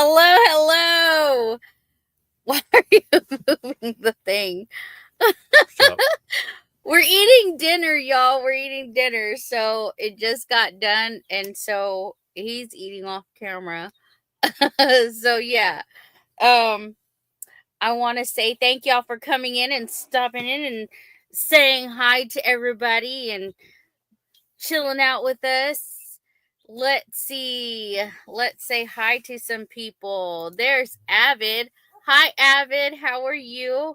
Hello. Why are you moving the thing? We're eating dinner, y'all. We're eating dinner. So it just got done. And so he's eating off camera. So yeah. I want to say thank y'all for coming in and stopping in and saying hi to everybody and chilling out with us. Let's see. Let's say hi to some people. There's Avid. Hi, Avid. How are you?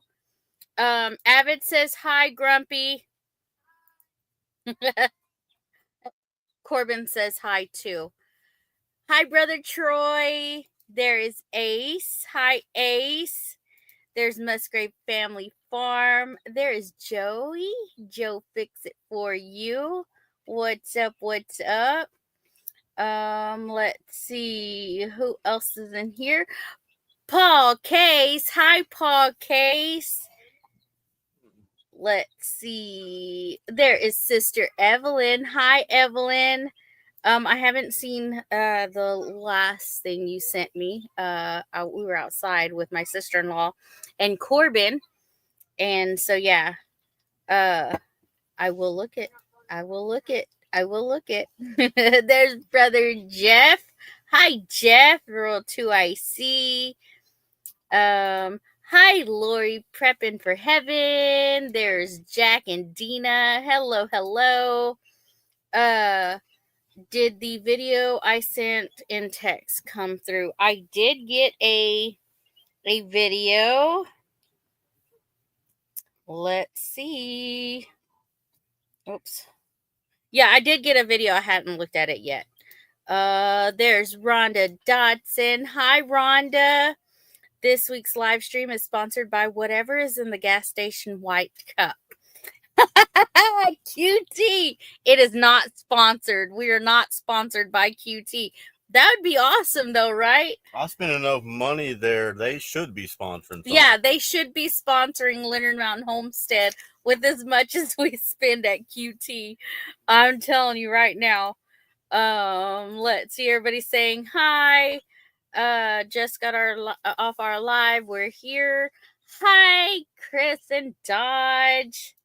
Avid says hi, Grumpy. Corbin says hi too. Hi, brother Troy. There is Ace. Hi, Ace. There's Musgrave Family Farm. There is Joey. Joe Fix It For You. What's up? What's up? Let's see who else is in here. Paul Case. Hi, Paul Case. Let's see. There is Sister Evelyn. Hi, Evelyn. I haven't seen the last thing you sent me. We were outside with my sister-in-law and Corbin, and so yeah. I will look it. I will look it. I will look it. There's brother Jeff. Hi, Jeff. Roll 2IC. Hi, Lori, prepping for heaven. There's Jack and Dina. Hello. Did the video I sent in text come through? I did get a video. Let's see. Oops. Yeah, I did get a video. I hadn't looked at it yet. There's Rhonda Dodson. Hi, Rhonda. This week's live stream is sponsored by whatever is in the gas station white cup. QT. It is not sponsored. We are not sponsored by QT. That would be awesome, though, right? I spend enough money there. They should be sponsoring something. Yeah, they should be sponsoring Leonard Mountain Homestead with as much as we spend at QT. I'm telling you right now. Let's see, everybody saying hi. Just got off our live. We're here. Hi, Chris and Dodge.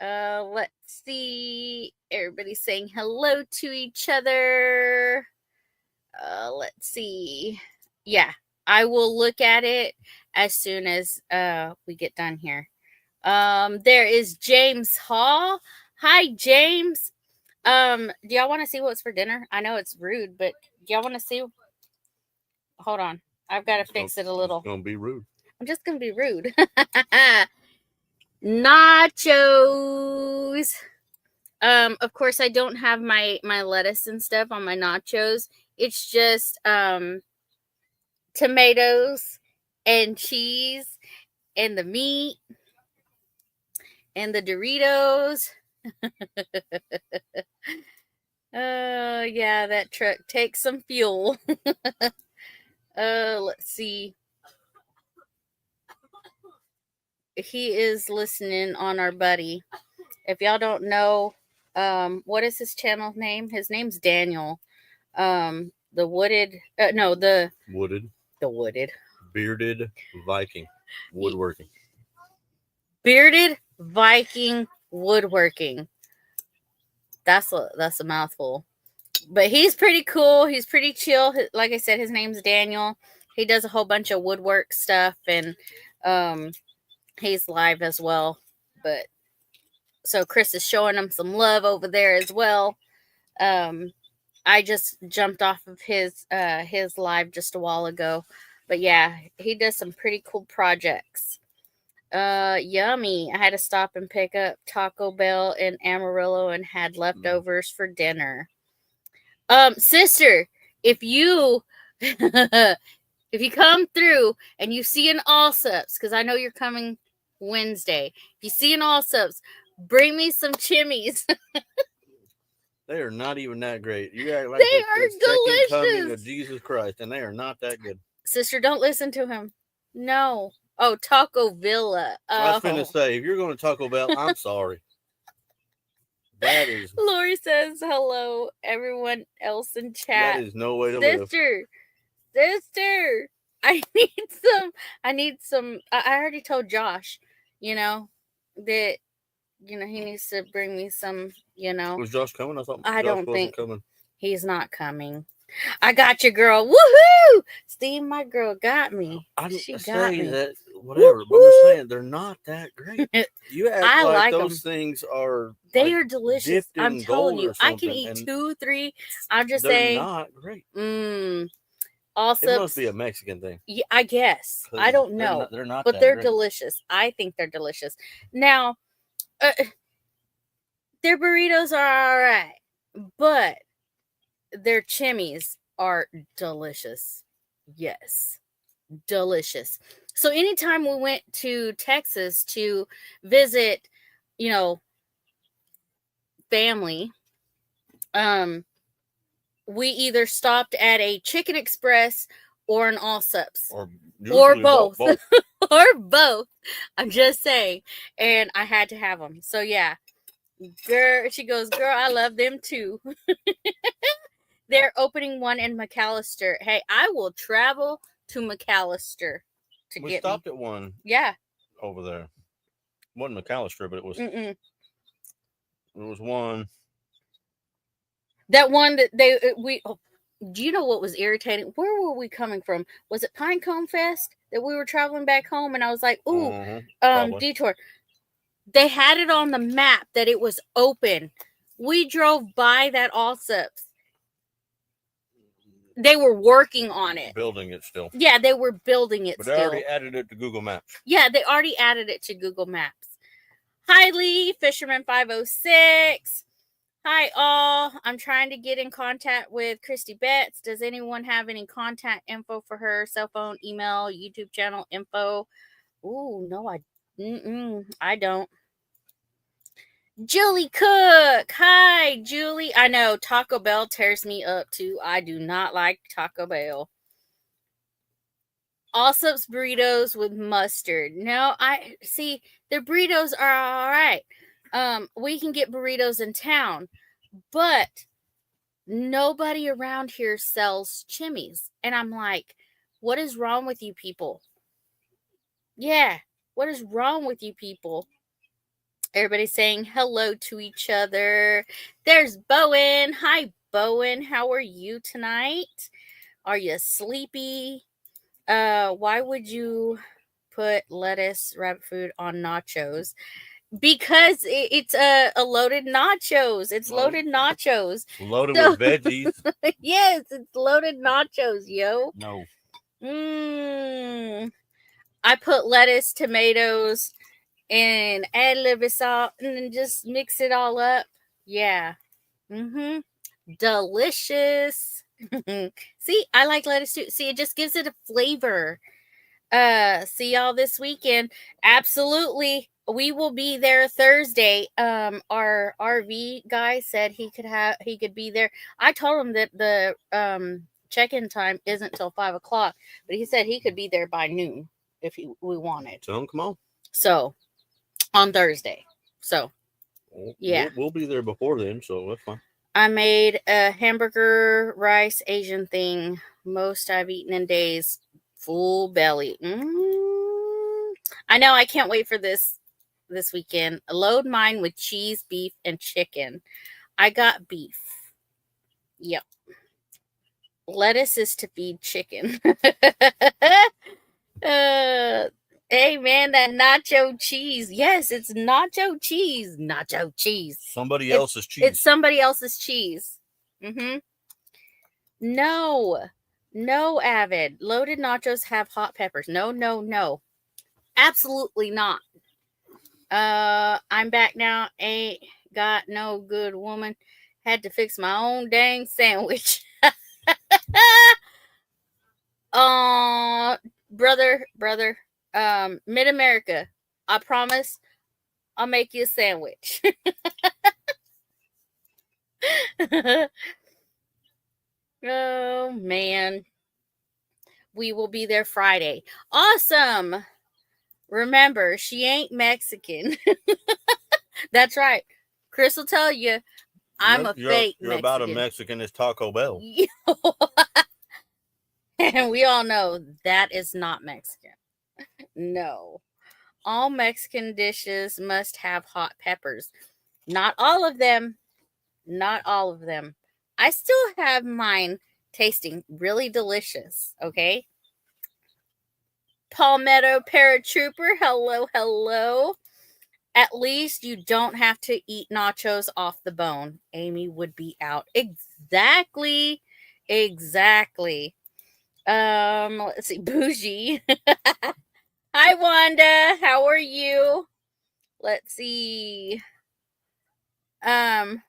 Let's see. Everybody saying hello to each other. Let's see. Yeah, I will look at it as soon as we get done here. There is James Hall. Hi, James. Do y'all want to see what's for dinner? I know it's rude, but do y'all want to see? Hold on. I've got to fix it a little. It's gonna be rude. I'm just gonna be rude. Nachos. Of course I don't have my lettuce and stuff on my nachos. It's just tomatoes and cheese and the meat and the Doritos. Yeah, that truck takes some fuel. Let's see. He is listening on our buddy. If y'all don't know, what is his channel name? His name's Daniel. The Wooded. The Wooded. Bearded Viking Woodworking. Bearded Viking Woodworking. That's a mouthful. But he's pretty cool. He's pretty chill. Like I said, his name's Daniel. He does a whole bunch of woodwork stuff, and he's live as well. But so Chris is showing him some love over there as well. I just jumped off of his live just a while ago. But yeah, he does some pretty cool projects. Yummy. I had to stop and pick up Taco Bell in Amarillo and had leftovers for dinner. Sister, if you if you come through and you see an Allsups, because I know you're coming Wednesday, if you see an Allsups, bring me some chimneys. They are not even that great. You act like they are delicious. Second coming of Jesus Christ, and they are not that good. Sister, don't listen to him. No. Oh, Taco Villa. I was finna say, if you're going to Taco Bell, I'm sorry. That is. Lori says hello, everyone else in chat. That is no way to live. Sister, Sister, I need some. I already told Josh, that, he needs to bring me some, Was Josh coming? I thought I Josh don't wasn't think coming. he's not coming. I got you, girl. Woohoo! Steve, my girl got me. I didn't She got say me. that, whatever. But I'm just saying, they're not that great. You act I like like those them. things are They like are delicious. dipped I'm in telling gold you, or I can something, eat and 2, 3. I'm just they're saying. not great. Also, It must be a Mexican thing. Yeah, I guess. 'Cause I don't know. They're not But that they're great. delicious. I think they're delicious. Now, their burritos are all right, but their chimneys are delicious. Yes, delicious. So anytime we went to Texas to visit, family, we either stopped at a Chicken Express or an Allsups. Or both. Or both. I'm just saying. And I had to have them. So yeah. Girl, she goes, girl, I love them too. They're opening one in McAllister. Hey, I will travel to McAllister to We get stopped me. at one Yeah. over there. It wasn't McAllister, but it was. Mm-mm. It was one. That one that do you know what was irritating? Where were we coming from? Was it Pinecone Fest that we were traveling back home? And I was like, ooh, detour. They had it on the map that it was open. We drove by that Allsups. They were working on it. Building it still. Yeah, they were building it but still. They already added it to Google Maps. Yeah, they already added it to Google Maps. Hi, Lee, Fisherman 506. Hi, all. I'm trying to get in contact with Christy Betts. Does anyone have any contact info for her? Cell phone, email, YouTube channel info? Ooh, no, I don't. Julie Cook. Hi, Julie. I know Taco Bell tears me up too. I do not like Taco Bell. Allsup's burritos with mustard. No, I see the burritos are all right. We can get burritos in town, but nobody around here sells chimneys. And I'm like, what is wrong with you people? Yeah, what is wrong with you people? Everybody's saying hello to each other. There's Bowen. Hi, Bowen. How are you tonight? Are you sleepy? Why would you put lettuce, rabbit food on nachos? Because it's a loaded nachos. It's loaded nachos. Loaded with veggies. Yes, it's loaded nachos, yo. No. I put lettuce, tomatoes, and add a little bit of salt, and then just mix it all up. Yeah. Delicious. See, I like lettuce too. See, it just gives it a flavor. See y'all this weekend. Absolutely. We will be there Thursday. Our RV guy said he could be there. I told him that the check-in time isn't till 5:00, but he said he could be there by noon if we wanted. So come on. So on Thursday. So yeah, we'll be there before then, so that's fine. I made a hamburger rice Asian thing. Most I've eaten in days. Full belly. I know. I can't wait for this weekend. Load mine with cheese, beef, and chicken. I got beef. Yep. Lettuce is to feed chicken. Hey, man, that nacho cheese. Yes, it's nacho cheese. Nacho cheese. Somebody else's cheese. It's somebody else's cheese. No, Avid. Loaded nachos have hot peppers. No. Absolutely not. I'm back now. Ain't got no good woman. Had to fix my own dang sandwich. Brother, Mid-America, I promise I'll make you a sandwich. Oh, man. We will be there Friday. Awesome. Remember, she ain't Mexican. That's right. Chris will tell you, I'm a fake Mexican. You're about a Mexican as Taco Bell. And we all know that is not Mexican. No. All Mexican dishes must have hot peppers. Not all of them. Not all of them. I still have mine tasting really delicious, okay? Palmetto Paratrooper, hello, hello. At least you don't have to eat nachos off the bone. Amy would be out. Exactly. Exactly. Let's see. Bougie. Hi, Wanda. How are you? Let's see. Um,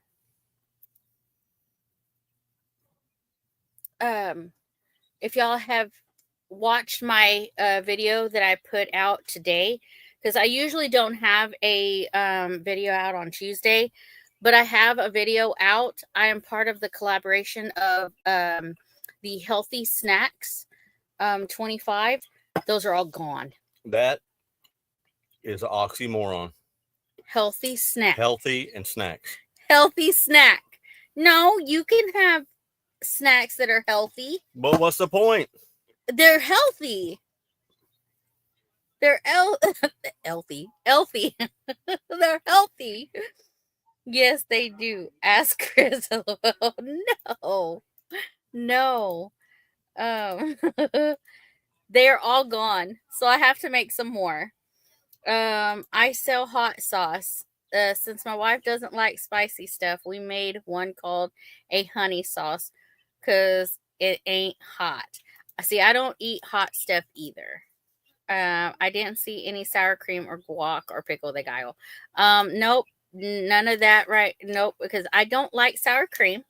if y'all have watched my video that I put out today, because I usually don't have a video out on Tuesday, but I have a video out. I am part of the collaboration of the Healthy Snacks 25. Those are all gone. That is an oxymoron. Healthy snack. Healthy and snacks. Healthy snack. No, you can have snacks that are healthy. But what's the point? They're healthy. They're healthy. Healthy. They're healthy. Yes, they do. Ask Chris. No. No. They're all gone. So I have to make some more. I sell hot sauce. Since my wife doesn't like spicy stuff, we made one called a honey sauce because it ain't hot. See, I don't eat hot stuff either. I didn't see any sour cream or guac or pico de gallo. Nope, none of that. Right? Nope, because I don't like sour cream,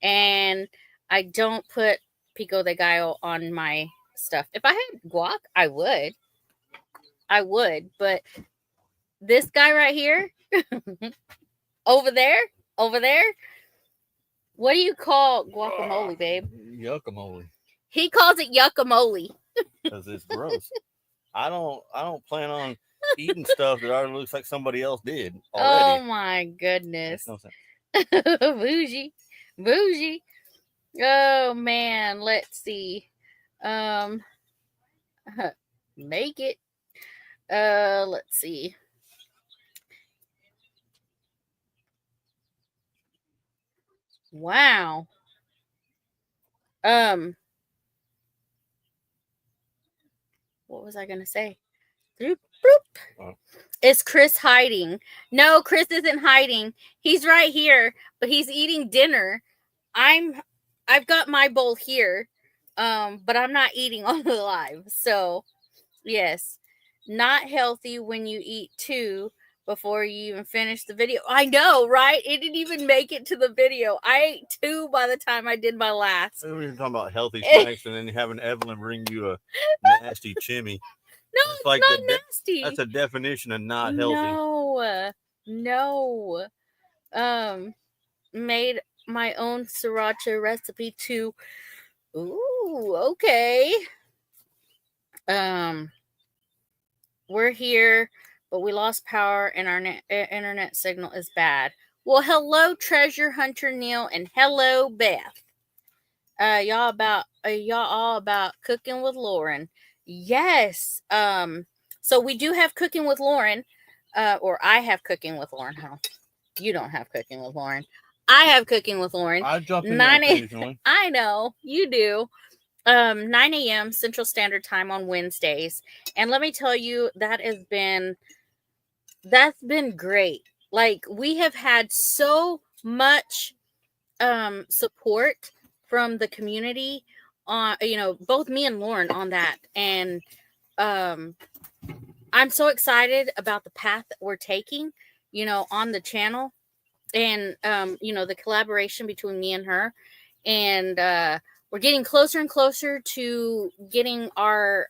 and I don't put pico de gallo on my stuff. If I had guac, I would, but this guy right here, over there, what do you call guacamole, babe? Yuckamole. He calls it yuckamole. Because it's gross. I don't plan on eating stuff that already looks like somebody else did already. Oh my goodness. Makes no sense. Bougie. Oh man, let's see. Make it. Let's see. Wow. What was I gonna say? Bloop, bloop. Is Chris hiding? No, Chris isn't hiding. He's right here, but he's eating dinner. I've got my bowl here, but I'm not eating on the live. So, yes, not healthy when you eat two before you even finish the video. I know, right? It didn't even make it to the video. I ate two by the time I did my last. We were talking about healthy snacks, and then you having Evelyn bring you a nasty chimney. No, it's like not nasty. That's a definition of not healthy. No. Made my own sriracha recipe too. Ooh, okay. We're here, but we lost power and our internet signal is bad. Well, hello, Treasure Hunter Neil, and hello, Beth. Y'all all about cooking with Lauren. Yes. So we do have cooking with Lauren, or I have cooking with Lauren. Huh? You don't have cooking with Lauren. I have cooking with Lauren. I jump in there occasionally. I know you do. 9 a.m. Central Standard Time on Wednesdays, and let me tell you, that's been great. Like, we have had so much support from the community on, both me and Lauren on that, and I'm so excited about the path that we're taking, on the channel, and the collaboration between me and her, and we're getting closer and closer to getting our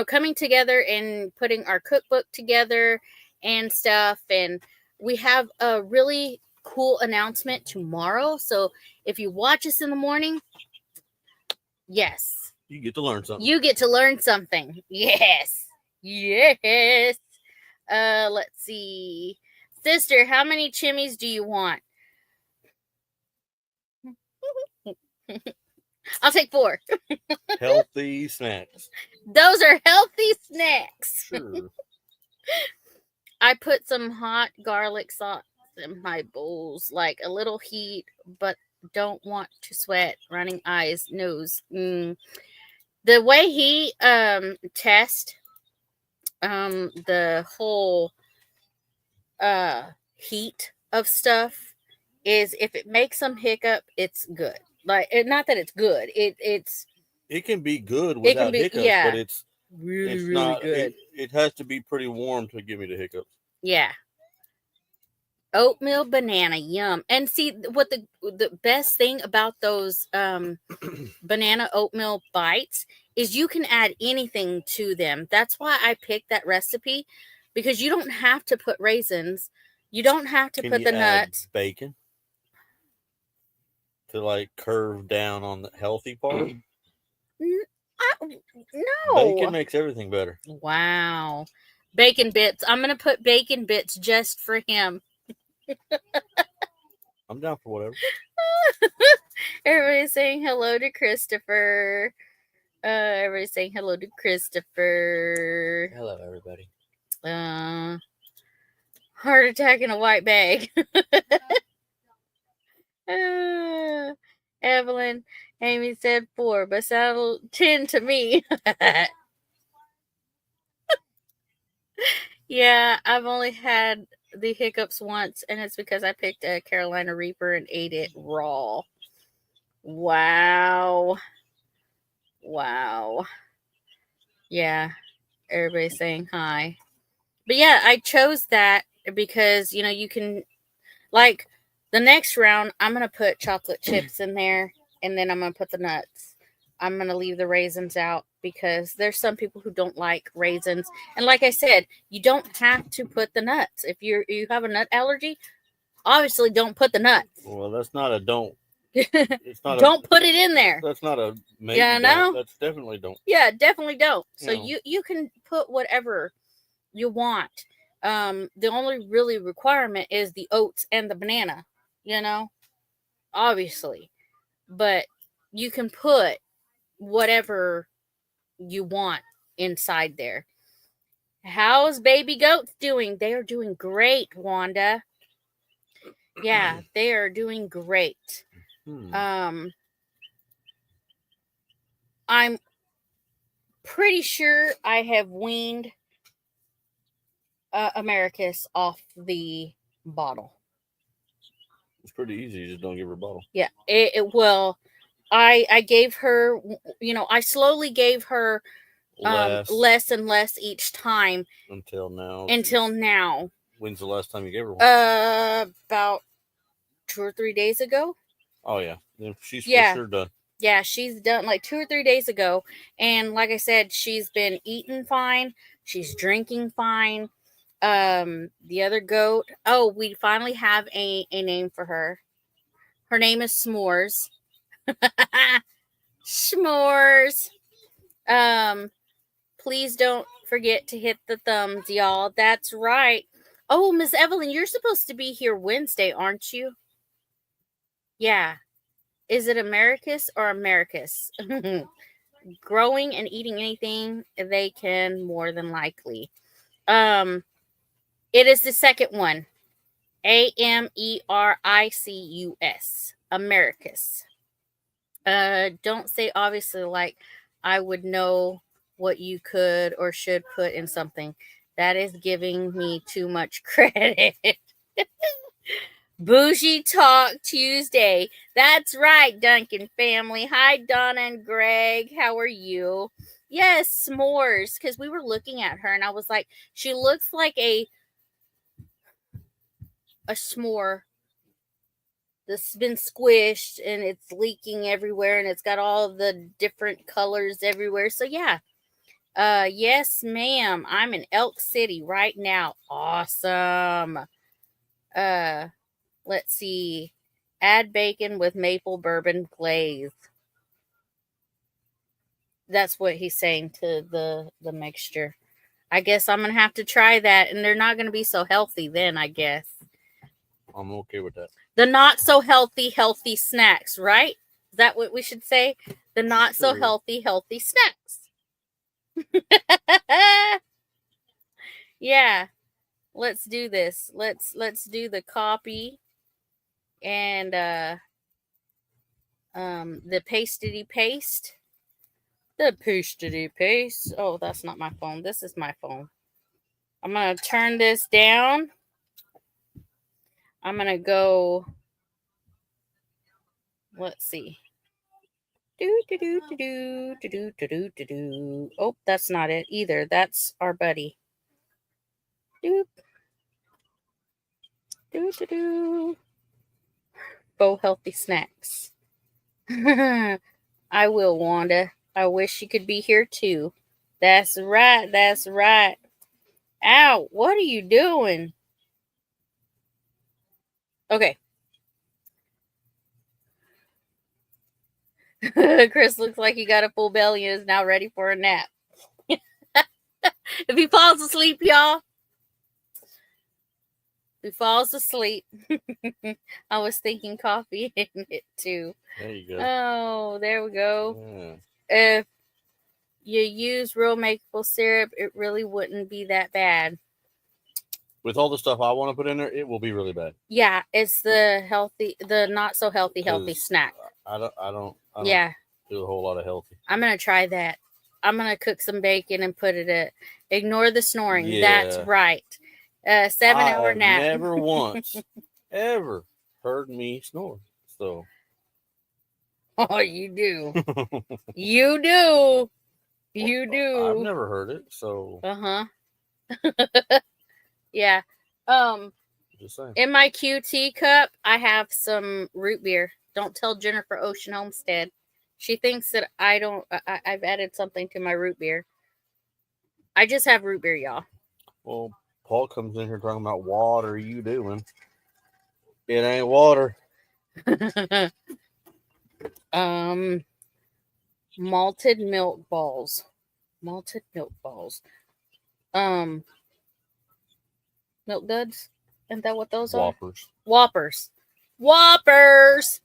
coming together and putting our cookbook together and stuff, and we have a really cool announcement tomorrow. So if you watch us in the morning, yes, you get to learn something. Yes. Let's see. Sister, how many chimneys do you want? I'll take 4. Healthy snacks. Those are healthy snacks. Sure. I put some hot garlic sauce in my bowls, like a little heat, but don't want to sweat. Running eyes, nose. The way he test the whole heat of stuff is if it makes some hiccup, it's good. Like not that it's good. It can be good It can without be hiccups, but it's really not. good. It has to be pretty warm to give me the hiccups. Yeah. Oatmeal banana, yum. And see what the best thing about those banana oatmeal bites is you can add anything to them. That's why I picked that recipe, because you don't have to put raisins. You don't have to Can put you the add nuts. bacon to like curve down on the healthy part? No. Bacon makes everything better. Wow. Bacon bits. I'm going to put bacon bits just for him. I'm down for whatever. Everybody's saying hello to Christopher. Everybody's saying hello to Christopher. Hello, everybody. Heart attack in a white bag. Evelyn, Amy said 4, but sounded 10 to me. Yeah, I've only had the hiccups once, and it's because I picked a Carolina Reaper and ate it raw. Wow. Yeah, everybody's saying hi. But yeah, I chose that because, you can, like, the next round, I'm going to put chocolate chips in there, and then I'm going to put the nuts. I'm going to leave the raisins out because there's some people who don't like raisins. And like I said, you don't have to put the nuts. If you have a nut allergy, obviously don't put the nuts. Well, that's not a don't. It's not don't put it in there. That's not a maybe. Yeah, no. That's definitely don't. Yeah, definitely don't. So No. you can put whatever you want. The only really requirement is the oats and the banana, obviously. But you can put whatever you want inside there. How's baby goats doing? They are doing great, Wanda. Yeah, they are doing great. I'm pretty sure I have weaned Americas off the bottle. It's pretty easy. You just don't give her a bottle. Yeah, well, I gave her, I slowly gave her less and less each time until now. When's the last time you gave her one? About 2 or 3 days ago. Oh yeah, she's for sure done. Yeah, she's done like 2 or 3 days ago, and like I said, she's been eating fine. She's drinking fine. The other goat. Oh, we finally have a name for her. Her name is S'mores. S'mores. Please don't forget to hit the thumbs, y'all. That's right. Oh, Miss Evelyn, you're supposed to be here Wednesday, aren't you? Yeah. Is it Americus or Americus? Growing and eating anything they can, more than likely. It is the second one. Americus. Americus. Don't say obviously like I would know what you could or should put in something. That is giving me too much credit. Bougie Talk Tuesday. That's right, Duncan family. Hi, Donna and Greg. How are you? Yes, s'mores. Because we were looking at her and I was like, she looks like a s'more that's been squished and it's leaking everywhere and it's got all the different colors everywhere. So yeah. Yes, ma'am. I'm in Elk City right now. Awesome. Let's see. Add bacon with maple bourbon glaze. That's what he's saying to the mixture. I guess I'm going to have to try that, and they're not going to be so healthy then, I guess. I'm okay with that. The not so healthy snacks, right? Is that what we should say? The not so healthy snacks. Yeah. Let's do this. Let's do the copy and the pastity paste. The pastity paste. Oh, that's not my phone. This is my phone. I'm gonna turn this down. I'm gonna go. Let's see. Oh, that's not it either. That's our buddy. Doop. Bo healthy snacks. I will, Wanda. I wish she could be here too. That's right. That's right. Ow, what are you doing? Okay. Chris looks like he got a full belly and is now ready for a nap. If he falls asleep, y'all. If he falls asleep. I was thinking coffee in it too. There you go. Oh, there we go. Yeah. If you use real maple syrup, it really wouldn't be that bad. With all the stuff I want to put in there, it will be really bad. Yeah, it's the not so healthy snack. I don't Yeah, do a whole lot of healthy. I'm gonna try that. I'm gonna cook some bacon and put it in. Ignore the snoring. Yeah. That's right. 7-hour nap. Never once ever heard me snore. So. Oh, you do. You do. You do. I've never heard it. So. Yeah. Just saying. In my QT cup, I have some root beer. Don't tell Jennifer Ocean Homestead. She thinks that I've added something to my root beer. I just have root beer, y'all. Well, Paul comes in here talking about what are you doing? It ain't water. Malted milk balls. Malted milk balls. Milk duds? Isn't that what those Whoppers. are? Whoppers.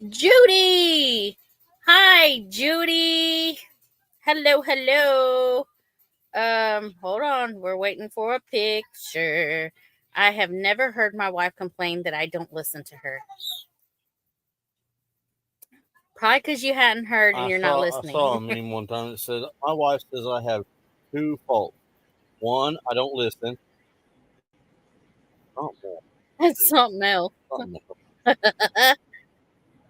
Judy. Hi, Judy. Hello. Hold on. We're waiting for a picture. I have never heard my wife complain that I don't listen to her. Probably because you hadn't heard and you're not listening. I saw a meme one time that said, my wife says I have two faults. One, I don't listen. That's something else.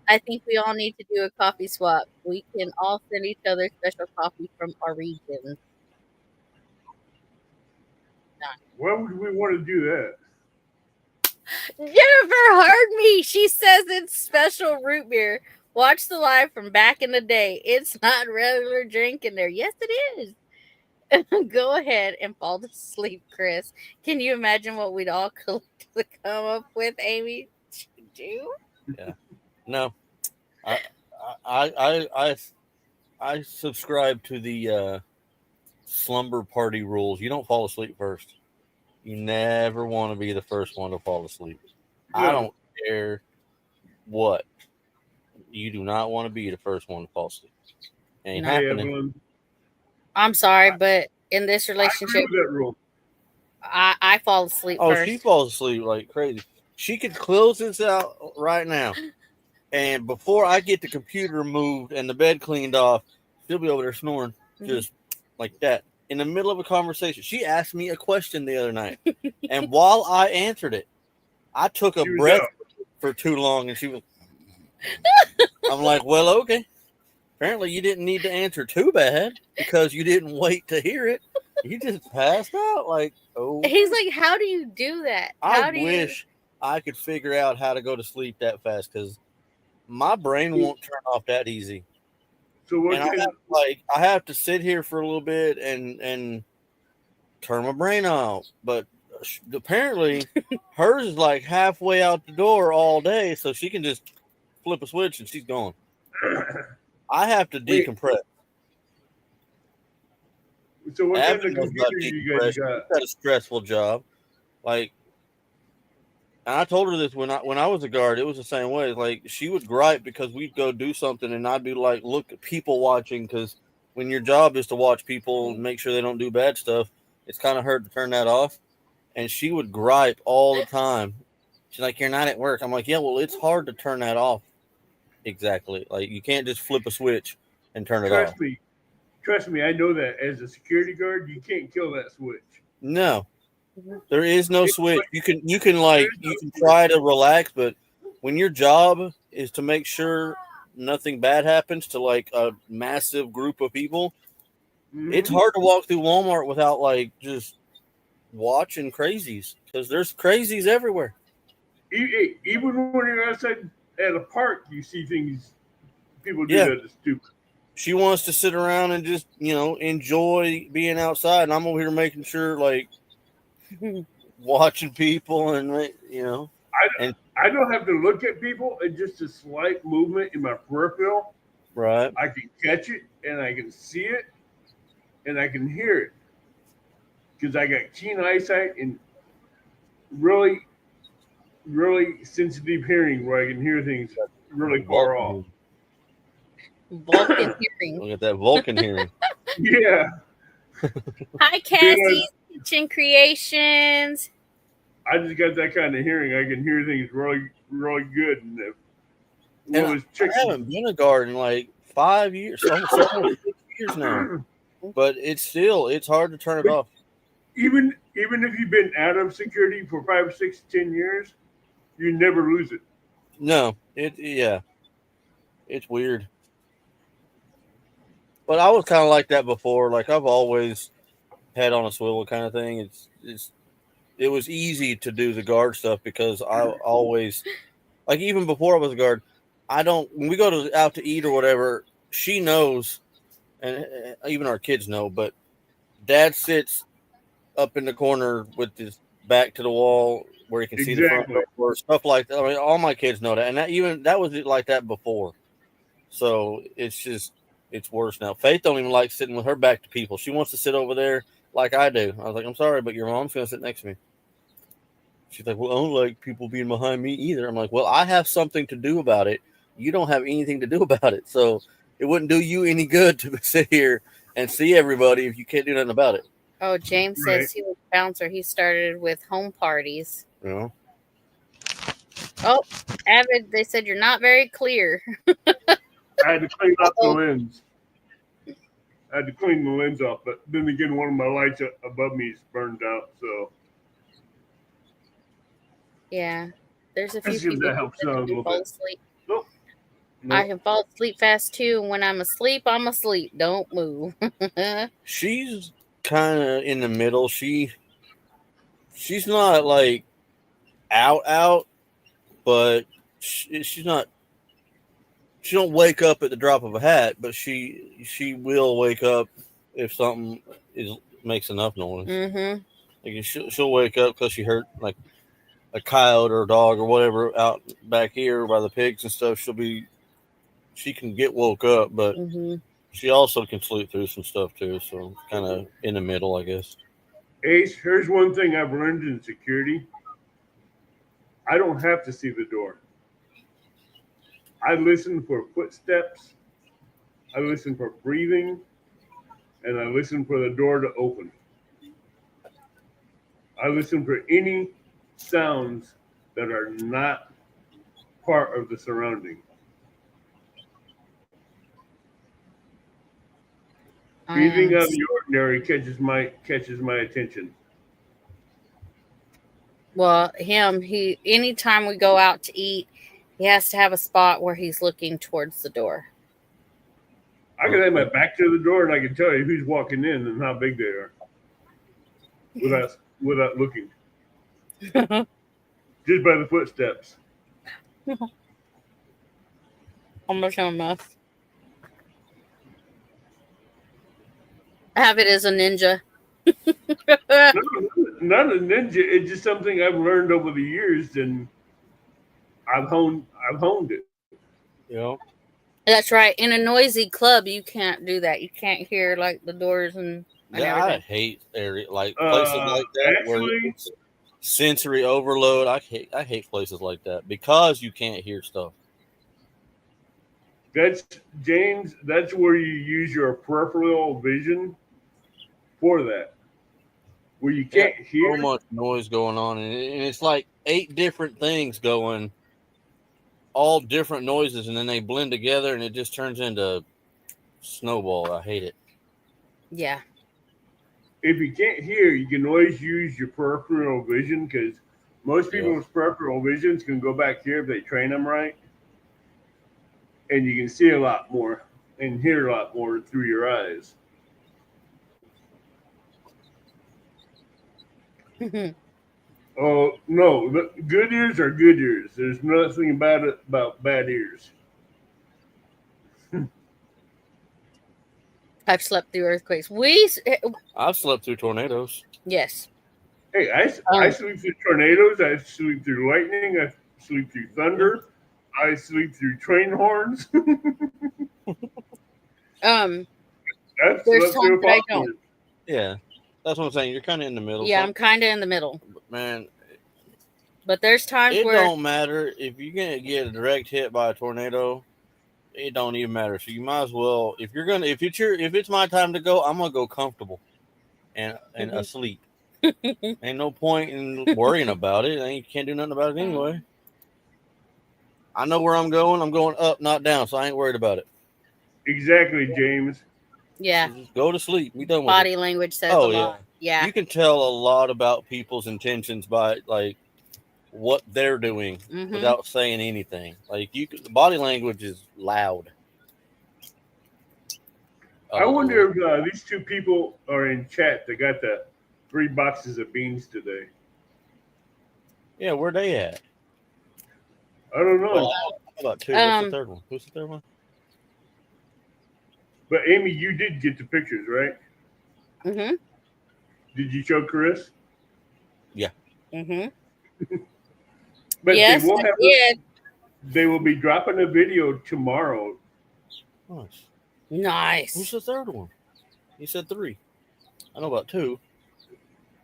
I think we all need to do a coffee swap. We can all send each other special coffee from our regions. Why would we want to do that? Jennifer heard me. She says it's special root beer. Watch the live from back in the day. It's not regular drink in there. Yes, it is. Go ahead and fall asleep, Chris. Can you imagine what we'd all collectively come up with, Amy? Do? Yeah. No. I subscribe to the slumber party rules. You don't fall asleep first. You never want to be the first one to fall asleep. No. I don't care what. You do not want to be the first one to fall asleep. Ain't happening. I'm sorry, but in this relationship, I fall asleep first. Oh, she falls asleep like crazy. She could close this out right now. And before I get the computer moved and the bed cleaned off, she'll be over there snoring just like that. In the middle of a conversation. She asked me a question the other night. And while I answered it, I took a breath for too long and she was... I'm like, well, okay. Apparently you didn't need to answer too bad because you didn't wait to hear it. You just passed out like, oh. He's like, how do you do that? I wish I could figure out how to go to sleep that fast because my brain won't turn off that easy. So what? And I have to sit here for a little bit and turn my brain off. But apparently, hers is like halfway out the door all day, so she can just flip a switch and she's gone. I have to decompress. So what kind of computer you guys got? Got a stressful job. Like And I told her this when I was a guard. It was the same way. Like she would gripe because we'd go do something, and I'd be like, "Look, people watching." Because when your job is to watch people and make sure they don't do bad stuff, it's kind of hard to turn that off. And she would gripe all the time. She's like, "You're not at work." I'm like, "Yeah, well, it's hard to turn that off." Exactly. Like you can't just flip a switch and turn it off. Trust me, trust me. I know that as a security guard, you can't kill that switch. No, there is no It's switch. like, You can there's no switch. try to relax, but when your job is to make sure nothing bad happens to like a massive group of people, it's Mm-hmm. hard to walk through Walmart without like just watching crazies because there's crazies everywhere. Even when you're outside at a park, you see things people do Yeah, that is stupid. she wants to sit around and just enjoy being outside, and I'm over here making sure like watching people and and I don't have to look at people, and just a slight movement in my peripheral, right. I can catch it and I can see it and I can hear it because I got keen eyesight and really, really sensitive hearing where I can hear things really far off. Vulcan Vulcan hearing. Look at that Vulcan hearing. Yeah, Hi, being Cassie. Kitchen Creations. I just got that kind of hearing. I can hear things really, really good. And And what was I tricky? haven't been a guard in like 5 years, almost 6 years now. But it's hard to turn it off. Even if you've been out of security for 5, 6, 10 years, you never lose it. No, it's weird. But I was kind of like that before. Like I've always had on a swivel kind of thing. It was easy to do the guard stuff because I always like even before I was a guard. I don't when we go out to eat or whatever. She knows, and even our kids know. But Dad sits up in the corner with his back to the wall where he can see the front Exactly. door, stuff like that. I mean, all my kids know that, and that was like that before. So it's worse now. Faith don't even like sitting with her back to people. She wants to sit over there like I do. I was like, I'm sorry, but your mom's gonna sit next to me. She's like, well, I don't like people being behind me either. I'm like, well, I have something to do about it. You don't have anything to do about it, so it wouldn't do you any good to sit here and see everybody if you can't do nothing about it. Oh, James Right. says he was a bouncer. He started with home parties. You know. Oh, Avid, they said you're not very clear. I had to clean off the Oh, lens. I had to clean the lens off, but then again, one of my lights above me is burned out. So yeah. There's a few let's see if people that who helps said out a they can little fall bit. asleep. Nope. I Nope. can fall asleep fast too. And when I'm asleep, I'm asleep. Don't move. She's kind of in the middle. She's not like out, but she's not. She don't wake up at the drop of a hat, but she will wake up if something is makes enough noise. Mm-hmm. Like she'll wake up because she heard like a coyote or a dog or whatever out back here by the pigs and stuff. She can get woke up, but Mm-hmm. she also can sleep through some stuff too. So kind of in the middle, I guess. Ace, here's one thing I've learned in security. I don't have to see the door. I listen for footsteps. I listen for breathing, and I listen for the door to open. I listen for any sounds that are not part of the surrounding. I Anything am. out of the ordinary catches my attention. Well, he anytime we go out to eat, he has to have a spot where he's looking towards the door. I can have my back to the door, and I can tell you who's walking in and how big they are without looking, just by the footsteps. Almost enough. Have it as a ninja. No, not a ninja. It's just something I've learned over the years, and I've honed it. You know. That's right. In a noisy club, you can't do that. You can't hear like the doors and Yeah, I everything. hate area like places like that where Actually, sensory overload. I hate places like that because you can't hear stuff. That's James. That's where you use your peripheral vision for that, where you can't hear. So much noise going on, and it's like 8 different things going, all different noises, and then they blend together, and it just turns into snowball. I hate it. Yeah. If you can't hear, you can always use your peripheral vision because most people's peripheral visions can go back here if they train them right, and you can see a lot more and hear a lot more through your eyes. Oh no, good ears are good ears. There's nothing about bad ears. I've slept through earthquakes. I've slept through tornadoes. Yes. Hey, I sleep through tornadoes. I sleep through lightning. I sleep through thunder. I sleep through train horns. There's times that I don't. Yeah, that's what I'm saying. You're kind of in the middle. Yeah, I'm kind of in the middle. Man, but there's times it where don't matter if you're gonna get a direct hit by a tornado. It don't even matter. So you might as well, if it's my time to go, I'm gonna go comfortable and asleep. Ain't no point in worrying about it. You can't do nothing about it anyway. I know where I'm going. I'm going up, not down, so I ain't worried about it. Exactly, James. Yeah. So just go to sleep. We done with Body it. language says a lot. Yeah. You can tell a lot about people's intentions by like what they're doing without saying anything. Like the body language is loud. I wonder if these two people are in chat that got the 3 boxes of beans today. Yeah, where they at? I don't know. Well, how about 2? What's the third one? Who's the third one? But Amy, you did get the pictures, right? Mm-hmm. Did you show Chris? Yeah. Mm-hmm. But yes, they will be dropping a video tomorrow. Nice. Who's the third one? He said 3. I know about 2.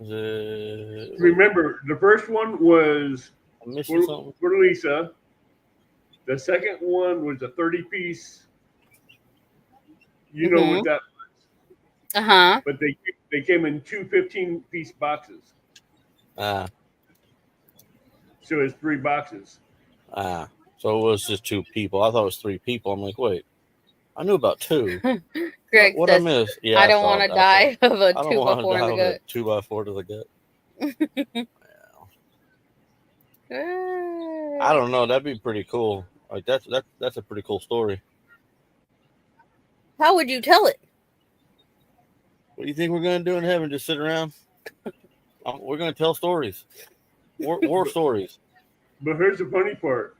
Remember, the first one was for Lisa. The second one was a 30-piece. You know what that was. Uh-huh. But they came in 2 15-piece boxes. So it's 3 boxes. So it was just 2 people. I thought it was 3 people. I'm like, wait. I knew about 2. Greg what I missed? Yeah, I don't want to die of a 2x4 in the gut. 2x4 to the gut. I don't know. That'd be pretty cool. Like that's a pretty cool story. How would you tell it? What do you think we're gonna do in heaven? Just sit around? We're gonna tell stories, war stories. But here's the funny part.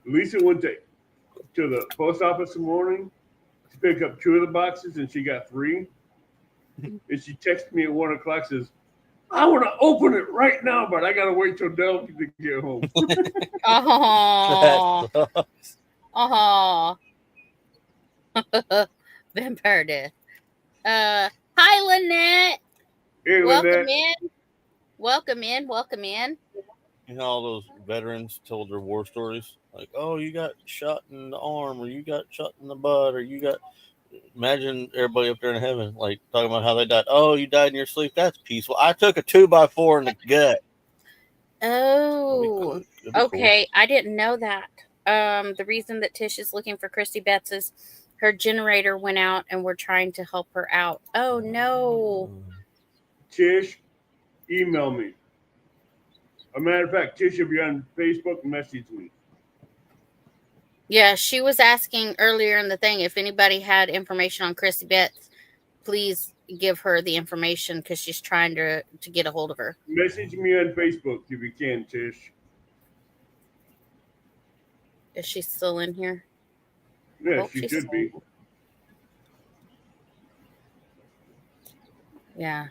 Lisa went to the post office in the morning to pick up 2 of the boxes, and she got 3. And she texted me at 1 o'clock, says, I want to open it right now, but I got to wait till Del to get home. Vampire death. Hi, Lynette. Hey, Welcome in. Welcome in. You know, all those veterans told their war stories. Like, oh, you got shot in the arm, or you got shot in the butt, or you got... Imagine everybody up there in heaven, like, talking about how they died. Oh, you died in your sleep? That's peaceful. I took a 2x4 in the gut. Oh, okay. Cool. I didn't know that. The reason that Tish is looking for Christy Betts is her generator went out, and we're trying to help her out. Oh, no. Tish, email me. As a matter of fact, Tish, if you're on Facebook, message me. Yeah, she was asking earlier in the thing if anybody had information on Christy Betts, please give her the information because she's trying to get a hold of her. Message me on Facebook if you can, Tish. Is she still in here? Yeah, she should be. Yeah.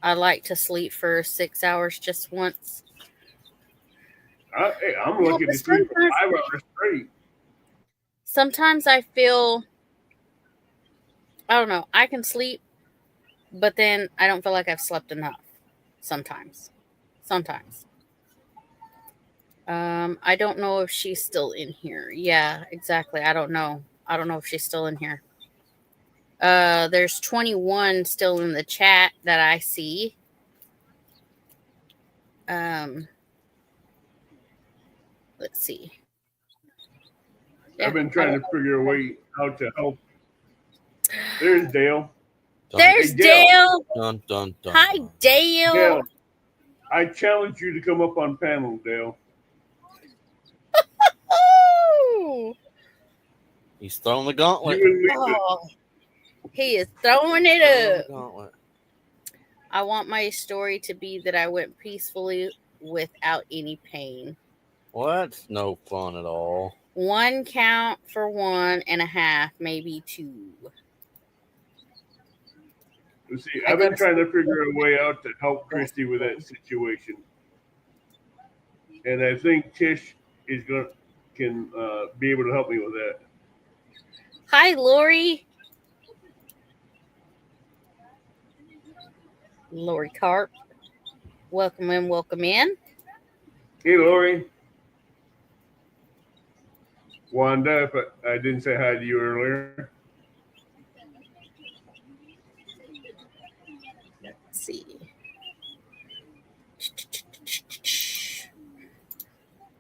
I like to sleep for 6 hours just once. I'm lucky to sleep for 5 hours straight. Sometimes I feel, I don't know, I can sleep, but then I don't feel like I've slept enough sometimes. Sometimes. I don't know if she's still in here. Yeah, exactly. I don't know. I don't know if she's still in here. There's 21 still in the chat that I see. Let's see. Yeah, I've been trying to figure a way how to help. There's Dale. There's Hey, Dale. Dale. Dun, dun, dun, Hi, dun. Dale. Dale, I challenge you to come up on panel, Dale. Oh, He's throwing the gauntlet. You and Lisa. oh, he is throwing it Throwing up. the gauntlet. I want my story to be that I went peacefully without any pain. Well, that's no fun at all. 1 count for 1.5, maybe 2. See, I've been trying to figure a way out to help Christy with that situation, and I think Tish is can be able to help me with that. Hi, Lori. Lori Carp. Welcome in, welcome in. Hey, Lori. Wanda, if I didn't say hi to you earlier. Let's see.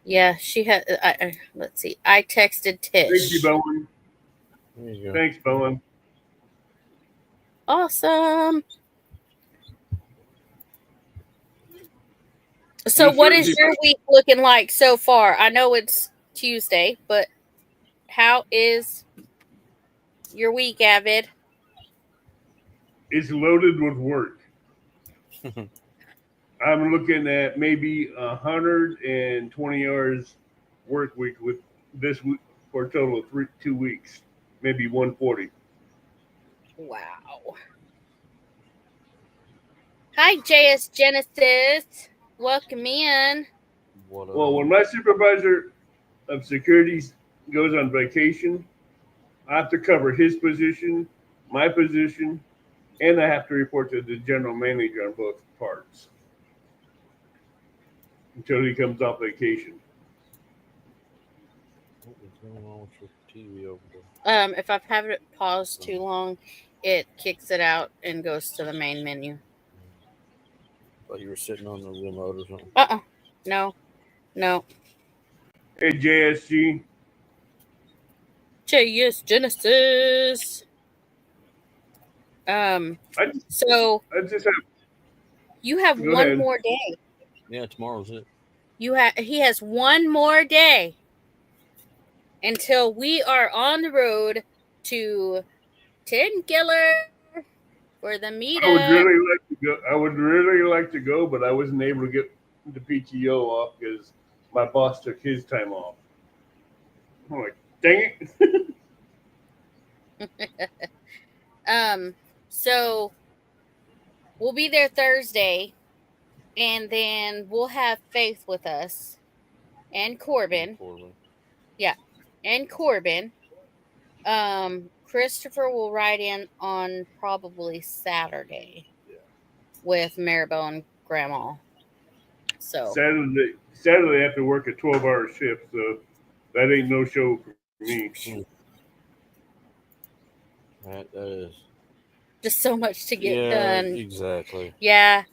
Yeah, she had. Let's see. I texted Tish. Thank you, Bowen. There you go. Thanks, Bowen. Awesome. So, what is your week looking like so far? I know it's Tuesday, but how is your week, Avid? It's loaded with work. I'm looking at maybe 120 hours work week with this week for a total of 2 weeks, maybe 140. Wow. Hi, JS Genesis. Welcome in. Well, when my supervisor of securities goes on vacation, I have to cover his position, my position, and I have to report to the general manager on both parts until he comes off vacation. What was going on with your TV over there? If I've had it paused too long, it kicks it out and goes to the main menu. Thought you were sitting on the remote or something. No. Hey, JSG. JS Genesis. So I just have. You have Go one ahead. more day. Yeah, tomorrow's it. He has one more day until we are on the road to Tenkiller for the meetup. I would really like to go, but I wasn't able to get the PTO off because my boss took his time off. I'm like, dang it. So we'll be there Thursday, and then we'll have Faith with us and Corbin. Yeah, and Corbin. Christopher will ride in on probably Saturday with Maribel and Grandma. So Saturday I have to work a 12-hour shift, so that ain't no show for me. That is just so much to get done. Exactly. Yeah.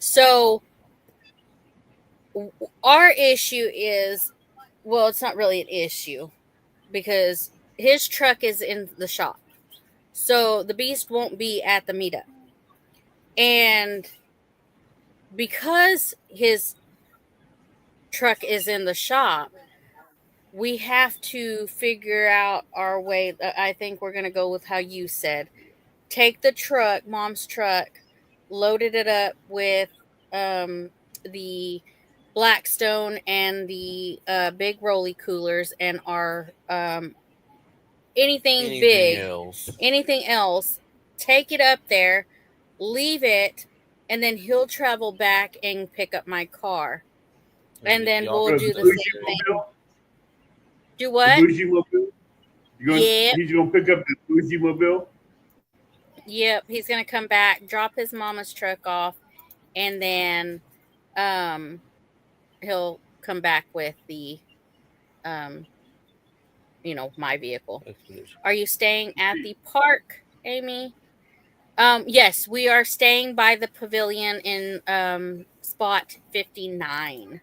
So our issue is, well, it's not really an issue because his truck is in the shop. So the Beast won't be at the meetup. And because his truck is in the shop, we have to figure out our way. I think we're going to go with how you said. Take the truck, Mom's truck, loaded it up with the Blackstone and the big rolly coolers and our anything big, anything else, take it up there, leave it, and then he'll travel back and pick up my car. And then we'll do the same thing. Do what? The bougie mobile? He's going to pick up the bougie mobile? Yep, he's going to come back, drop his mama's truck off, and then he'll come back with the my vehicle. Expedition. Are you staying at the park, Amy? Yes, we are staying by the pavilion in spot 59.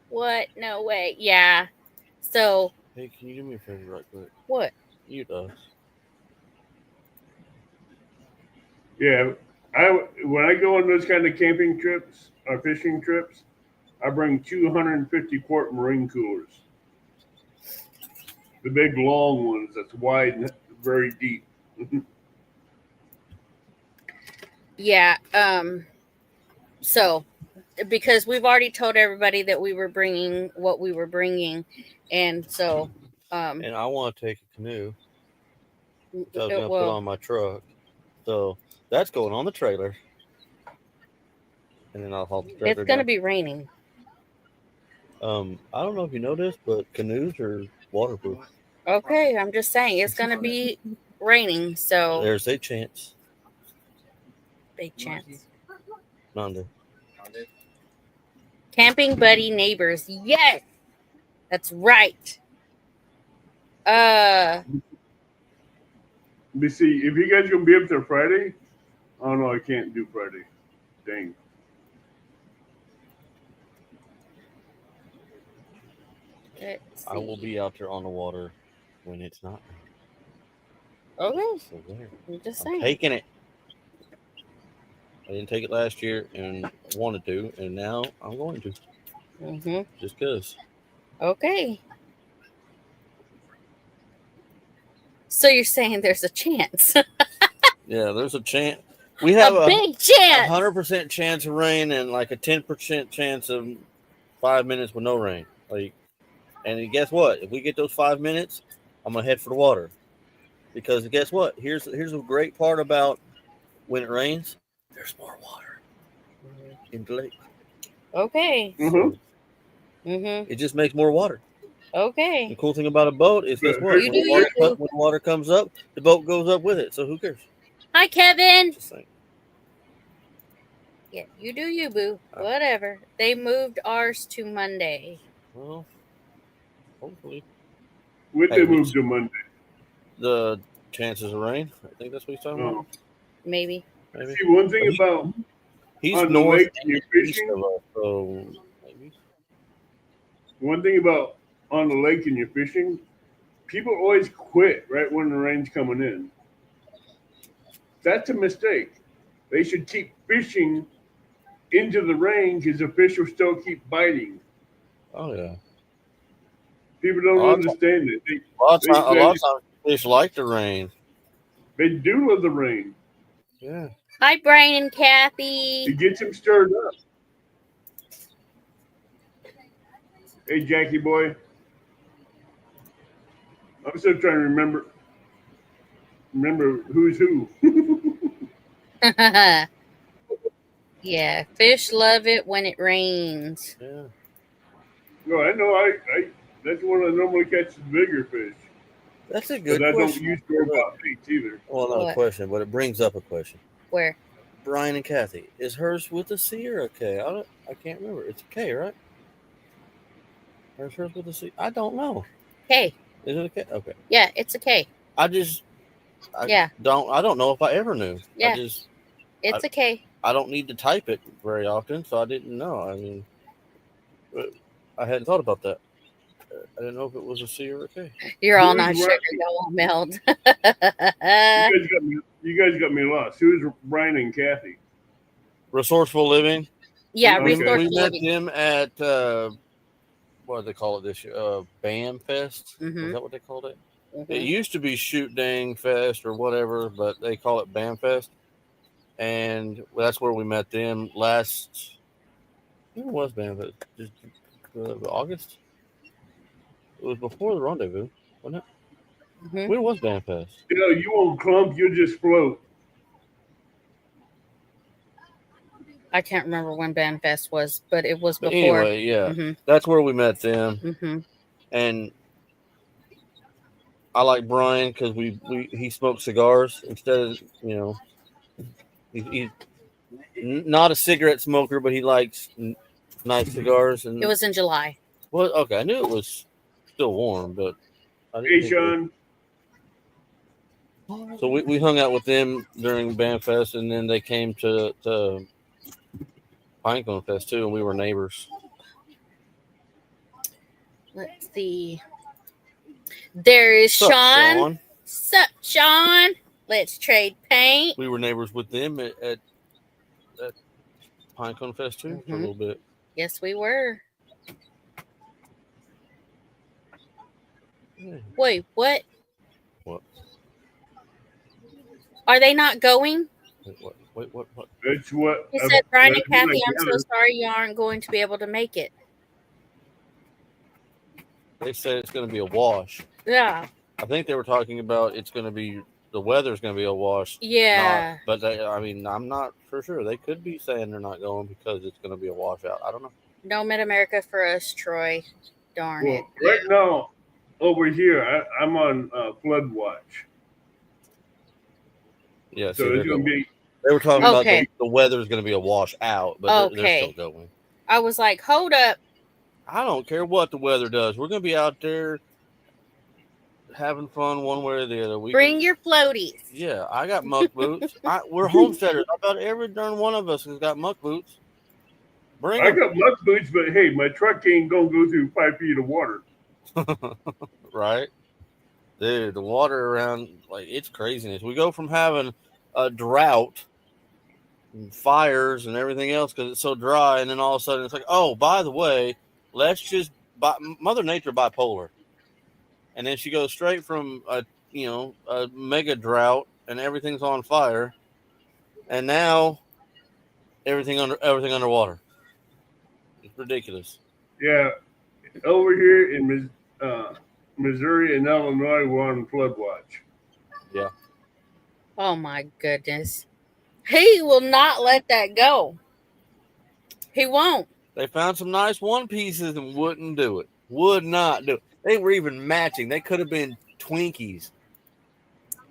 What? No way. Yeah. So Hey, can you do me a favor right quick? what? You does. Yeah, when I go on those kind of camping trips or fishing trips, I bring 250-quart marine coolers, the big long ones that's wide and very deep. Yeah. So because we've already told everybody that we were bringing what we were bringing, and so And I want to take a canoe. Which I was it going to put on my truck. So that's going on the trailer. And then I'll haul the trailer it's going to down. be raining. I don't know if you know this, but canoes are waterproof. Okay, I'm just saying it's going to be raining, so There's a chance. big chance. None. Camping buddy neighbors. Yes. That's right. But see, if you guys gonna be up there Friday, oh no, I can't do Friday. Dang. I will be out there on the water when it's not. Okay. So there. I'm just I'm saying. taking it. I didn't take it last year and wanted to, and now I'm going to. Mm-hmm. Just because. Okay. So you're saying there's a chance? Yeah, there's a chance. We have a big chance. 100% chance of rain and like a 10% chance of 5 minutes with no rain. And guess what? If we get those 5 minutes, I'm gonna head for the water. Because guess what? Here's a great part about when it rains. There's more water in the lake. Okay. Mm-hmm. Mm-hmm. It just makes more water. Okay. The cool thing about a boat is guess what? When water comes up, the boat goes up with it. So who cares? Hi, Kevin. Just saying. Yeah, you do you, boo. Whatever. They moved ours to Monday. Well, hopefully. When they moved to Monday? The chances of rain. I think that's what he's talking about. Maybe. See, one thing about he's on north the lake and you're fishing. So maybe. One thing about on the lake and you're fishing, people always quit right when the rain's coming in. That's a mistake. They should keep fishing into the rain because the fish will still keep biting. Oh yeah. People don't understand it. A lot of times fish like the rain. They do love the rain. Yeah. Hi, Brian and Kathy. It gets them stirred up. Hey, Jackie boy. I'm still trying to remember who's who. Yeah, fish love it when it rains. Yeah. No, I know. That's when I normally catch the bigger fish. That's a good question. I question. don't use store-bought baits either. Well, not a question, but it brings up a question. Where? Brian and Kathy, is hers with a C or a K? I can't remember. It's a K, right? Or is hers with a C? I don't know. K. Is it a K? Okay. Yeah, it's a K. I don't know if I ever knew. Yeah. It's a K. I don't need to type it very often, so I didn't know. I mean, I hadn't thought about that. I didn't know if it was a C or a K. You're all not sure. Y'all won't meld. You guys got me lost. Who's Brian and Kathy? Resourceful Living. Yeah, we Resourceful met Living. them at what do they call it this year? BAM Fest. Mm-hmm. Is that what they called it? Mm-hmm. It used to be Shoot Dang Fest or whatever, but they call it BAM Fest. And that's where we met them last. When was BAM Fest? Just August. It was before the rendezvous, wasn't it? Mm-hmm. When was BAM Fest? You won't clump, you'll just float. I can't remember when BAM Fest was, but it was before. But anyway, yeah, mm-hmm. That's where we met them. Mm-hmm. And I like Brian because he smokes cigars instead of he's not a cigarette smoker, but he likes nice cigars. And It was in July. well, okay, I knew it was still warm, but I didn't Hey, think it was- Sean. So we hung out with them during Band Fest, and then they came to Pinecone Fest too, and we were neighbors. Let's see. There is Sup, Sean. Sup, Sean? Let's trade paint. We were neighbors with them at Pinecone Fest too for a little bit. Yes, we were. Yeah. Wait, what? What? Are they not going? Wait, what? That's what He said, Brian and that's what I Kathy, I'm so gathered. sorry you aren't going to be able to make it. They said it's going to be a wash. Yeah. I think they were talking about it's going to be the weather's going to be a wash. Yeah. But I'm not for sure. They could be saying they're not going because it's going to be a washout. I don't know. No Mid-America for us, Troy. Darn it. Well, right now, over here, I'm on flood watch. Yeah, So it's going to be. They were talking Okay. about the weather's going to be a washout, but they're still going. I was like, hold up. I don't care what the weather does. We're going to be out there having fun one way or the other. Bring your floaties. Yeah, I got muck boots. We're homesteaders. About every darn one of us has got muck boots. I got muck boots, but hey, my truck ain't going to go through 5 feet of water. Right? Dude, the water around, like, it's craziness. We go from having a drought and fires and everything else because it's so dry, and then all of a sudden it's like, oh, by the way, let's just Mother Nature bipolar. And then she goes straight from a mega drought and everything's on fire, and now everything underwater. It's ridiculous. Yeah, over here in Missouri and Illinois, we're on flood watch. Yeah. Oh my goodness. He will not let that go. He won't. They found some nice one pieces and wouldn't do it. Would not do it. They were even matching. They could have been Twinkies.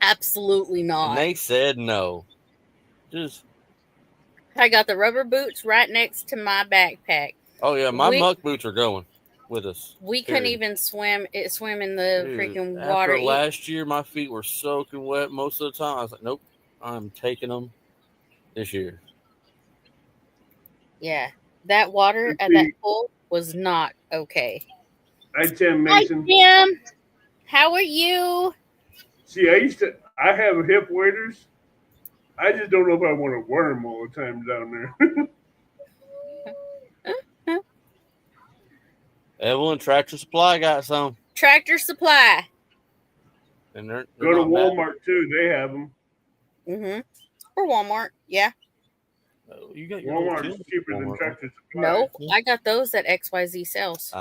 Absolutely not. And they said no. I got the rubber boots right next to my backpack. Oh yeah, my muck boots are going with us. We couldn't even swim in the freaking water. After last year, my feet were soaking wet most of the time. I was like, nope, I'm taking them this year. Yeah, that water at that pool was not okay. Hi, Tim Mason. Hi, Tim. How are you? See, I have hip waders. I just don't know if I want to wear them all the time down there. Evelyn, Tractor Supply got some. Tractor Supply. And they're go to Walmart too. They have them. Mm-hmm. Or Walmart, yeah. You got your Walmart is cheaper than Tractor Supply. No, I got those at XYZ sales.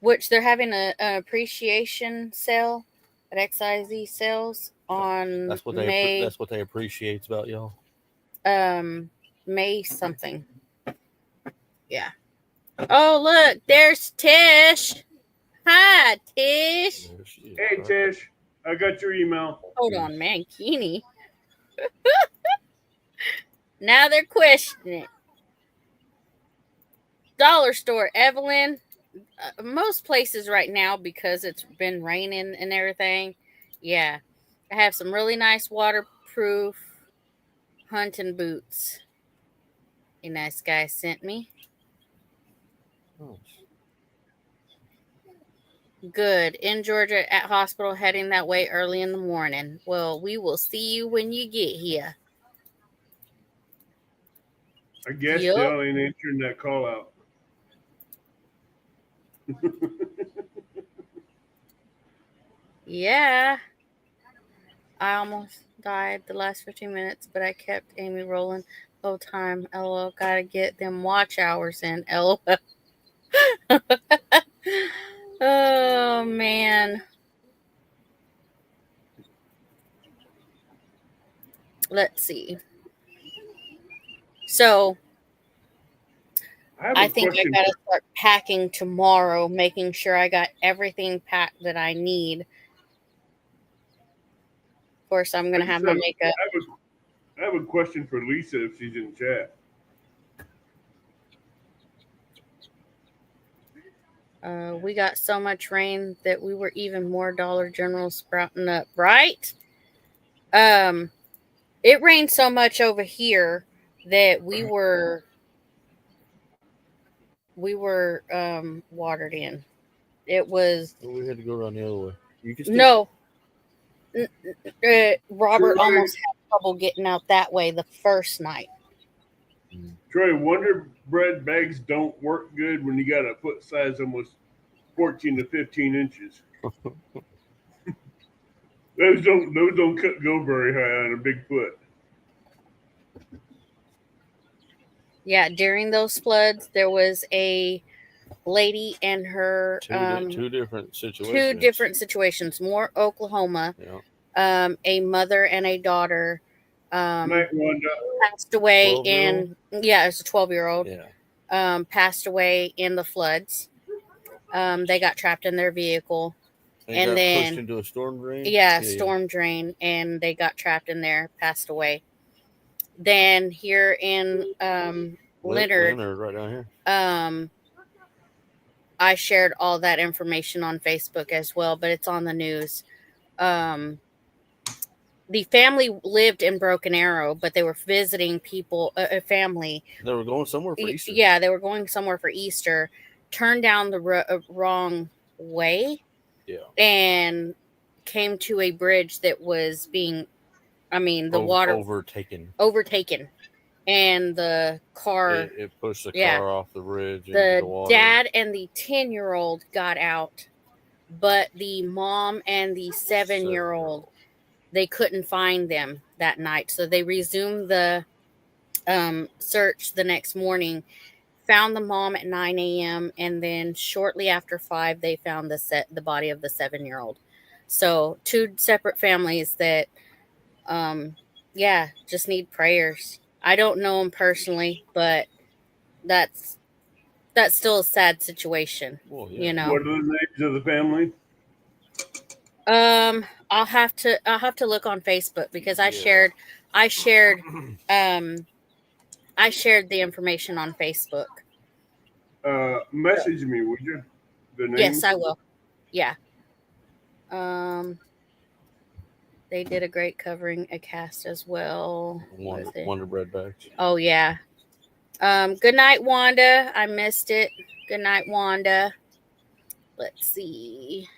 Which they're having an appreciation sale at XYZ sales on that's what they appreciate about y'all. May something. Yeah. Oh look, there's Tish. Hi, Tish. Hey Tish, I got your email. Hold on, Mankini. Now they're questioning. Dollar store, Evelyn. Most places right now, because it's been raining and everything. Yeah. I have some really nice waterproof hunting boots. A nice guy sent me. Good. In Georgia at hospital, heading that way early in the morning. Well, we will see you when you get here. I guess Dale ain't answering that call out. Yeah. I almost died the last 15 minutes, but I kept Amy rolling the whole time. LOL. Gotta get them watch hours in. LOL. Oh, man. Let's see. So, I think I gotta start packing tomorrow, making sure I got everything packed that I need. Of course, I'm gonna have my makeup. I I have a question for Lisa if she's in chat. We got so much rain that we were even more Dollar General sprouting up, right? It rained so much over here that we were watered in. It was We had to go around the other way. You can still no. Robert Troy, almost had trouble getting out that way the first night. Troy, Wonder Bread bags don't work good when you got a foot size almost 14 to 15 inches. Those don't go very high on a big foot. Yeah, during those floods, there was a lady and her two different two different situations. More Oklahoma. Yeah. A mother and a daughter Night Wanda. passed away 12-year-old? it's a 12-year-old. Yeah. Passed away in the floods. They got trapped in their vehicle. And then pushed into a storm drain. Yeah, storm drain, and they got trapped in there, passed away. Then here in Leonard, right down here. I shared all that information on Facebook as well, but it's on the news. The family lived in Broken Arrow, but they were visiting people, a family. They were going somewhere for Easter. Yeah, they were going somewhere for Easter. Turned down the wrong way. Yeah. And came to a bridge that was being, the water overtaken. And the car, it pushed the car off the bridge. The dad and the 10-year-old got out, but the mom and the 7-year-old, they couldn't find them that night. So they resumed the search the next morning, found the mom at 9 a.m. and then shortly after 5, they found the body of the 7-year-old. So 2 separate families that, just need prayers. I don't know them personally, but that's still a sad situation. Well, yeah. You know. What are the names of the family? I'll have to look on Facebook because I shared the information on Facebook. Message me, would you? The names? Yes, I will. Yeah. They did a great covering a cast as well. Wonder Bread bags. Oh yeah. Good night, Wanda. I missed it. Good night, Wanda. Let's see.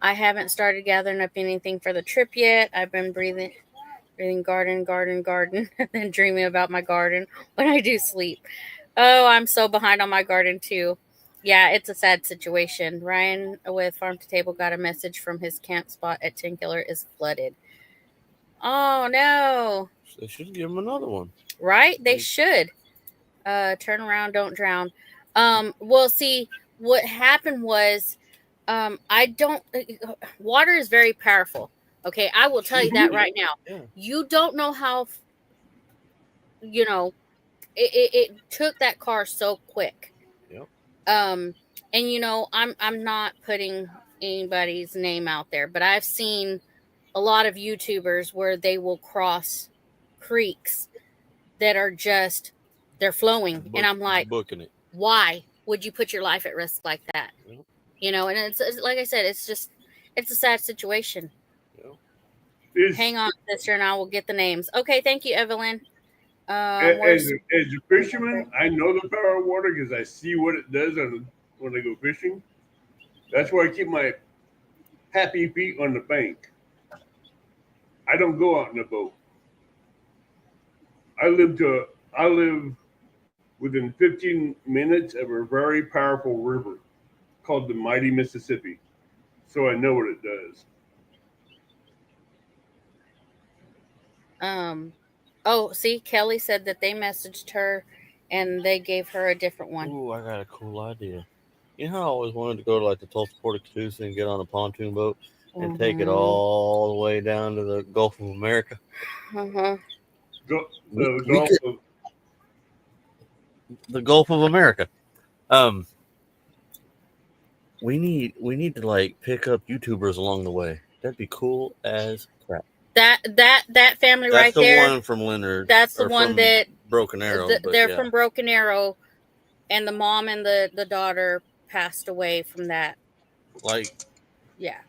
I haven't started gathering up anything for the trip yet. I've been breathing garden, and then dreaming about my garden when I do sleep. Oh, I'm so behind on my garden too. Yeah, it's a sad situation. Ryan with Farm to Table got a message from his camp spot at Tenkiller is flooded. Oh no. They should give him another one. Right? They should. Turn around, don't drown. Well, see, what happened was water is very powerful. Okay, I will tell you that right now. Yeah. You don't know how, it took that car so quick. Yep. And I'm not putting anybody's name out there, but I've seen a lot of YouTubers where they will cross creeks that are just, they're flowing. And I'm like, booking it. Why would you put your life at risk like that? Yep. And it's like I said, it's a sad situation. Yep. Hang on, sister, and I will get the names. Okay, thank you, Evelyn. As a fisherman, I know the power of water because I see what it does when I go fishing. That's why I keep my happy feet on the bank. I don't go out in a boat. I live within 15 minutes of a very powerful river called the Mighty Mississippi. So I know what it does. Oh, see, Kelly said that they messaged her and they gave her a different one. Ooh, I got a cool idea. You know how I always wanted to go to like the Tulsa Port of Catoosa and get on a pontoon boat and take it all the way down to the Gulf of America? Uh-huh. The Gulf of America. We need to like pick up YouTubers along the way. That'd be cool as crap. That family That's right the there. one from Leonard. That's the or one from that Broken Arrow. But they're yeah. from Broken Arrow, and the mom and the daughter passed away from that. Like Yeah.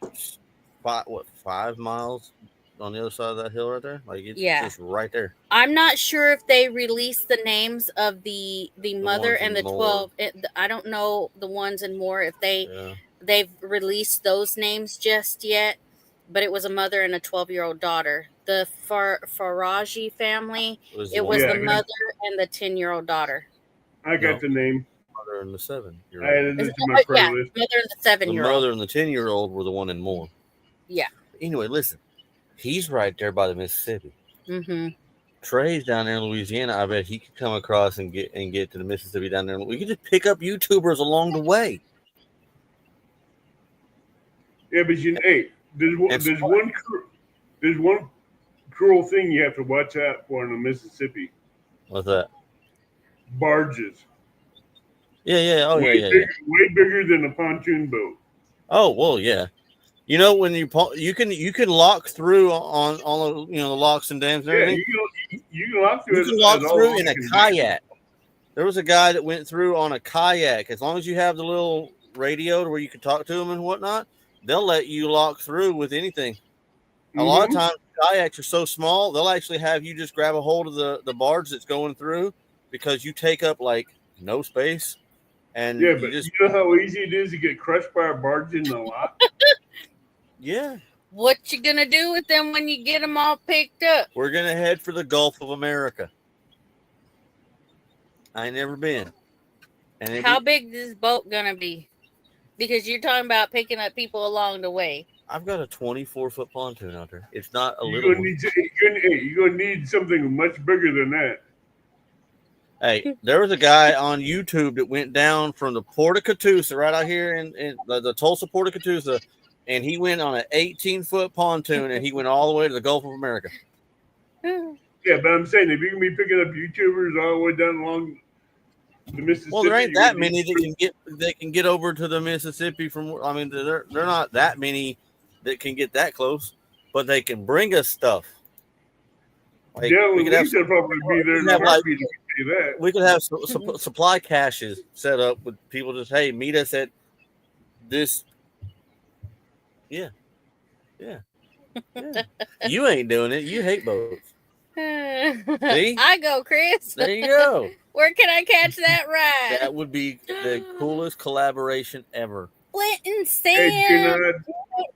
5 miles on the other side of that hill right there? Like it's Yeah. just right there. I'm not sure if they released the names of the mother ones and in the Moore. 12. I don't know the ones in Moore if Yeah. they've released those names just yet, but it was a mother and a 12-year-old daughter. The Faraji family, it was Yeah, the mother and the 10-year-old daughter. I got No. the name. Mother and the I 7-year-old. added it to my prayer Yeah, list. mother and the The 7-year-old. mother and the 10-year-old were the one in Moore. Yeah. Anyway, listen. He's right there by the Mississippi. Mm-hmm. Trey's down there in Louisiana. I bet he could come across and get to the Mississippi down there. We could just pick up YouTubers along the way. Yeah, but hey, there's one cruel thing you have to watch out for in the Mississippi. What's that? Barges. Yeah. Oh, way yeah. Way bigger than a pontoon boat. Oh, well, yeah. You know, when you can lock through on the locks and dams and everything. Yeah, you can lock through. You can lock through in a kayak. There was a guy that went through on a kayak. As long as you have the little radio to where you can talk to them and whatnot, they'll let you lock through with anything. A lot of times kayaks are so small, they'll actually have you just grab a hold of the barge that's going through because you take up like no space. And yeah, but you know how easy it is to get crushed by a barge in the lock? Yeah. What you gonna do with them when you get them all picked up? We're gonna head for the Gulf of America. I ain't never been. And how big is this boat gonna be? Because you're talking about picking up people along the way. I've got a 24-foot pontoon out there. It's not a little one. You're gonna need something much bigger than that. Hey, there was a guy on YouTube that went down from the Port of Catoosa right out here in the Tulsa Port of Catoosa, and he went on an 18-foot pontoon, and he went all the way to the Gulf of America. Yeah, but I'm saying if you can be picking up YouTubers all the way down along the Mississippi, well, there ain't that many that can get over to the Mississippi from. I mean, they're not that many that can get that close, but they can bring us stuff. Like, yeah, we could probably be there. We could have supply caches set up with people just, hey, meet us at this. Yeah. You ain't doing it. You hate boats. See? I go, Chris. There you go. Where can I catch that ride? That would be the coolest collaboration ever. Flint and Sam.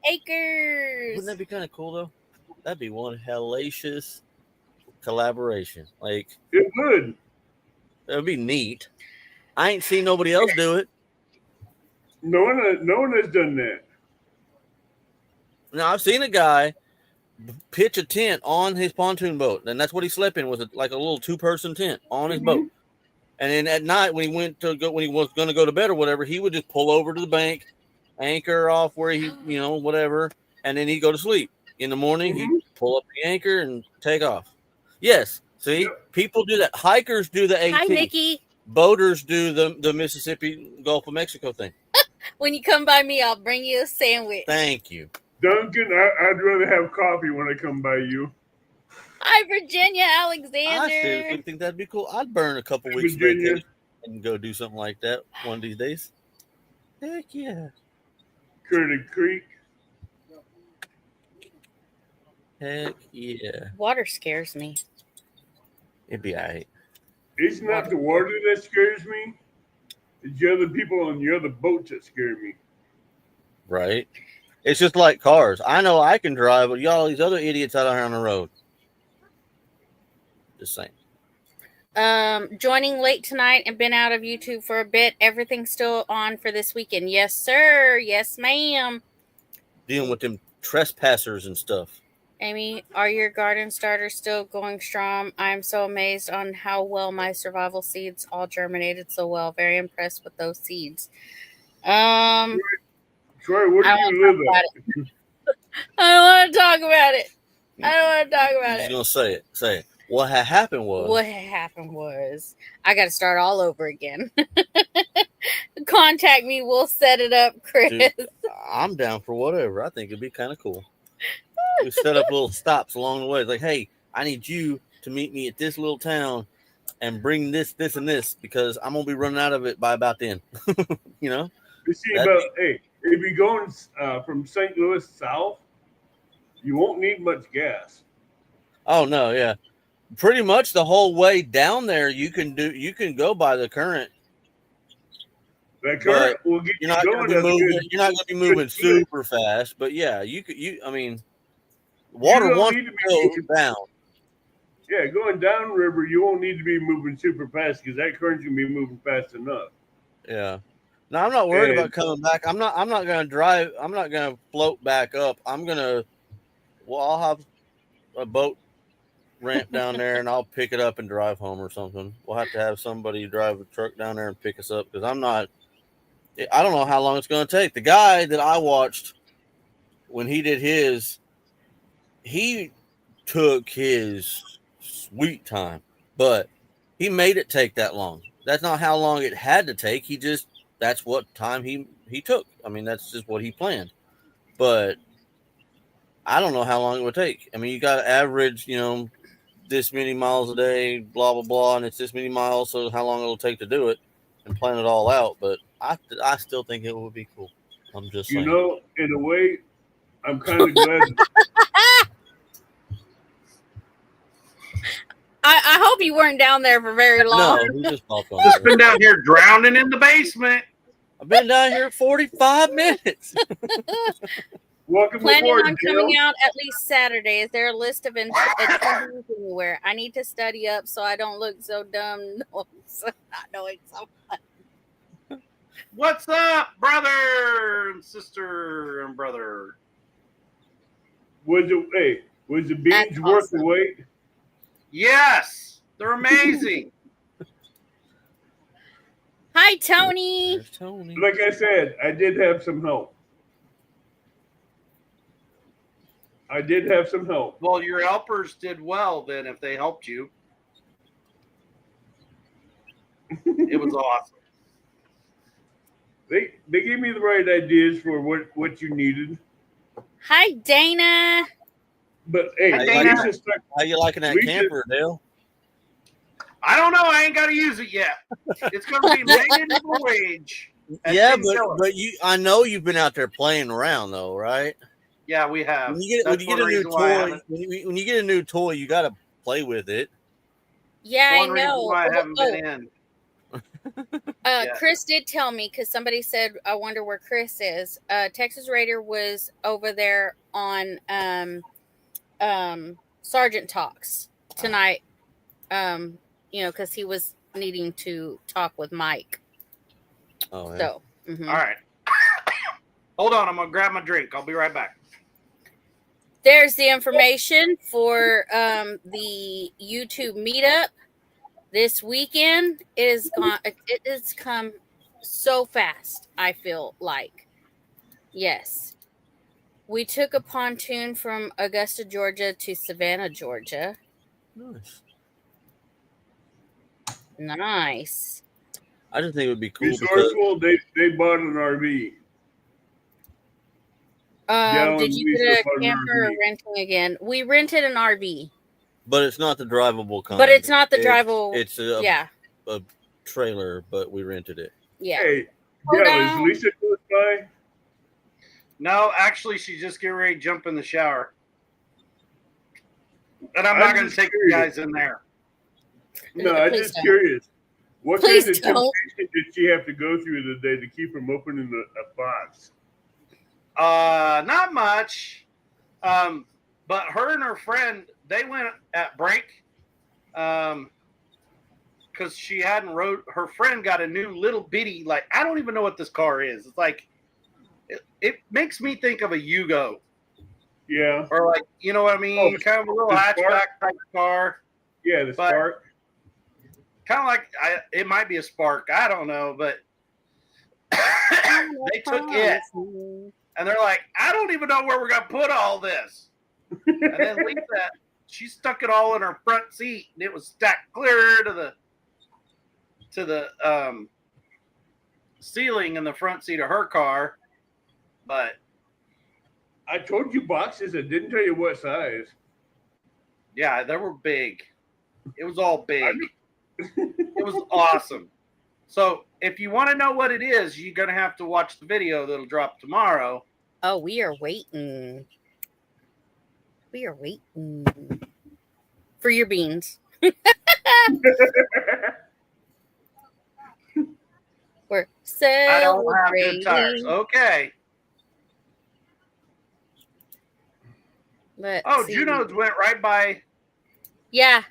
Acres. Wouldn't that be kind of cool, though? That'd be one hellacious collaboration. Like, it would. That would be neat. I ain't seen nobody else do it. No one has done that. Now, I've seen a guy pitch a tent on his pontoon boat, and that's what he slept in, was like a little 2-person tent on his boat. And then at night, when he was going to go to bed or whatever, he would just pull over to the bank, anchor off where he, whatever, and then he'd go to sleep. In the morning, he'd pull up the anchor and take off. Yes, see, people do that. Hikers do the AT. Hi, Nikki. Boaters do the Mississippi Gulf of Mexico thing. When you come by me, I'll bring you a sandwich. Thank you. Duncan, I'd rather have coffee when I come by you. Hi, Virginia Alexander. I seriously think that'd be cool. I'd burn a couple weeks vacation and go do something like that one of these days. Heck yeah. Curtis Creek. Heck yeah. Water scares me. It'd be all right. It's not the water that scares me. It's the other people on the other boats that scare me. Right. It's just like cars. I know I can drive, but y'all, these other idiots out here on the road. Just saying. Joining late tonight and been out of YouTube for a bit. Everything's still on for this weekend. Yes, sir. Yes, ma'am. Dealing with them trespassers and stuff. Amy, are your garden starters still going strong? I'm so amazed on how well my survival seeds all germinated so well. Very impressed with those seeds. Troy, where do you live at? I don't want to talk about it. You're going to say it. Say it. What happened was I got to start all over again. Contact me. We'll set it up, Chris. Dude, I'm down for whatever. I think it'd be kind of cool. We set up little stops along the way. It's like, hey, I need you to meet me at this little town and bring this, this, and this because I'm gonna be running out of it by about then. You know? You see, That'd but be, hey, if you're going from St. Louis south, you won't need much gas. oh no, yeah. Pretty much the whole way down there you can go by the current, That but current will get you're you not gonna going be a moving good, you're not gonna be good moving split. super fast. But yeah, you I mean You water don't wants need to to be go moving. down. Yeah, going downriver, you won't need to be moving super fast because that current's gonna be moving fast enough. Yeah. No, I'm not worried And about coming back. I'm not gonna drive. I'm not gonna float back up. I'll have a boat ramp down there, and I'll pick it up and drive home or something. We'll have to have somebody drive a truck down there and pick us up because I'm not. I don't know how long it's gonna take. The guy that I watched when he did his, he took his sweet time, but he made it take that long. That's not how long it had to take. That's what time he took. I mean, that's just what he planned. But I don't know how long it would take. I mean, you got to average, this many miles a day, blah blah blah, and it's this many miles. So how long it'll take to do it and plan it all out. But I still think it would be cool. I'm just you saying. know, in a way, I'm kind of glad. I hope you weren't down there for very long. No, he just popped on Just there. been down here drowning in the basement. I've been down here 45 minutes. Welcome Planning aboard, on coming Dale. out at least Saturday. Is there a list of attendees anywhere? I need to study up so I don't look so dumb. No, not knowing so. What's up, brother and sister and brother? Was the beans That's worth the awesome. wait? Yes, they're amazing. Hi, Tony. There's Tony. Like I said, I did have some help. Well, your helpers did well then if they helped you. It was awesome. They gave me the right ideas for what you needed. Hi, Dana. But hey, Hi, Dana. How you liking that camper, Dale? I don't know. I ain't got to use it yet. It's going to be minimum wage. at Yeah, Tenkiller. but I know you've been out there playing around though, right? Yeah, we have. When you get a new toy, when you get a new toy, you got to play with it. Yeah, One I reason know. why I haven't been in. Yeah. Chris did tell me because somebody said, "I wonder where Chris is." Texas Raider was over there on Sergeant Talks tonight. Because he was needing to talk with Mike. Oh, yeah. So, All right. Hold on. I'm going to grab my drink. I'll be right back. there's the information for the YouTube meetup this weekend. It has come so fast, I feel like. Yes. We took a pontoon from Augusta, Georgia to Savannah, Georgia. Nice. I just think it would be cool Resourceful. They bought an RV. Did you get a camper or renting again? We rented an RV. But it's not the drivable kind. But it's not the drivable. It's a trailer, but we rented it. Yeah. Hey, is Lisa close by? No, actually, she's just getting ready to jump in the shower. And I'm not going to take you guys in there. No, I'm just curious. What kind of temptation did she have to go through today to keep from opening a box? Not much. But her and her friend, they went at break. Because she hadn't rode. Her friend got a new little bitty, like, I don't even know what this car is. It's like, it makes me think of a Yugo. Yeah. Or like, you know what I mean? Kind of a little hatchback type car. Yeah, the Spark. Kind of like, it might be a Spark. I don't know, but they took it. And they're like, I don't even know where we're going to put all this. And then Lisa, she stuck it all in her front seat, and it was stacked clear to the ceiling in the front seat of her car. But I told you boxes. I didn't tell you what size. Yeah, they were big. It was all big. It was awesome. So if you want to know what it is, you're going to have to watch the video that'll drop tomorrow. Oh, we are waiting. We are waiting for your beans. We're I don't have good tires. celebrating. Okay. Let's see. Juno's went right by. Yeah.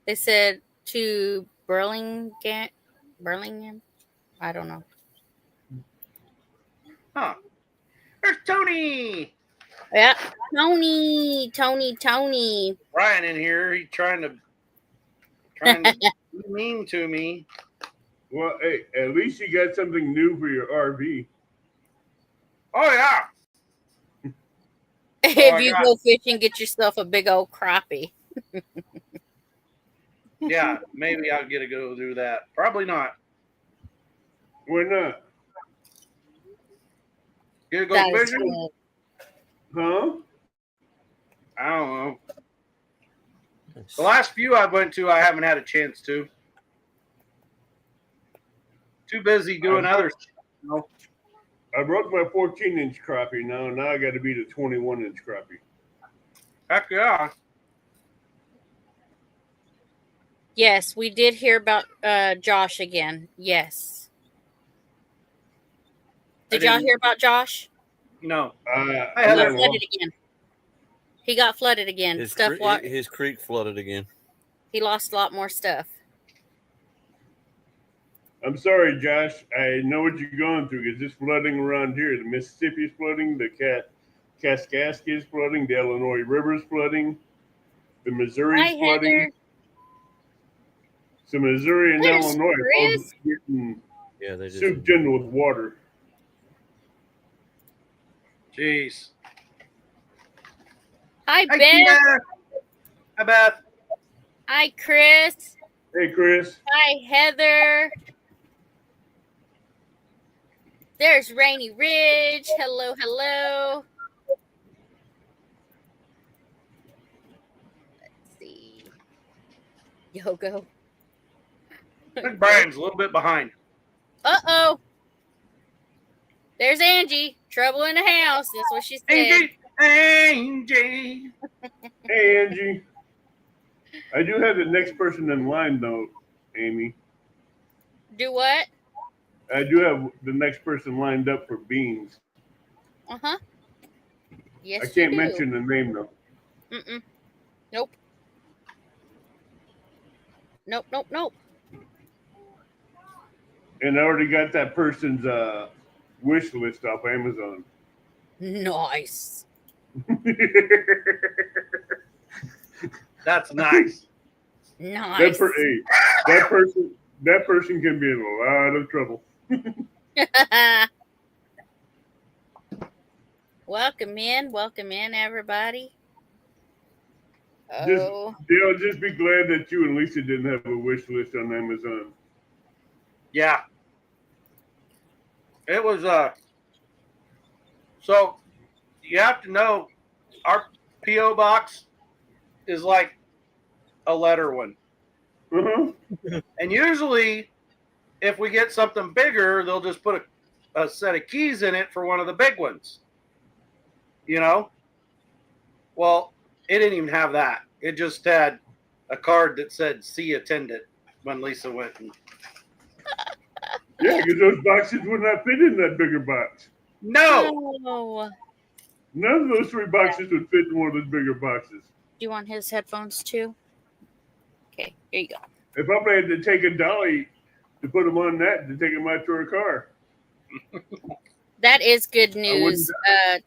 They said to Burlingame. I don't know. Huh. There's Tony. Yeah. Tony. Ryan in here. He's trying to be mean to me. Well, hey, at least you got something new for your RV. Oh, yeah. If you go fishing, get yourself a big old crappie. Yeah, maybe I'll get to go do that. Probably not. Why not? Get to go That is fishing? Huh? I don't know. The last few I went to, I haven't had a chance to. Too busy doing other stuff. You know? I broke my 14-inch crappie now. Now I got to beat a 21-inch crappie. Heck yeah. Yes, we did hear about Josh again. Yes. Did y'all hear about Josh? No. He got flooded again. He got flooded again. His creek flooded again. He lost a lot more stuff. I'm sorry, Josh. I know what you're going through because this flooding around here, the Mississippi is flooding, the Kaskaskia is flooding, the Illinois River is flooding, the Missouri is flooding. Heather. So Missouri and There's Illinois are Chris. getting they just souped in with water. Jeez. Hi, Hi, Beth. Tina. Hi, Beth. Hi, Chris. Hey, Chris. Hi, Heather. There's Rainy Ridge. Hello. Let's see. Yogo. I think Brian's a little bit behind. Uh-oh. There's Angie. Trouble in the house. That's what she said. Angie. Hey, Angie. I do have the next person in line, though, Amy. Do what? I do have the next person lined up for beans. Uh-huh. Yes, I can't you do. mention the name, though. Mm-mm. Nope. Nope. And I already got that person's wish list off Amazon. Nice. That's nice. Nice. That person can be in a lot of trouble. Welcome in, everybody. They'll just be glad that you and Lisa didn't have a wish list on Amazon. Yeah. It was so you have to know our P.O. box is like a letter one. Uh-huh. And usually if we get something bigger, they'll just put a set of keys in it for one of the big ones. You know? Well, it didn't even have that. It just had a card that said "See Attendant" when Lisa went. Yeah, because those boxes would not fit in that bigger box. No. None of those 3 boxes would fit in one of those bigger boxes. Do you want his headphones too? Okay, here you go. If I had to take a dolly to put them on that, to take them out to her car. That is good news,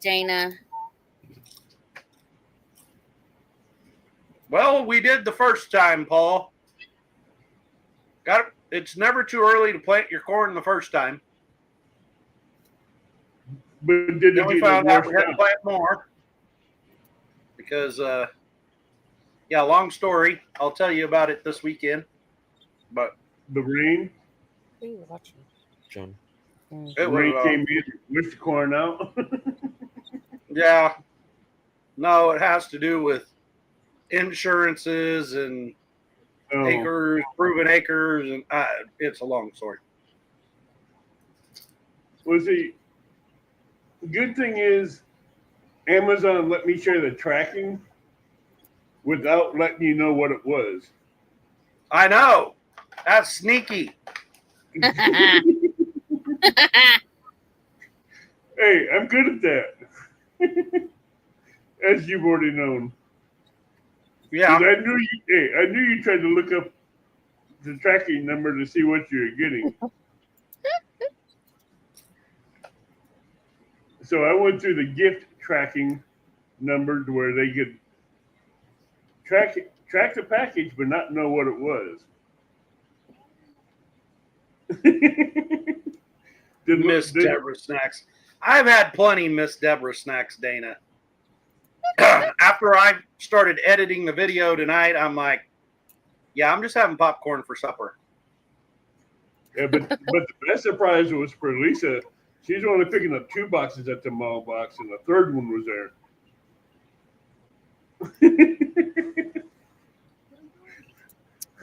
Dana. Well, we did the first time, Paul. It's never too early to plant your corn the first time. But did Then we found out we had to plant more. Because, long story. I'll tell you about it this weekend. But the rain? Who are you watching? John. The rain came in, wished the corn out. Yeah. No, it has to do with insurances and acres, proven acres, and it's a long story. Well, see, good thing is Amazon let me share the tracking without letting you know what it was. I know. That's sneaky. Hey, I'm good at that. As you've already known. Yeah. I knew you tried to look up the tracking number to see what you're getting. So I went through the gift tracking number to where they could track the package but not know what it was. Miss Deborah Snacks. I've had plenty Miss Deborah Snacks, Dana. After I started editing the video tonight, I'm like, yeah, I'm just having popcorn for supper. Yeah, but the best surprise was for Lisa. She's only picking up 2 boxes at the mall box, and the third one was there.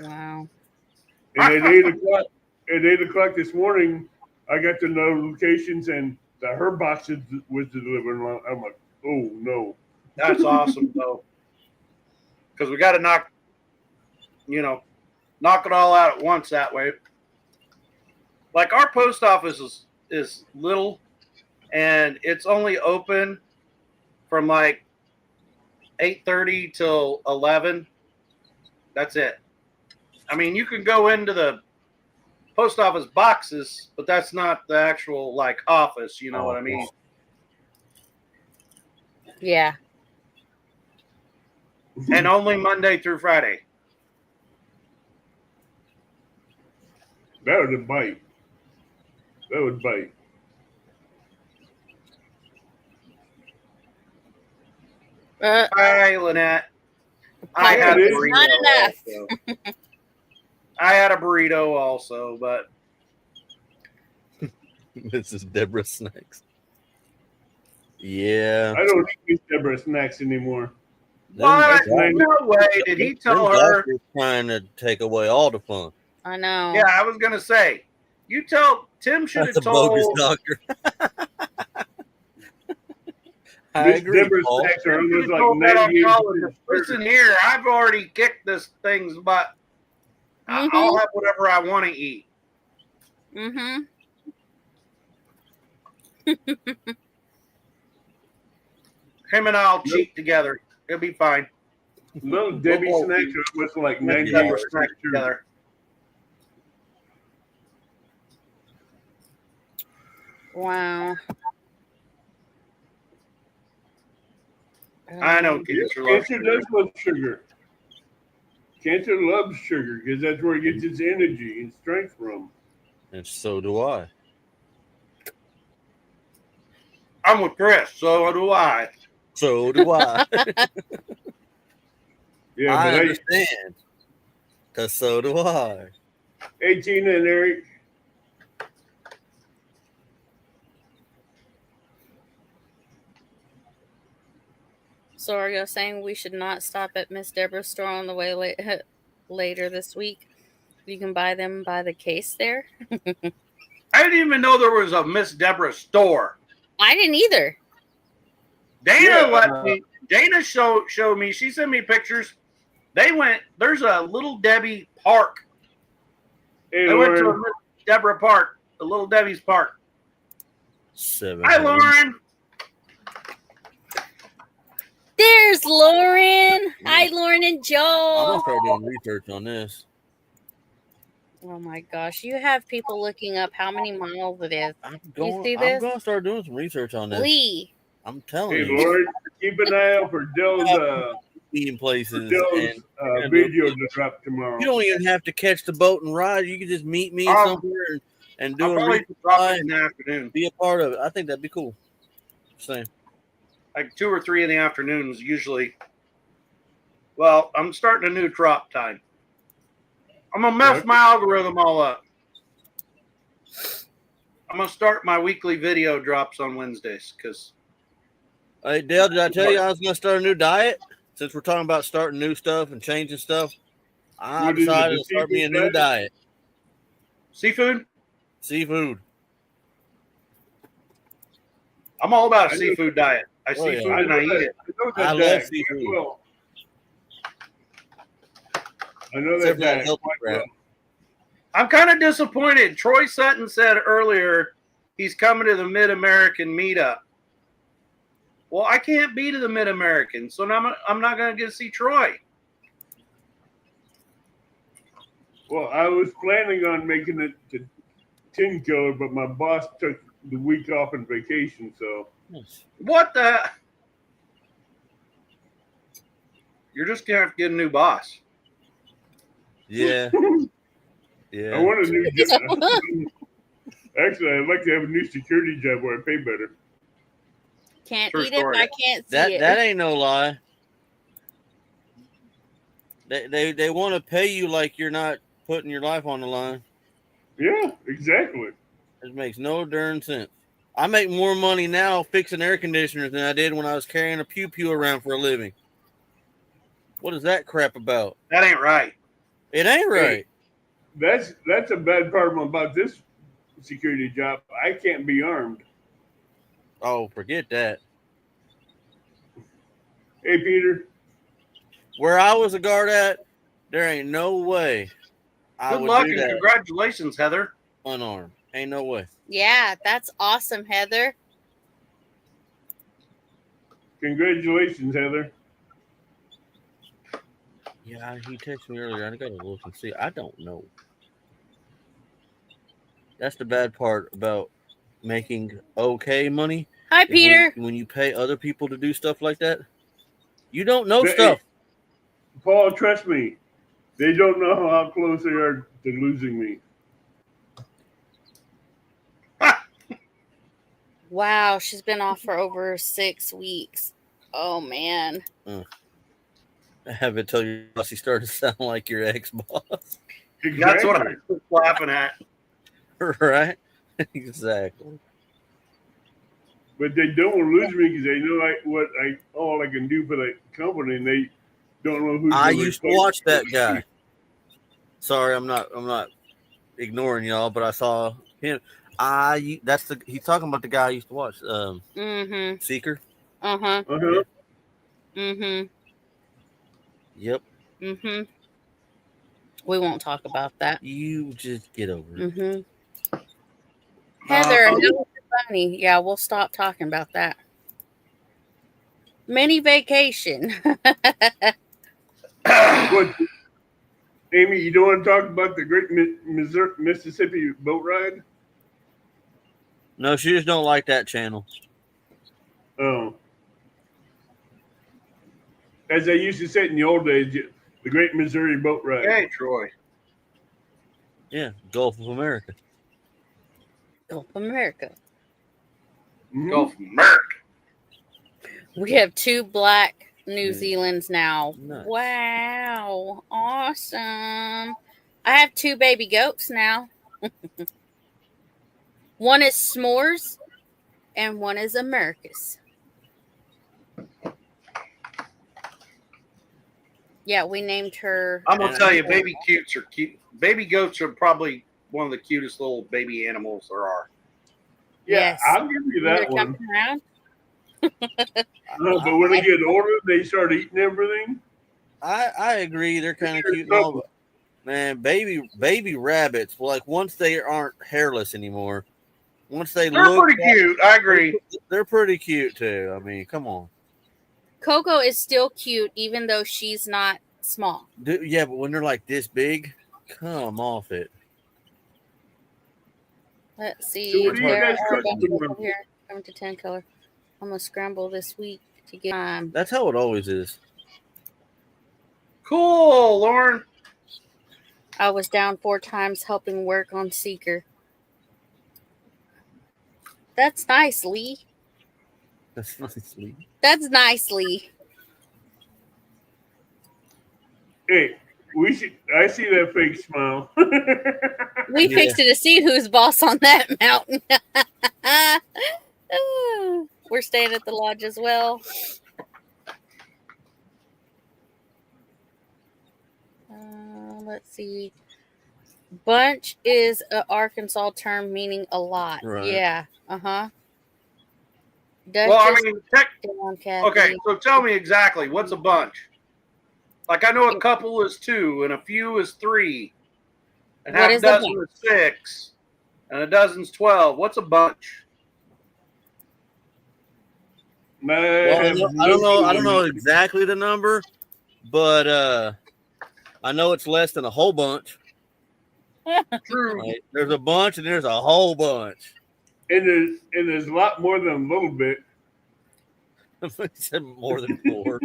Wow. And at 8 o'clock this morning, I got the notifications and that her box was delivered. I'm like, oh no. That's awesome though, because we got to knock it all out at once that way. Like our post office is little, and it's only open from like 8:30 till 11. That's it. I mean, you can go into the post office boxes, but that's not the actual like office. You know what I mean? Yeah. And only Monday through Friday. That would bite. That would bite. Hi, Lynette. I had not enough. I had a burrito also, but This is Deborah Snacks. Yeah. I don't eat Deborah Snacks anymore. What? No way. Did he tell her? Trying to take away all the fun. I know. Yeah, I was gonna say. Tim should have told. Bogus doctor. I Miss agree. Deborah Snacks are almost like 98%. Listen here, I've already kicked this thing's butt. I'll have whatever I want to eat. Mm-hmm. Him and I'll cheat together. It'll be fine. No, Debbie Snacks was like 98% together. Wow. I know Cancer does love sugar. Cancer loves sugar because that's where it gets its energy and strength from. And so do I. I'm with Chris. So do I. So do I. Yeah, I but understand. Because so do I. Hey, Tina and Eric. So are you saying we should not stop at Miss Deborah's store on the way later this week? You can buy them by the case there. I didn't even know there was a Miss Deborah store. I didn't either. Dana showed me. She sent me pictures. There's a Little Debbie park. Hey, they went to a Miss Deborah park, the Little Debbie's park. Hi, Lauren. There's Lauren. Hi, Lauren and Joe. I'm going to start doing research on this. Oh, my gosh. You have people looking up how many miles it is. You see this? I'm going to start doing some research on this. Lee. I'm telling you. Hey, Lauren, keep an eye out for Dell's eating places and video to drop tomorrow. You don't even have to catch the boat and ride. You can just meet me somewhere and do a resupply in the afternoon. Be a part of it. I think that'd be cool. Same. Like 2 or 3 in the afternoons usually. Well, I'm starting a new drop time. I'm gonna mess my algorithm all up. I'm gonna start my weekly video drops on Wednesdays because Hey, Dale, did I tell you I was going to start a new diet? Since we're talking about starting new stuff and changing stuff, I What is it, decided the to start me a seafood new diet? diet. Seafood? Seafood. I'm all about a I know seafood diet. I Oh, yeah. seafood and I eat it. I know that I love diet seafood. quite well. I know Except that for that diet healthy quite crap. well. I'm kind of disappointed. Troy Sutton said earlier he's coming to the Mid-American Meetup. Well, I can't be to the Mid-American, so now I'm not going to get to see Troy. Well, I was planning on making it to Tenkiller, but my boss took the week off on vacation, so What the? You're just going to have to get a new boss. Yeah. I Yeah. want a new job. Actually, I'd like to have a new security job where I pay better. Can't True eat it, story. I can't see it. That ain't no lie. They want to pay you like you're not putting your life on the line. Yeah, exactly. It makes no darn sense. I make more money now fixing air conditioners than I did when I was carrying a pew-pew around for a living. What is that crap about? That ain't right. It ain't right. Hey, that's a bad part about this security job. I can't be armed. Oh, forget that. Hey, Peter. Where I was a guard at, there ain't no way I Good would luck do and that congratulations, Heather. unarmed. Ain't no way. Yeah, that's awesome, Heather. Congratulations, Heather. Yeah, he texted me earlier. I gotta look and see. I don't know. That's the bad part about making okay money. Hi, is Peter. when you pay other people to do stuff like that, you don't know Hey, stuff. Paul, trust me. They don't know how close they are to losing me. Wow, she's been off for over 6 weeks. Oh, man. Have it tell your boss he started to sound like your ex-boss. Exactly. That's what I was laughing at. Right? Exactly. But they don't want to lose me because they know all I can do for the company, and they don't know who's. I gonna used to replace watch that me. guy. Sorry, I'm not ignoring y'all, but I saw him. He's talking about the guy I used to watch. Mm-hmm. Seeker. Uh-huh. Uh-huh. Mm-hmm. Yep. Mm-hmm. We won't talk about that. You just get over it. Mm-hmm. Heather, Uh, how was your bunny? Yeah, we'll stop talking about that. Mini vacation. What, Amy? You don't want to talk about the Great Mississippi boat ride? No, she just don't like that channel. Oh, as I used to say in the old days, the Great Missouri Boat Ride. hey, Troy. Yeah, Gulf of America. Gulf America. Mhm. Gulf of America. We have 2 black New Mm. Zealands now. Nice. Wow. Awesome. I have 2 baby goats now. One is S'mores and one is Americus. Yeah, we named her. I'm gonna tell you, baby cutes are cute. Baby goats are probably one of the cutest little baby animals there are. Yeah, Yes. I'll give you When that they're one. jumping around. But when they get older, they start eating everything. I agree. They're kind of They're cute and all, trouble. but man, baby rabbits. Like once they aren't hairless anymore, once they They're look, pretty cute. I agree. they're pretty cute too. I mean, come on. Coco is still cute, even though she's not small. Yeah, but when they're like this big, come off it. Let's see. So what are you Tara guys cooking Arbuckle tomorrow? over here. Coming to Tenkiller. I'm gonna scramble this week to get time. That's how it always is. Cool, Lauren. I was down 4 times helping work on Seeker. That's nice, Lee. That's nicely. That's nice, Lee. Hey, I see that fake smile. We Yeah. fixed it to see who's boss on that mountain. We're staying at the lodge as well. Let's see. Bunch is an Arkansas term meaning a lot. Right. Yeah. Uh-huh. Well, I Duchess mean, down, Kathy. okay, so tell me exactly, what's a bunch? Like, I know a couple is 2, and a few is 3, and What half a is a dozen bunch? is 6, and a dozen's 12. What's a bunch? Well, I don't know exactly the number, but I know it's less than a whole bunch. True. Right? There's a bunch and there's a whole bunch. And there's a lot more than a little bit. He said more than 4.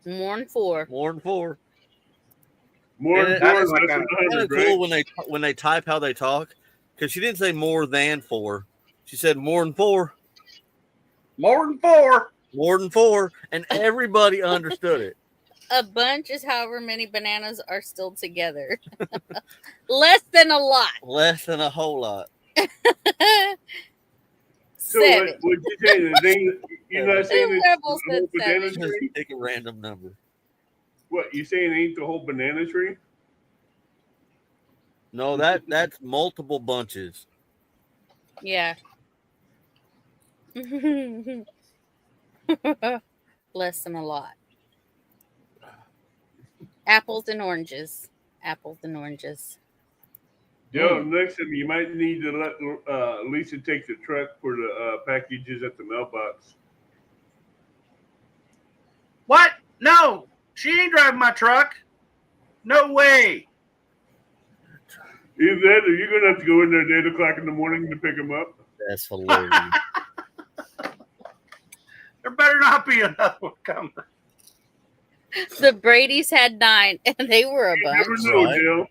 More than 4. More than 4. More And than 4 that is is like less than Kind 100, of right? cool when they type how they talk, because she didn't say more than 4. She said more than 4. More than 4. More than 4, and everybody understood it. A bunch is however many bananas are still together. Less than a lot. Less than a whole lot. So 7. what you saying? You're not saying it's Rebel the whole said banana 7. Just tree? pick a random number. What, you saying it ain't the whole banana tree? No, that's multiple bunches. Yeah. Less than a lot. Apples and oranges. Apples and oranges. Joe, next time you might need to let Lisa take the truck for the packages at the mailbox. What? No, she ain't driving my truck. No way. Either that or you're going to have to go in there at 8 o'clock in the morning to pick them up. That's hilarious. There better not be another one coming. The Brady's had 9, and they were a You bunch. never know, Right. Joe.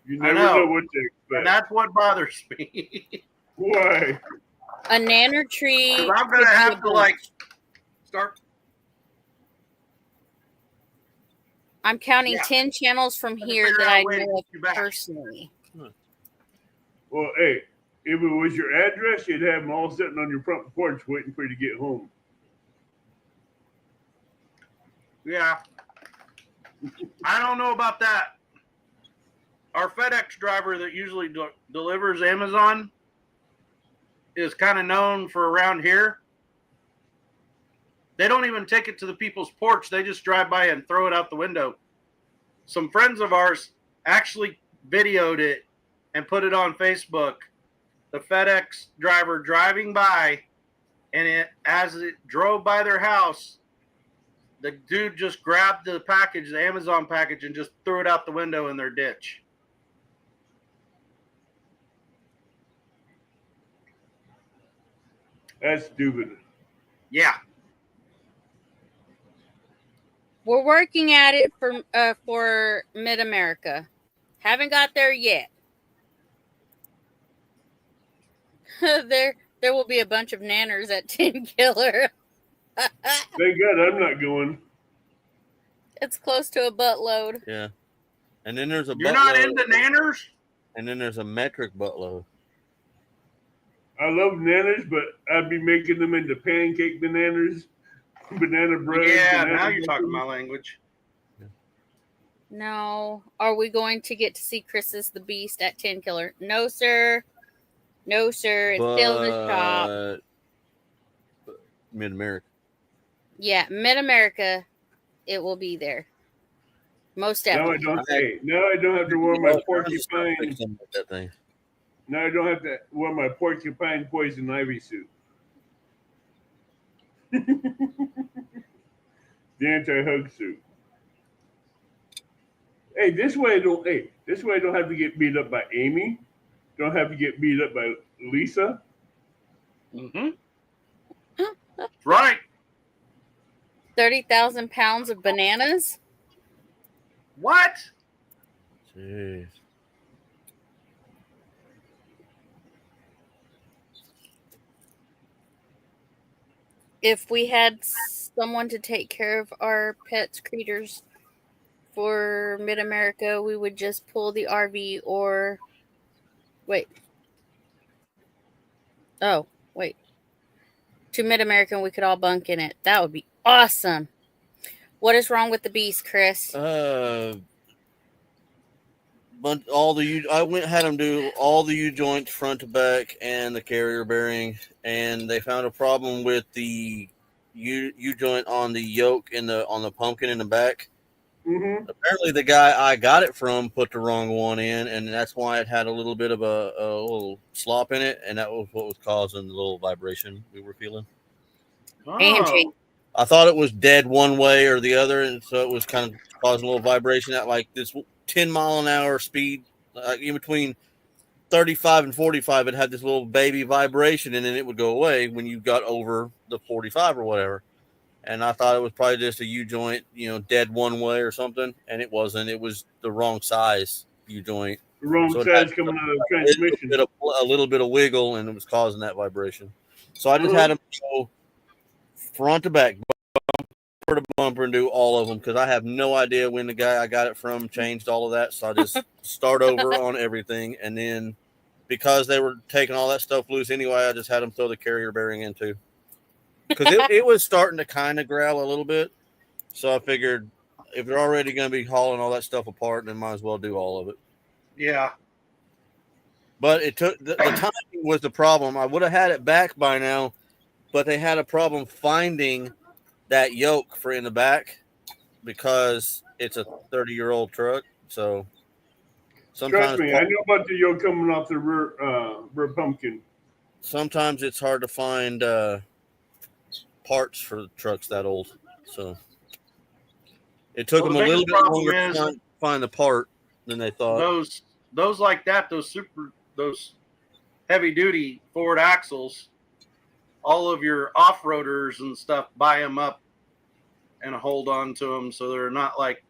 You I never know. know what to expect. And that's what bothers me. Why? A nanner tree. 'Cause I'm going to have to, like, start. I'm counting Yeah. 10 channels from Gotta here figure that out I a way to know of get you back. personally. Well, hey, if it was your address, you'd have them all sitting on your front porch waiting for you to get home. Yeah. I don't know about that. Our FedEx driver that usually delivers Amazon is kind of known for around here. They don't even take it to the people's porch. They just drive by and throw it out the window. Some friends of ours actually videoed it and put it on Facebook. The FedEx driver driving by, and as it drove by their house, the dude just grabbed the package, the Amazon package, and just threw it out the window in their ditch. That's stupid. Yeah. We're working at it for Mid-America. Haven't got there yet. There will be a bunch of nanners at Tenkiller. Thank God I'm not going. It's close to a buttload. Yeah. And then there's a You're not buttload. into nanners? And then there's a metric buttload. I love bananas, but I'd be making them into pancake bananas, banana bread. Yeah, banana now you're talking muffins. my language. No. Are we going to get to see Chris's the Beast at Tenkiller? No, sir. No, sir. It's still in the shop. Mid-America. Yeah, Mid-America. It will be there. Most Now I definitely. don't have to wear my porcupine. That thing. Now I don't have to wear my porcupine poison ivy suit. The anti-hug suit. Hey, this way I don't have to get beat up by Amy. Don't have to get beat up by Lisa. Mm-hmm. Right. 30,000 pounds of bananas? What? Jeez. If we had someone to take care of our pets, critters for Mid-America, we would just pull the RV or... Wait. Oh, Wait. To Mid-American, we could all bunk in it. That would be awesome. What is wrong with the Beast, Chris? But I had them do all the U joints front to back and the carrier bearing, and they found a problem with the U joint on the yoke on the pumpkin in the back. Mm-hmm. Apparently, the guy I got it from put the wrong one in, and that's why it had a little bit of a little slop in it, and that was what was causing the little vibration we were feeling. Angie. I thought it was dead one way or the other, and so it was kind of causing a little vibration at like this 10-mile-an-hour speed, in between 35 and 45. It had this little baby vibration, and then it would go away when you got over the 45 or whatever. And I thought it was probably just a U joint, dead one way or something, and it wasn't. It was the wrong size U joint. The wrong size coming out of the transmission. A little bit of wiggle, and it was causing that vibration. So I just had them go front to back, bumper to bumper, and do all of them because I have no idea when the guy I got it from changed all of that. So I just start over on everything, and then because they were taking all that stuff loose anyway, I just had them throw the carrier bearing in too. Because it was starting to kind of growl a little bit. So I figured if they're already going to be hauling all that stuff apart, then might as well do all of it. Yeah. But it took the timing was the problem. I would have had it back by now, but they had a problem finding that yoke for in the back because it's a 30-year-old truck. So sometimes, trust me, I know about the yoke coming off the rear pumpkin. Sometimes it's hard to find parts for trucks that old. So it took them a little bit longer to find the part than they thought. Those like that, those heavy duty Ford axles, all of your off-roaders and stuff buy them up and hold on to them so they're not like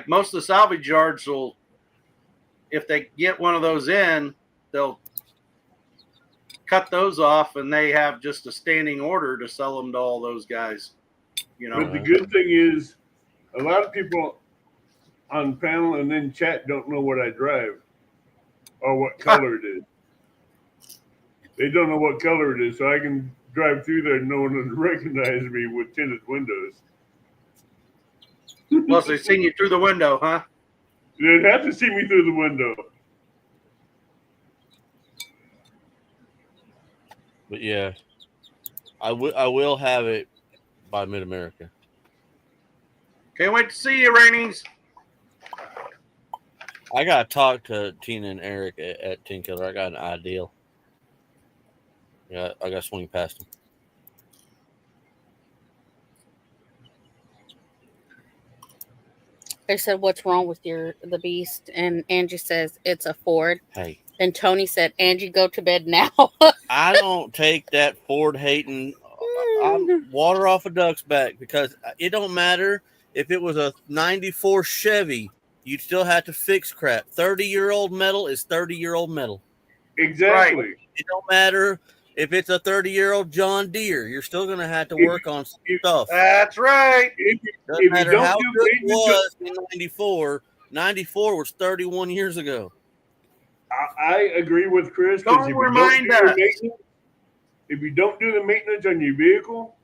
most of the salvage yards will, if they get one of those in, they'll cut those off and they have just a standing order to sell them to all those guys. But the good thing is a lot of people on panel and then chat don't know what I drive or what color it is. They don't know what color it is, so I can drive through there and no one would recognize me with tinted windows. Plus, they've seen you through the window, huh? They'd have to see me through the window. But yeah, I will have it by Mid-America. Can't wait to see you, Rainings. I got to talk to Tina and Eric at Tenkiller. I got an ideal. Yeah, I got to swing past them. They said, "What's wrong with the Beast?" And Angie says, "It's a Ford." Hey. And Tony said, "Angie, go to bed now." I don't take that Ford hating water off a duck's back because it don't matter if it was a 94 Chevy. You'd still have to fix crap. 30-year-old metal is 30-year-old metal. Exactly. Right. It don't matter if it's a 30-year-old John Deere. You're still going to have to work on some stuff. That's right. Doesn't matter how good it was in 94. 94 was 31 years ago. I agree with Chris. Don't remind us. If you don't do the maintenance on your vehicle,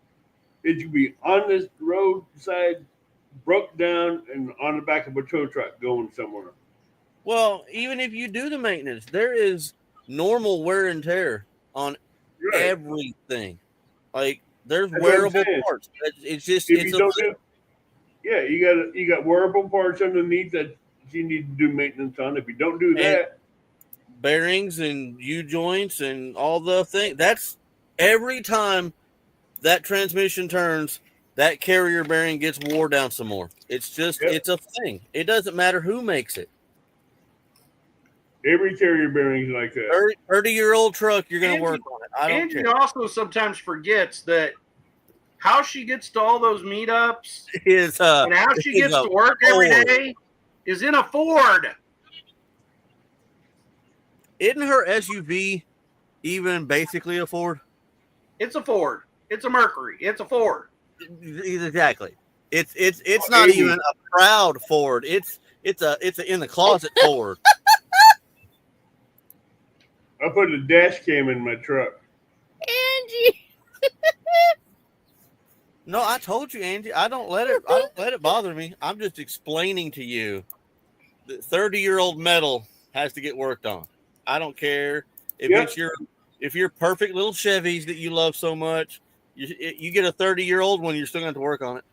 it could be on this roadside, broke down, and on the back of a tow truck going somewhere. Well, even if you do the maintenance, there is normal wear and tear on everything. Like there's wearable parts. It's just you got wearable parts underneath that you need to do maintenance on. If you don't do that, bearings and U joints and all the things. That's every time that transmission turns, that carrier bearing gets wore down some more. It's just it's a thing. It doesn't matter who makes it. Every carrier bearing's like that. 30-year-old truck, you're going to work on it. I don't care. Angie also sometimes forgets that how she gets to all those meetups and how she gets to work every day is in a Ford. Isn't her SUV even basically a Ford? It's a Ford. It's a Mercury. It's a Ford. Exactly. It's not even a proud Ford. It's a in the closet Ford. I put a dash cam in my truck. Angie. No, I told you, Angie. I don't let it bother me. I'm just explaining to you that 30-year-old metal has to get worked on. I don't care if Yep. it's your perfect little Chevys that you love so much. You get a 30-year-old one, you're still going to have to work on it.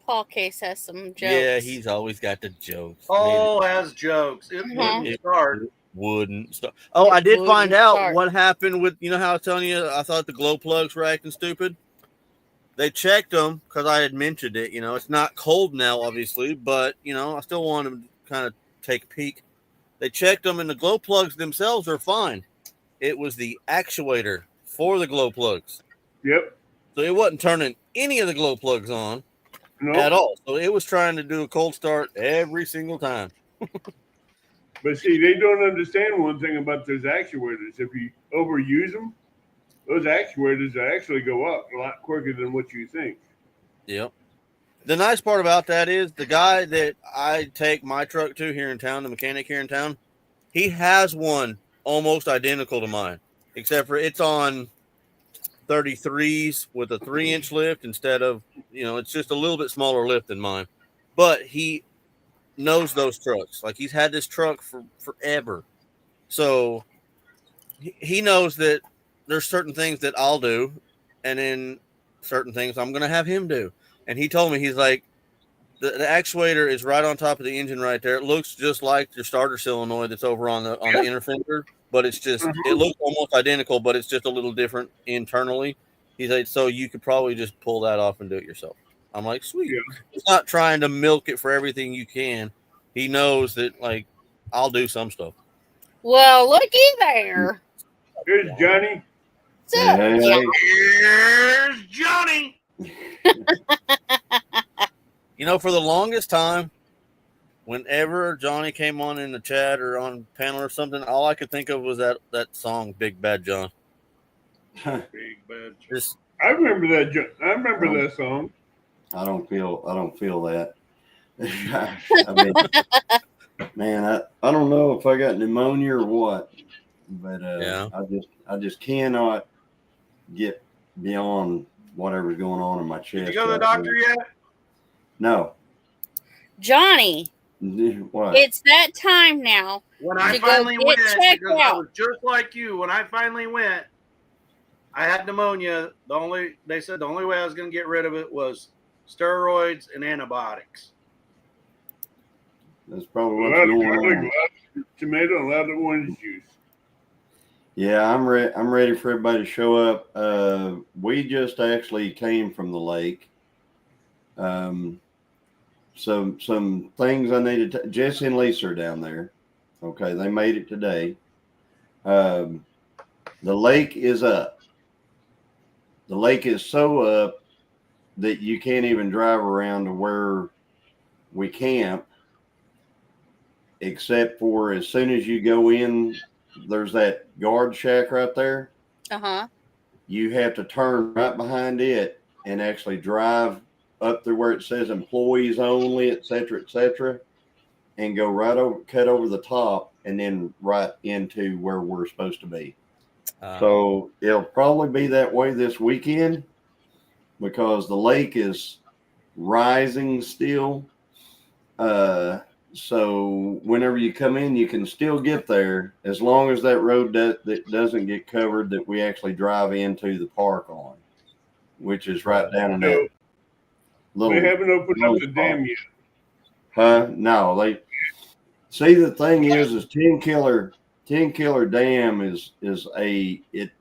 Paul Case has some jokes. Yeah, he's always got the jokes. Paul has jokes. It Mhm. wouldn't start. Wouldn't stop. Oh, It I did find wouldn't out start. what happened with, you know how I was telling you I thought the glow plugs were acting stupid? They checked them because I had mentioned it. You know, it's not cold now, obviously, but, you know, I still want them to kind of take a peek. They checked them, and the glow plugs themselves are fine. It was the actuator for the glow plugs. Yep. So it wasn't turning any of the glow plugs on at No. all. So it was trying to do a cold start every single time. But see, they don't understand one thing about those actuators. If you overuse them, those actuators actually go up a lot quicker than what you think. Yep. The nice part about that is the guy that I take my truck to here in town, the mechanic here in town, he has one almost identical to mine, except for it's on 33s with a 3-inch lift instead of, you know, it's just a little bit smaller lift than mine. But he knows those trucks. Like, he's had this truck for forever. So he knows that there's certain things that I'll do, and then certain things I'm going to have him do. And he told me, he's like, the actuator is right on top of the engine right there. It looks just like your starter solenoid that's over on the inner fender, but it's just it looks almost identical, but it's just a little different internally. He's like, so you could probably just pull that off and do it yourself. I'm like, sweet. Yeah. He's not trying to milk it for everything you can. He knows that, like, I'll do some stuff. Well, looky there. Here's Johnny. So, Hey, yeah. Here's Johnny. You know, for the longest time, whenever Johnny came on in the chat or on panel or something, all I could think of was that song, Big Bad John. Big bad. Just I remember that. I remember that song. I don't feel that. I mean, man, I don't know if I got pneumonia or what, but Yeah. I just cannot get beyond whatever's going on in my chest. Did you go to the right doctor now. yet? No. Johnny, What? it's that time now. When I To go finally get went, checked because I out. was just like you. When I finally went, I had pneumonia. They said the only way I was going to get rid of it was steroids and antibiotics. That's probably A what's lot of going garlic, on. a lot of tomato, and a lot of orange juice. Yeah, I'm ready for everybody to show up. We just actually came from the lake. Some things I needed to. Jesse and Lisa are down there. Okay, they made it today. The lake is up. The lake is so up that you can't even drive around to where we camp, except for as soon as you go in, there's that guard shack right there. Uh-huh. You have to turn right behind it and actually drive up to where it says employees only, et cetera, and go right over, cut over the top, and then right into where we're supposed to be. So it'll probably be that way this weekend because the lake is rising still. So whenever you come in, you can still get there as long as that road that doesn't get covered that we actually drive into the park on, which is right down in that little. They haven't opened up the dam yet. Huh? No, they see the thing is Tenkiller Dam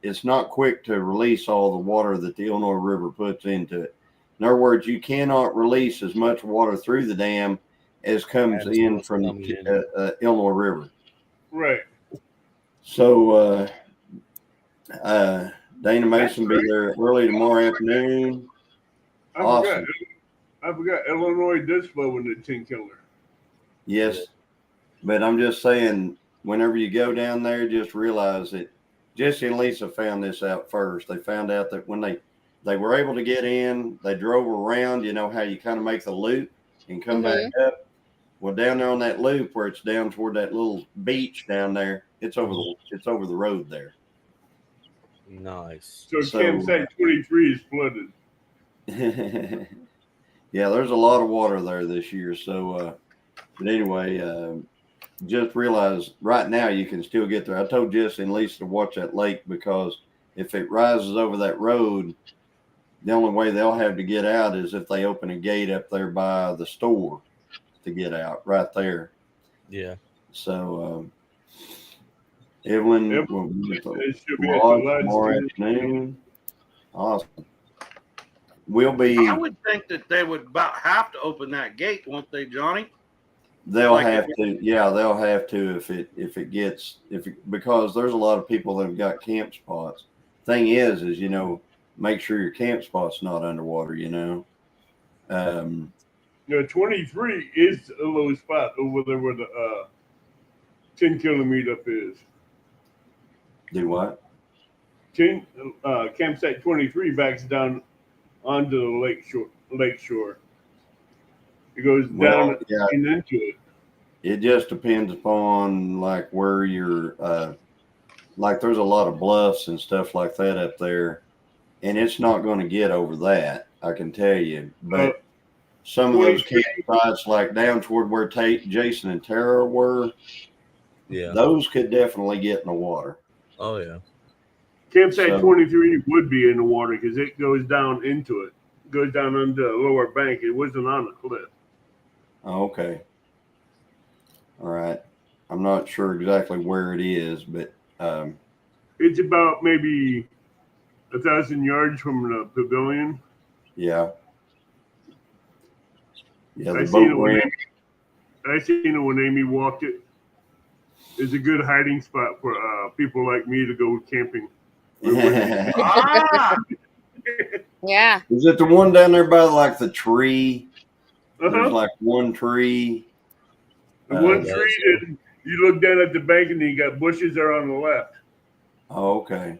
it's not quick to release all the water that the Illinois River puts into it. In other words, you cannot release as much water through the dam as comes in from the Illinois River. Right. So Dana Mason be there early tomorrow afternoon. Awesome. I forgot Illinois does flow into Tenkiller. Yes. But I'm just saying, whenever you go down there, just realize that Jesse and Lisa found this out first. They found out that when they were able to get in, they drove around, you know how you kind of make the loop and come back up. Well, down there on that loop where it's down toward that little beach down there, it's over the road there. Nice. So campsite 23 is flooded. Yeah, there's a lot of water there this year. So, but anyway, just realize right now you can still get there. I told Jesse and Lisa to watch that lake because if it rises over that road, the only way they'll have to get out is if they open a gate up there by the store to get out right there. Yeah. So, Evelyn Yep. will be at It should the be at the lodge lodge tomorrow too. afternoon. Awesome. We'll be. I would think that they would about have to open that gate, won't they, Johnny? They'll Like have to. Yeah, they'll have to because there's a lot of people that have got camp spots. Thing is make sure your camp spot's not underwater. 23 is a low spot over there where the Tenkiller meetup is. Do what? Campsite 23 backs down onto the lake shore. It goes down and into it. It just depends upon like where you're. Like there's a lot of bluffs and stuff like that up there, and it's not going to get over that. I can tell you, but. Some of those campsites, like down toward where Jason and Tara were, yeah, those could definitely get in the water. Oh yeah. Campsite 23 would be in the water because it goes down into it. It goes down under the lower bank. It wasn't on the cliff. Oh, okay. All right. I'm not sure exactly where it is, but it's about maybe 1,000 yards from the pavilion. Yeah. Yeah, the I boat ramp. I seen it when Amy walked it. It's a good hiding spot for people like me to go camping. Ah, Yeah. Is it the one down there by like the tree? Uh-huh. There's like one tree. The one tree that you look down at the bank and then you got bushes there on the left. Oh, okay.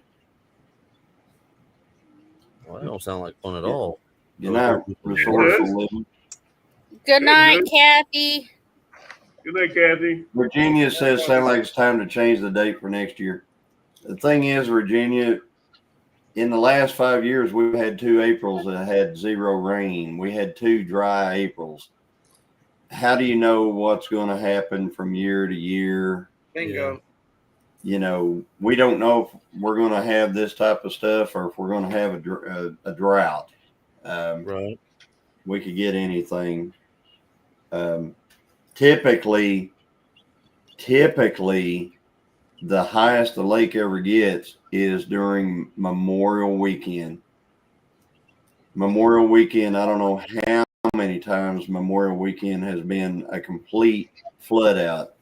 Well, that don't sound like fun at all. Good night, resourceful living. Good night, Kathy. Good night, Kathy. Virginia says sound like it's time to change the date for next year. The thing is, Virginia, in the last 5 years, we've had 2 Aprils that had 0 rain. We had 2 dry Aprils. How do you know what's going to happen from year to year? bingo. We don't know if we're going to have this type of stuff or if we're going to have a drought. Right. We could get anything. Typically, the highest the lake ever gets is during Memorial Weekend. Memorial Weekend, I don't know how many times Memorial Weekend has been a complete flood out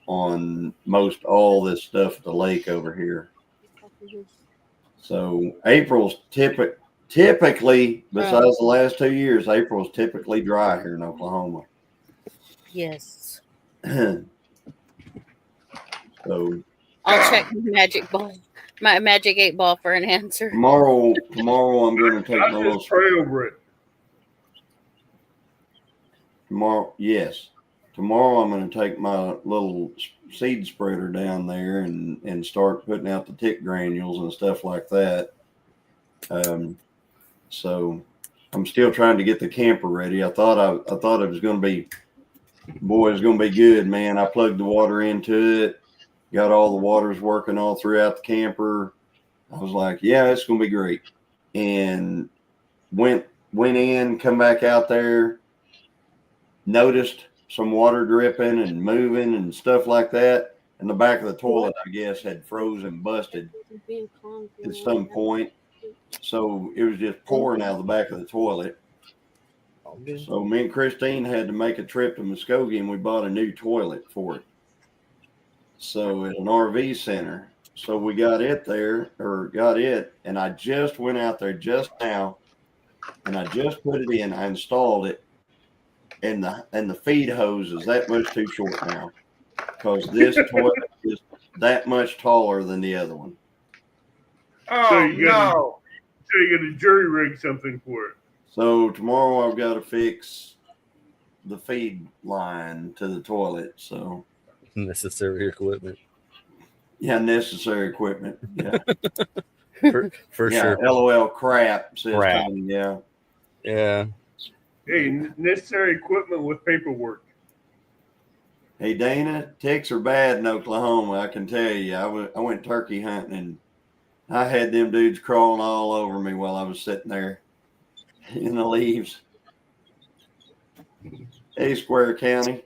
on most all this stuff at the lake over here. So April's typically, besides the last 2 years, April's typically dry here in Oklahoma. Yes. So I'll check my magic 8 ball for an answer. tomorrow I'm going to take my little pray over it. Tomorrow I'm going to take my little seed spreader down there and start putting out the tick granules and stuff like that. So I'm still trying to get the camper ready. I thought it was going to be, boy, it's going to be good, man. I plugged the water into it, got all the waters working all throughout the camper. I was like, yeah, it's going to be great. And went in, come back out there, noticed some water dripping and moving and stuff like that. And the back of the toilet, I guess, had frozen, busted at some point. So it was just pouring out of the back of the toilet. So me and Christine had to make a trip to Muskogee and we bought a new toilet for it. So at an RV center. So we got it, and I just went out there just now and I just put it in. I installed it. And the feed hose is that much too short now because this toilet is that much taller than the other one. Oh, So you no. So you got to jury rig something for it. So tomorrow I've got to fix the feed line to the toilet. So Necessary equipment. yeah, necessary equipment. Yeah. For Yeah, sure. LOL crap, says Crap. Tony. Yeah. Yeah. Hey, necessary equipment with paperwork. Hey, Dana, ticks are bad in Oklahoma, I can tell you. I went turkey hunting, and I had them dudes crawling all over me while I was sitting there in the leaves. Hey, Square County.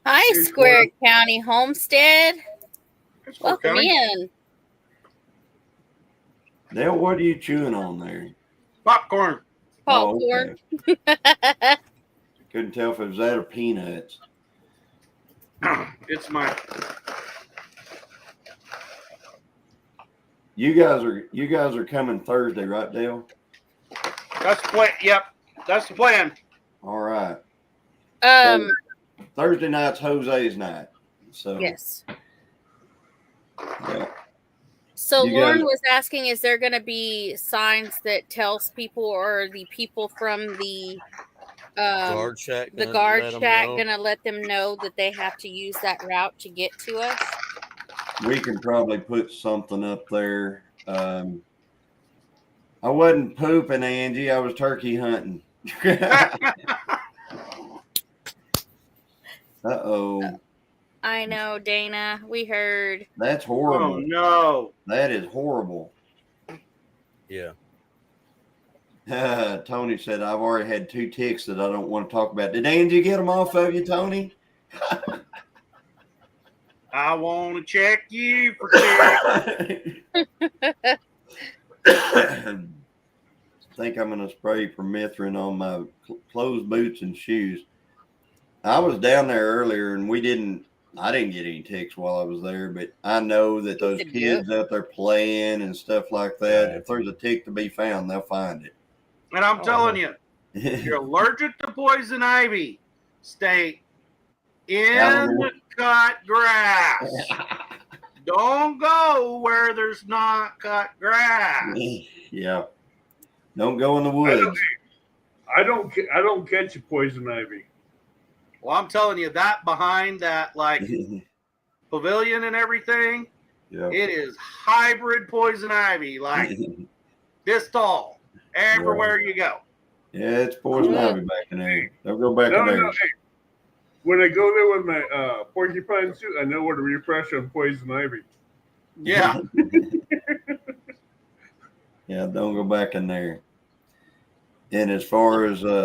Hi, Hey, Square County Homestead. Welcome County. in. Dale, what are you chewing on there? Popcorn. Popcorn. Oh, okay. Couldn't tell if it was that or peanuts. It's my. You guys are coming Thursday, right, Dale? That's the plan. Yep, that's the plan. All right. Um, Thursday night's Jose's night. So yes. yeah. So You Lauren guys- was asking, is there going to be signs that tells people or the people from the Guard shack. the gonna guard let 'em shack know. going to let them know that they have to use that route to get to us? We can probably put something up there. I wasn't pooping, Angie. I was turkey hunting. Uh-oh. I know, Dana. We heard. That's Oh horrible. no! That is horrible. Yeah. Tony said, I've already had 2 ticks that I don't want to talk about. Did Angie get them off of you, Tony? I want to check you for tick. I think I'm going to spray permethrin on my closed boots and shoes. I was down there earlier, and I didn't get any ticks while I was there, but I know that those Good kids out there playing and stuff like that, Right. if there's a tick to be found, they'll find it. And I'm telling you, if you're allergic to poison ivy, stay in cut grass. Don't go where there's not cut grass. Yeah. Don't go in the woods. I don't catch a poison ivy. Well, I'm telling you, that behind that like pavilion and everything, Yeah. it is hybrid poison ivy, like this tall, everywhere you go. Yeah, it's poison ivy back in there. Don't go back in there. No, hey. When I go there with my porcupine suit, I know where to refresh on poison ivy. Yeah. Yeah, don't go back in there. And as far as many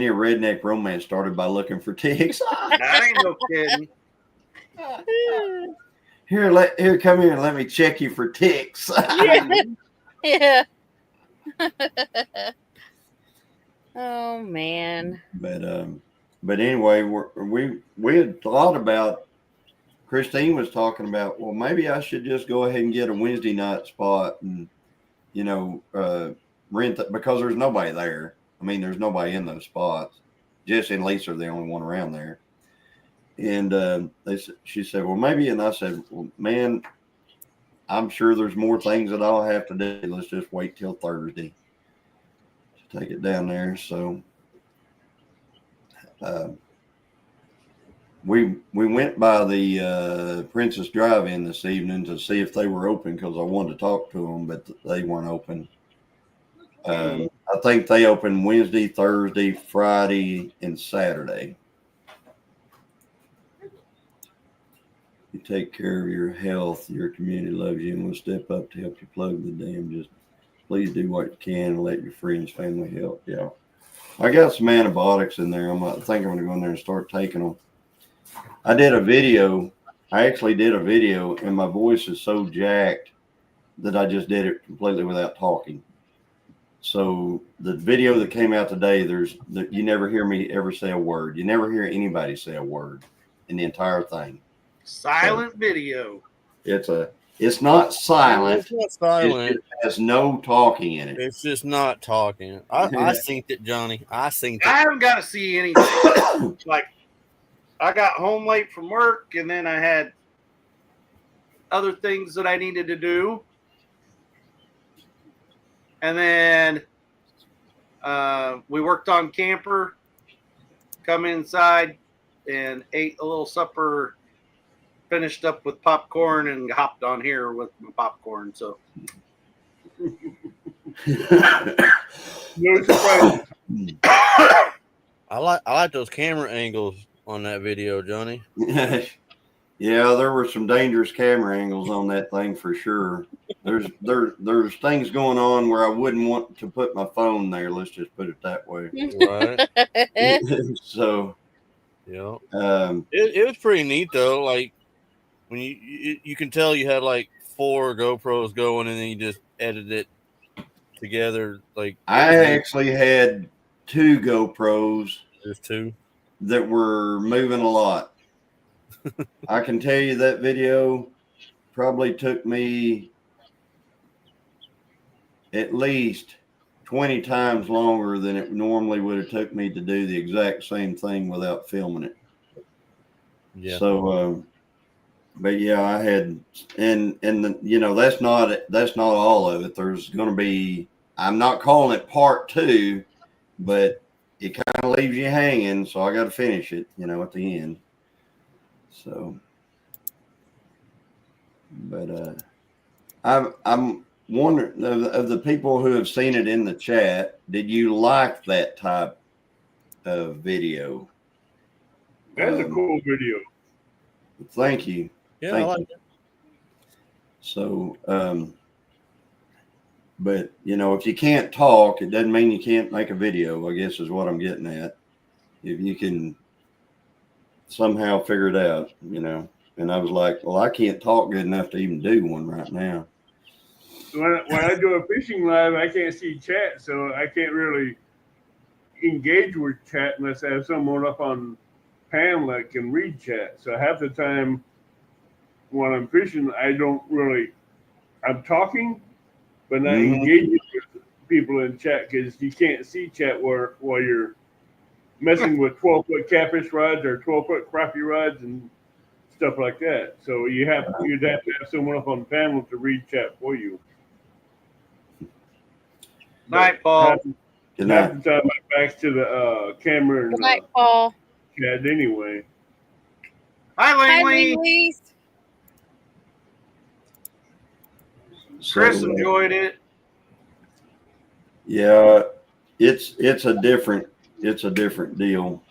a redneck romance started by looking for ticks. That ain't no kidding. Here, come here and let me check you for ticks. Yeah. Oh man. But anyway, we had thought about. Christine was talking about, well, maybe I should just go ahead and get a Wednesday night spot and, rent that, because there's nobody there. I mean, there's nobody in those spots. Jesse and Lisa are the only one around there. And she said, well, maybe. And I said, well, man, I'm sure there's more things that I'll have to do. Let's just wait till Thursday to take it down there. So we went by the Princess Drive-In this evening to see if they were open, because I wanted to talk to them, but they weren't open. I think they open Wednesday, Thursday, Friday, and Saturday. You take care of your health, your community loves you, and will step up to help you plug the dam. Just please do what you can and let your friends, family help. Yeah, I got some antibiotics in there. I think I'm going to go in there and start taking them. I did a video. I actually did a video, and my voice is so jacked that I just did it completely without talking. So the video that came out today, you never hear me ever say a word. You never hear anybody say a word in the entire thing. Silent video. It's not silent. It's not silent. It has no talking in it. It's just not talking. I synced it, Johnny. I synced I it. haven't got to see anything. Like, I got home late from work, and then I had other things that I needed to do. And then we worked on camper, come inside and ate a little supper finished up with popcorn and hopped on here with my popcorn. So No surprises. I like those camera angles on that video, Johnny. Yeah, there were some dangerous camera angles on that thing for sure. There's things going on where I wouldn't want to put my phone there. Let's just put it that way. Right. So, Yeah. um, It was pretty neat though. Like when you can tell you had like 4 GoPros going, and then you just edited it together. Like I actually had 2 GoPros just 2. that were moving a lot. I can tell you that video probably took me at least 20 times longer than it normally would have took me to do the exact same thing without filming it. Yeah. So, but yeah, I had, and that's not all of it. There's going to be, I'm not calling it part 2, but it kind of leaves you hanging. So I got to finish it, at the end. So, but I'm wondering of the people who have seen it in the chat, did you like that type of video? That's a cool video. Thank you. Yeah, Thank I like you. it. So, but if you can't talk, it doesn't mean you can't make a video, I guess is what I'm getting at. If you can somehow figure it out, and I was like, well, I can't talk good enough to even do one right now. When I do a fishing live, I can't see chat, so I can't really engage with chat unless I have someone up on Pam that can read chat. So half the time when I'm fishing, I'm talking, but not engaging with people in chat because you can't see chat while you're messing with 12-foot catfish rods or 12-foot crappie rods and stuff like that. So you'd have to have someone up on the panel to read chat for you. night, Paul. Good Half night. the time my back's to the camera and Good night, Paul. chat anyway. Hi, Hi, Langley. Lee. Chris So, enjoyed it. yeah, it's a different deal.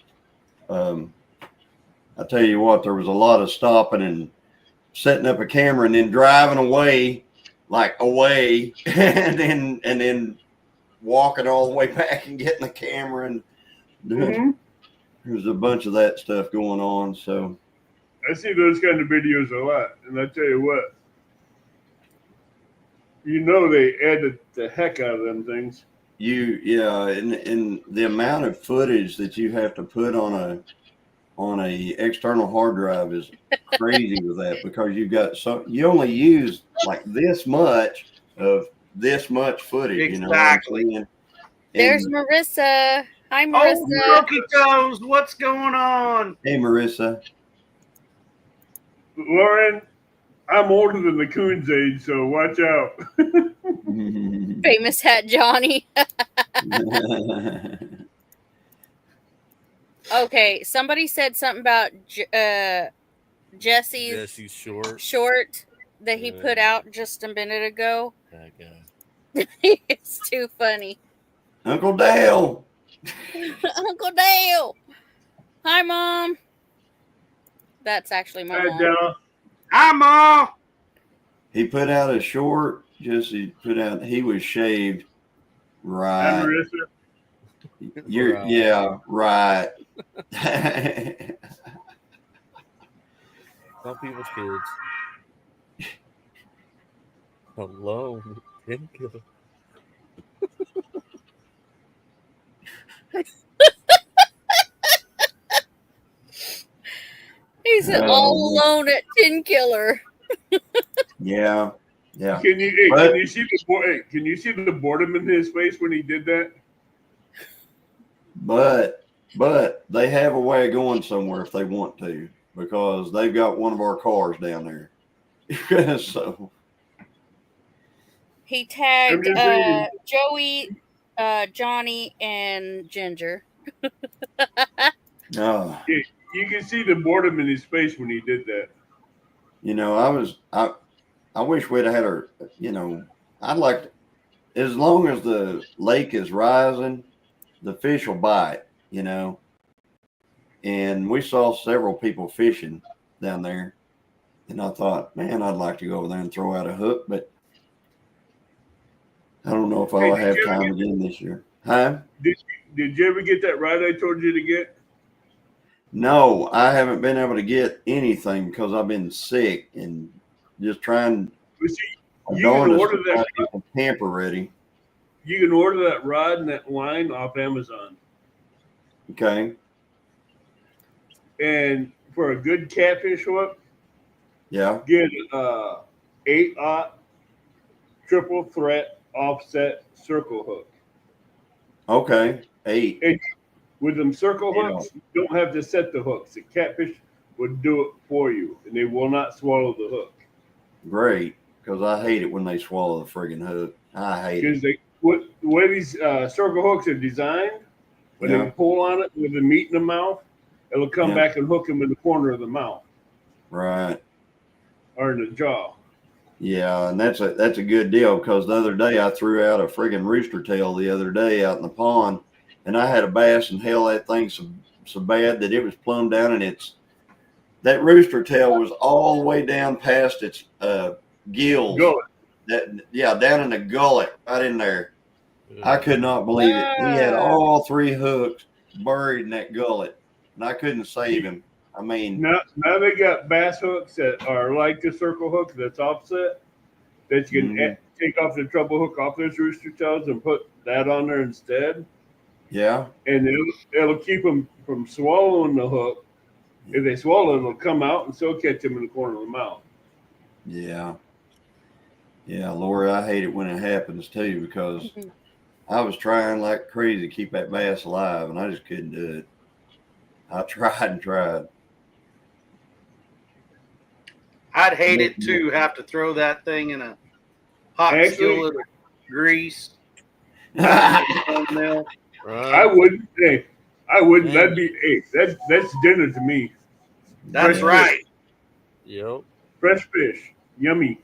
I tell you what, there was a lot of stopping and setting up a camera and then driving away, and then walking all the way back and getting the camera, and there's a bunch of that stuff going on. So I see those kind of videos a lot, and I tell you what, they edit the heck out of them things. and the amount of footage that you have to put on a external hard drive is crazy with that, because you only use like this much footage. Exactly. There's Marissa. Hi, Marissa. Oh, Cookie Toes, what's going on? Hey, Marissa. Lauren, I'm older than the Coons age, so watch out. Famous Hat Johnny. Okay, somebody said something about Jesse's short that he put out just a minute ago. That guy. It's too funny. Uncle Dale. Uncle Dale. Hi, Mom. That's actually my mom. Hi, Mom. He put out a short. Jesse put out. He was shaved. Right. Yeah, right. Some people's kids. Hello, Tenkiller. He's all alone at Tenkiller. Yeah. Can you see the boredom in his face when he did that? But they have a way of going somewhere if they want to, because they've got one of our cars down there. So he tagged Joey, Johnny, and Ginger. You can see the boredom in his face when he did that. You know, I wish we'd have had her. You know, I'd like to, as long as the lake is rising, the fish will bite. You know, and we saw several people fishing down there, and I thought, man, I'd like to go over there and throw out a hook, but I don't know if Hey, I'll have time again this year. Huh? did you ever get that ride I told you to get? No, I haven't been able to get anything because I've been sick and just trying Well, see, my you can darndest order to try that. to get the camper ready. You can order that rod and that line off Amazon. Okay. And for a good catfish hook, Yeah. get 8/0 triple threat offset circle hook. Okay. 8. And with them circle Yeah. hooks, you don't have to set the hooks. The catfish would do it for you, and they will not swallow the hook. Great. Because I hate it when they swallow the friggin' hook. I hate it. Because the way these circle hooks are designed, when Yeah. they pull on it with the meat in the mouth, it'll come Yeah. back and hook them in the corner of the mouth Right. or in the jaw. Yeah, and that's a good deal because the other day I threw out a friggin' rooster tail the other day out in the pond, and I had a bass and held that thing so bad that it was plumb down, and that rooster tail was all the way down past its gills. Go. Down in the gullet, right in there. I could not believe it. He had all 3 hooks buried in that gullet, and I couldn't save him. I mean, Now they got bass hooks that are like the circle hook that's offset that you can take off the treble hook off those rooster tails and put that on there instead. yeah, And it'll keep them from swallowing the hook. If they swallow it, it'll come out and still catch them in the corner of the mouth. yeah, Lori, I hate it when it happens too because I was trying like crazy to keep that bass alive, and I just couldn't do it. I tried and tried. I'd hate it to have to throw that thing in a hot skillet of grease. I wouldn't. Hey, I wouldn't. Man. That'd be that's dinner to me. That's right. Yep. Fresh fish, yummy.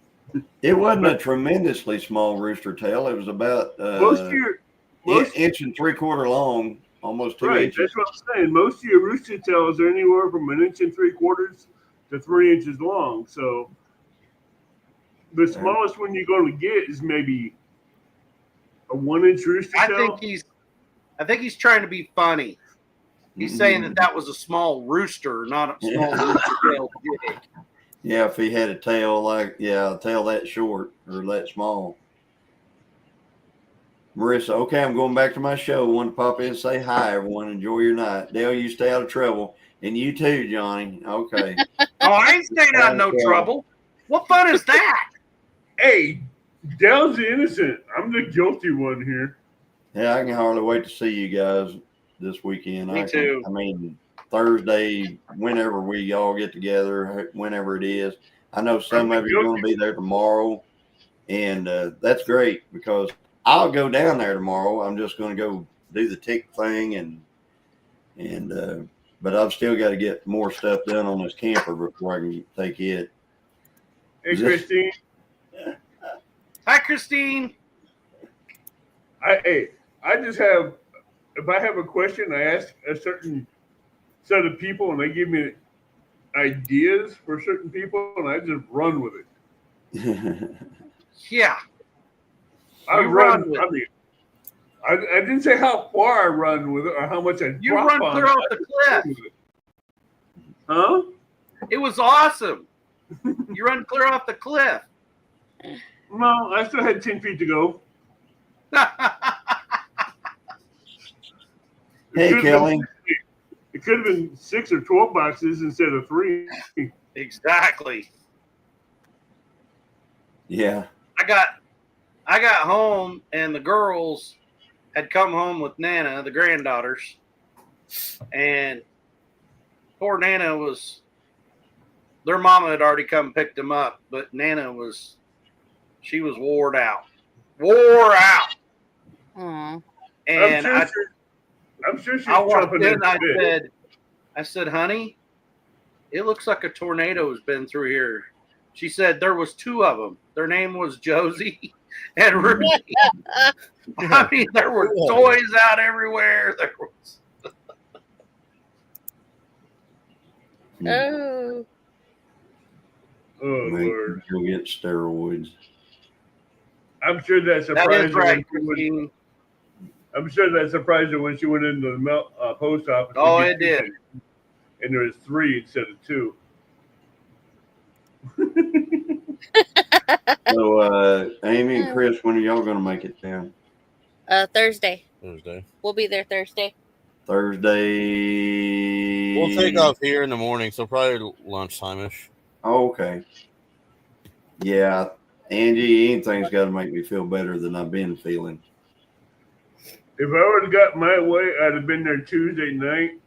It wasn't a tremendously small rooster tail. It was about inch and 3/4 long, almost 2 inches. That's what I'm saying. Most of your rooster tails are anywhere from 1 inch and 3/4 to 3 inches long. So the smallest one you're going to get is maybe a 1-inch rooster tail. I think he's trying to be funny. He's saying that was a small rooster, not a small rooster tail jig. Yeah, if he had a tail a tail that short or that small. Marissa, okay, I'm going back to my show. I want to pop in and say hi, everyone. Enjoy your night. Dale, you stay out of trouble. And you too, Johnny. Okay. Oh, I ain't staying out of no trouble. What fun is that? Hey, Dale's the innocent. I'm the guilty one here. Yeah, I can hardly wait to see you guys this weekend. Me too. I mean, Thursday, whenever we all get together, whenever it is. I know some of you are going to be there tomorrow, and that's great because I'll go down there tomorrow. I'm just going to go do the tick thing, but I've still got to get more stuff done on this camper before I can take it. Hey, Christine. Hi, Christine. I just have, if I have a question, I ask a certain set of people, and they give me ideas for certain people, and I just run with it. Yeah. I run. I mean, I didn't say how far I run with it or how much I You drop run on clear it. off the cliff. Huh? It was awesome. You run clear off the cliff. No, I still had 10 feet to go. Hey, Kelly. It could have been 6 or 12 boxes instead of 3. Exactly. Yeah. I got home and the girls had come home with Nana, the granddaughters, and poor Nana their mama had already come and picked them up, but Nana was wore out. Aw. And I'm sure she's I walked chomping in, at the bit. I said, honey, it looks like a tornado has been through here. She said there was 2 of them. Their name was Josie and Rudy. I mean, there were toys out everywhere. There was. Oh. Oh Make Lord! Go get steroids. I'm sure that That surprised is her right, when she went. Christine. I'm sure that surprised her when she went into the post office. to Oh, get it did. tickets, and there was 3 instead of 2. So, Amy and Chris, when are y'all going to make it down? Thursday. Thursday. We'll be there Thursday. Thursday. We'll take off here in the morning, so probably lunchtime-ish. Oh, okay. Yeah, Angie, anything's got to make me feel better than I've been feeling. If I would have got my way, I'd have been there Tuesday night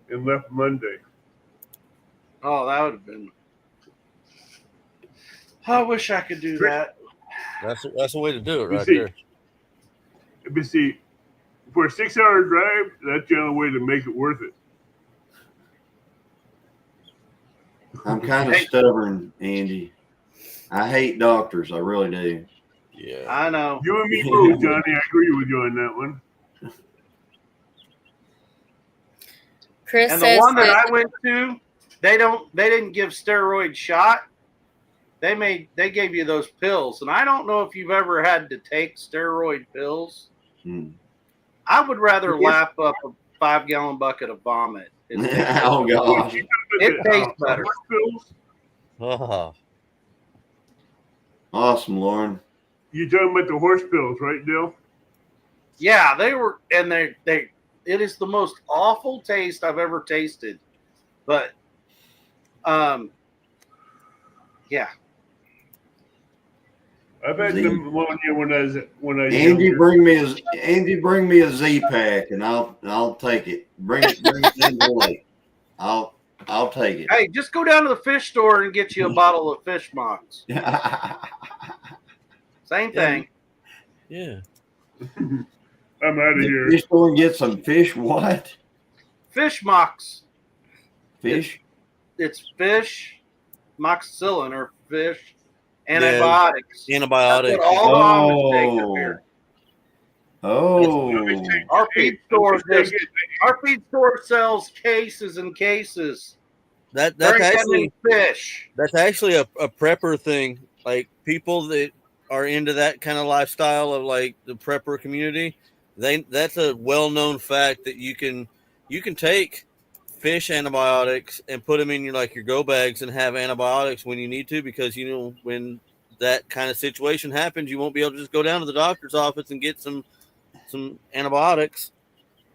and left Monday. Oh, that would have been. I wish I could do that. That's the way to do it right see, there. But see, for a 6-hour drive, that's the only way to make it worth it. I'm kind of stubborn, Andy. I hate doctors. I really do. Yeah. I know. You and me both, Johnny. I agree with you on that one. Chris And the says one that that I went to, they didn't give steroid shot. They gave you those pills. And I don't know if you've ever had to take steroid pills. I would rather lap up a 5-gallon bucket of vomit. Oh, God. It tastes better. Oh. Awesome, Lauren. You're talking about the horse pills, right, Dale? Yeah, they were, and it is the most awful taste I've ever tasted. But, yeah. I've had pneumonia when I was Andy, younger. bring me a Z-Pack, and I'll take it. Bring it in the lake. I'll take it. Hey, just go down to the fish store and get you a bottle of fish mocks. Same thing. Yeah. I'm out of here. Fish store and get some fish. What? Fish mocks. Fish? It's fish, moxicillin, or fish antibiotics. Antibiotics. That's what all the Amish take up here. Oh. Our feed store sells cases and cases. That's They're actually getting fish. That's actually a prepper thing. Like people that are into that kind of lifestyle of like the prepper community, that's a well-known fact that you can take fish antibiotics and put them in your go bags and have antibiotics when you need to, because when that kind of situation happens, you won't be able to just go down to the doctor's office and get some antibiotics.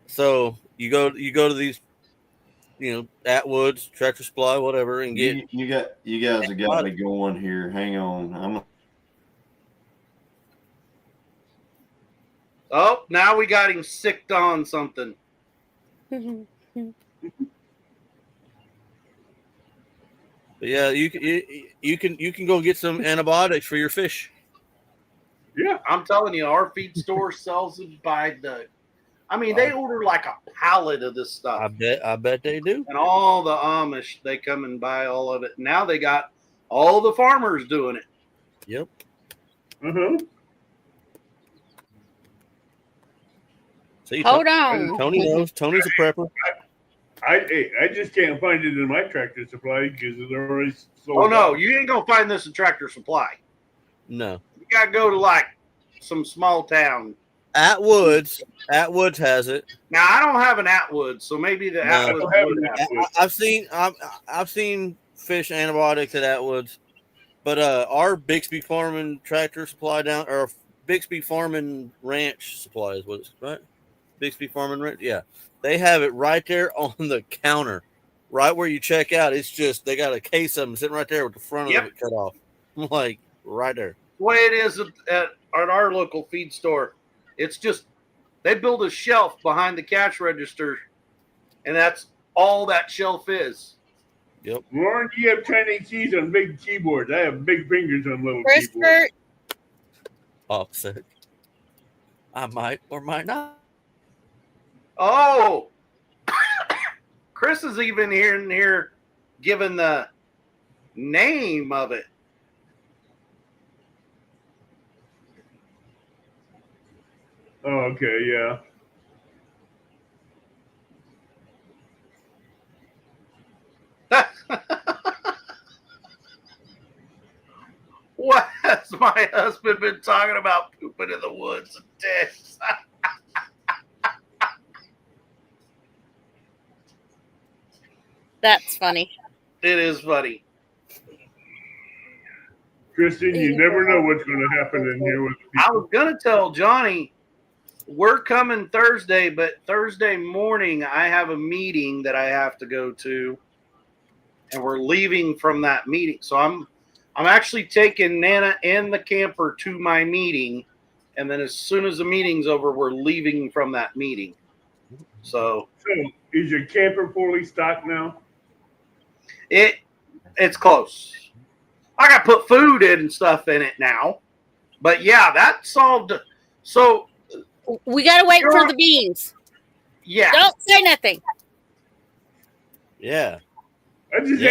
So you go to these Atwoods, Tractor Supply, whatever, and get You guys have got me going here. Hang on. Oh, now we got him sicked on something. But yeah, you can go get some antibiotics for your fish. Yeah, I'm telling you, our feed store sells it by the. I mean, they order like a pallet of this stuff. I bet they do. And all the Amish, they come and buy all of it. Now they got all the farmers doing it. Yep. See, hold on. Tony knows. Tony's a prepper. I just can't find it in my Tractor Supply because they're always sold. Oh no, out. you ain't gonna find this in Tractor Supply. No. You gotta go to like some small town. Atwoods has it. Now I don't have an Atwood, so maybe the Atwood would have it. I've seen fish antibiotics at Atwoods, but our Bixby Farming Tractor Supply or Bixby Farming Ranch Supply is what it's right. Bixby Farming Ranch, yeah, they have it right there on the counter, right where you check out. It's just they got a case of them sitting right there with the front of it cut off, like right there. The way it is at our local feed store, it's just they build a shelf behind the cash register, and that's all that shelf is. Yep. Lauren, you have Chinese keys on big keyboards. I have big fingers on little Christopher, keyboards. Offset. I might or might not. Oh, Chris is even here giving the name of it. Oh, okay, yeah. What has my husband been talking about pooping in the woods and dicks? That's funny. It is funny. Kristen, you never know what's going to happen in here with people. I was going to tell Johnny, we're coming Thursday, but Thursday morning I have a meeting that I have to go to, and we're leaving from that meeting. So I'm actually taking Nana and the camper to my meeting, and then as soon as the meeting's over, we're leaving from that meeting. So is your camper fully stocked now? It's close. I got to put food in and stuff in it now. But yeah, that solved. So we got to wait for the beans. Yeah. Don't say nothing. Yeah. I just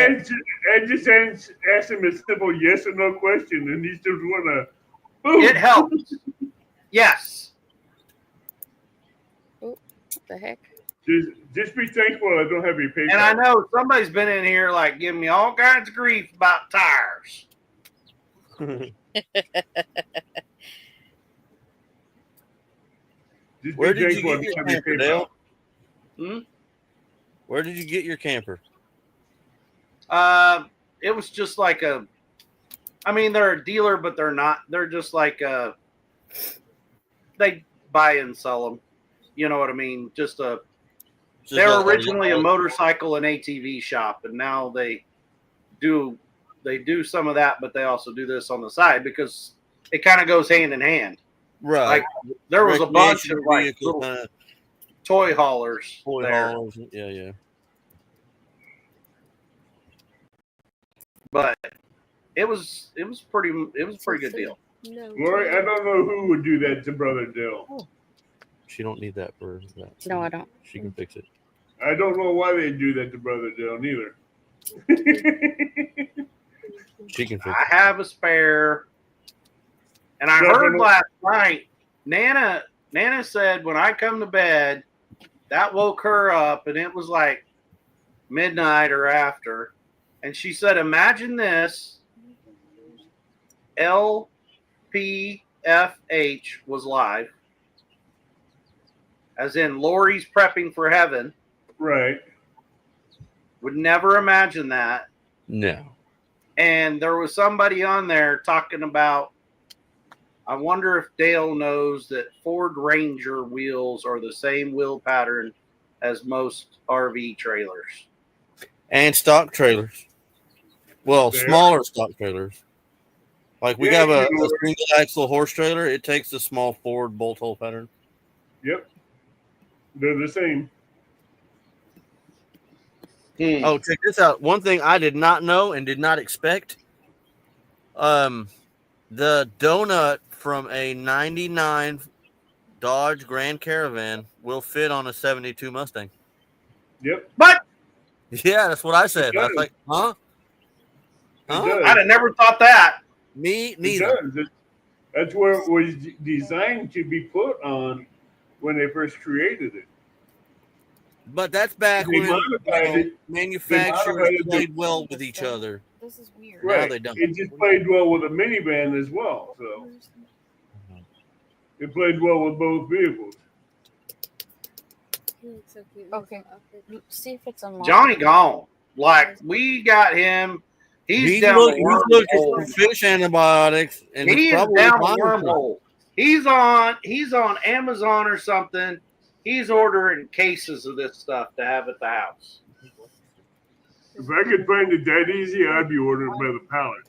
asked him a simple yes or no question, and he just want to. It helps. Yes. What the heck? Just be thankful I don't have your PayPal. And I know somebody's been in here like giving me all kinds of grief about tires. Where did you get your camper, Dale? Hmm? Where did you get your camper? It was just like I mean, they're a dealer, but they're not. They're just like they buy and sell them. You know what I mean? They were originally a motorcycle and ATV shop, and now they do some of that, but they also do this on the side because it kind of goes hand in hand. Right. Like there was a bunch of like little toy haulers there. Yeah. But it was a pretty good deal. Lori, I don't know who would do that to Brother Dill. She don't need that for that. No, I don't. She can fix it. I don't know why they do that to Brother Dill neither. She can fix it. I have a spare. And I heard last night, Nana said when I come to bed, that woke her up, and it was like midnight or after. And she said, imagine this, LPFH was live, as in Lori's prepping for heaven. Right. Would never imagine that. No. And there was somebody on there talking about, I wonder if Dale knows that Ford Ranger wheels are the same wheel pattern as most RV trailers. And stock trailers. Well, smaller stock trailers. Like we have a single axle horse trailer. It takes the small Ford bolt hole pattern. Yep. They're the same. Oh, check this out. One thing I did not know and did not expect. The donut from a 99 Dodge Grand Caravan will fit on a 72 Mustang. Yep. But yeah, that's what I said. I was like, huh? I'd have never thought that. Me neither. That's where it was designed to be put on when they first created it. But that's back when manufacturers played well with each other. This is weird. Right. Now they don't. It just played well with a minivan as well. So it played well with both vehicles. Okay. See if it's unlocked. Johnny gone. Like we got him. He's down he's looking for fish antibiotics, and he is probably down the wormhole. He's on Amazon or something. He's ordering cases of this stuff to have at the house. If I could find it that easy, I'd be ordering by the pallet.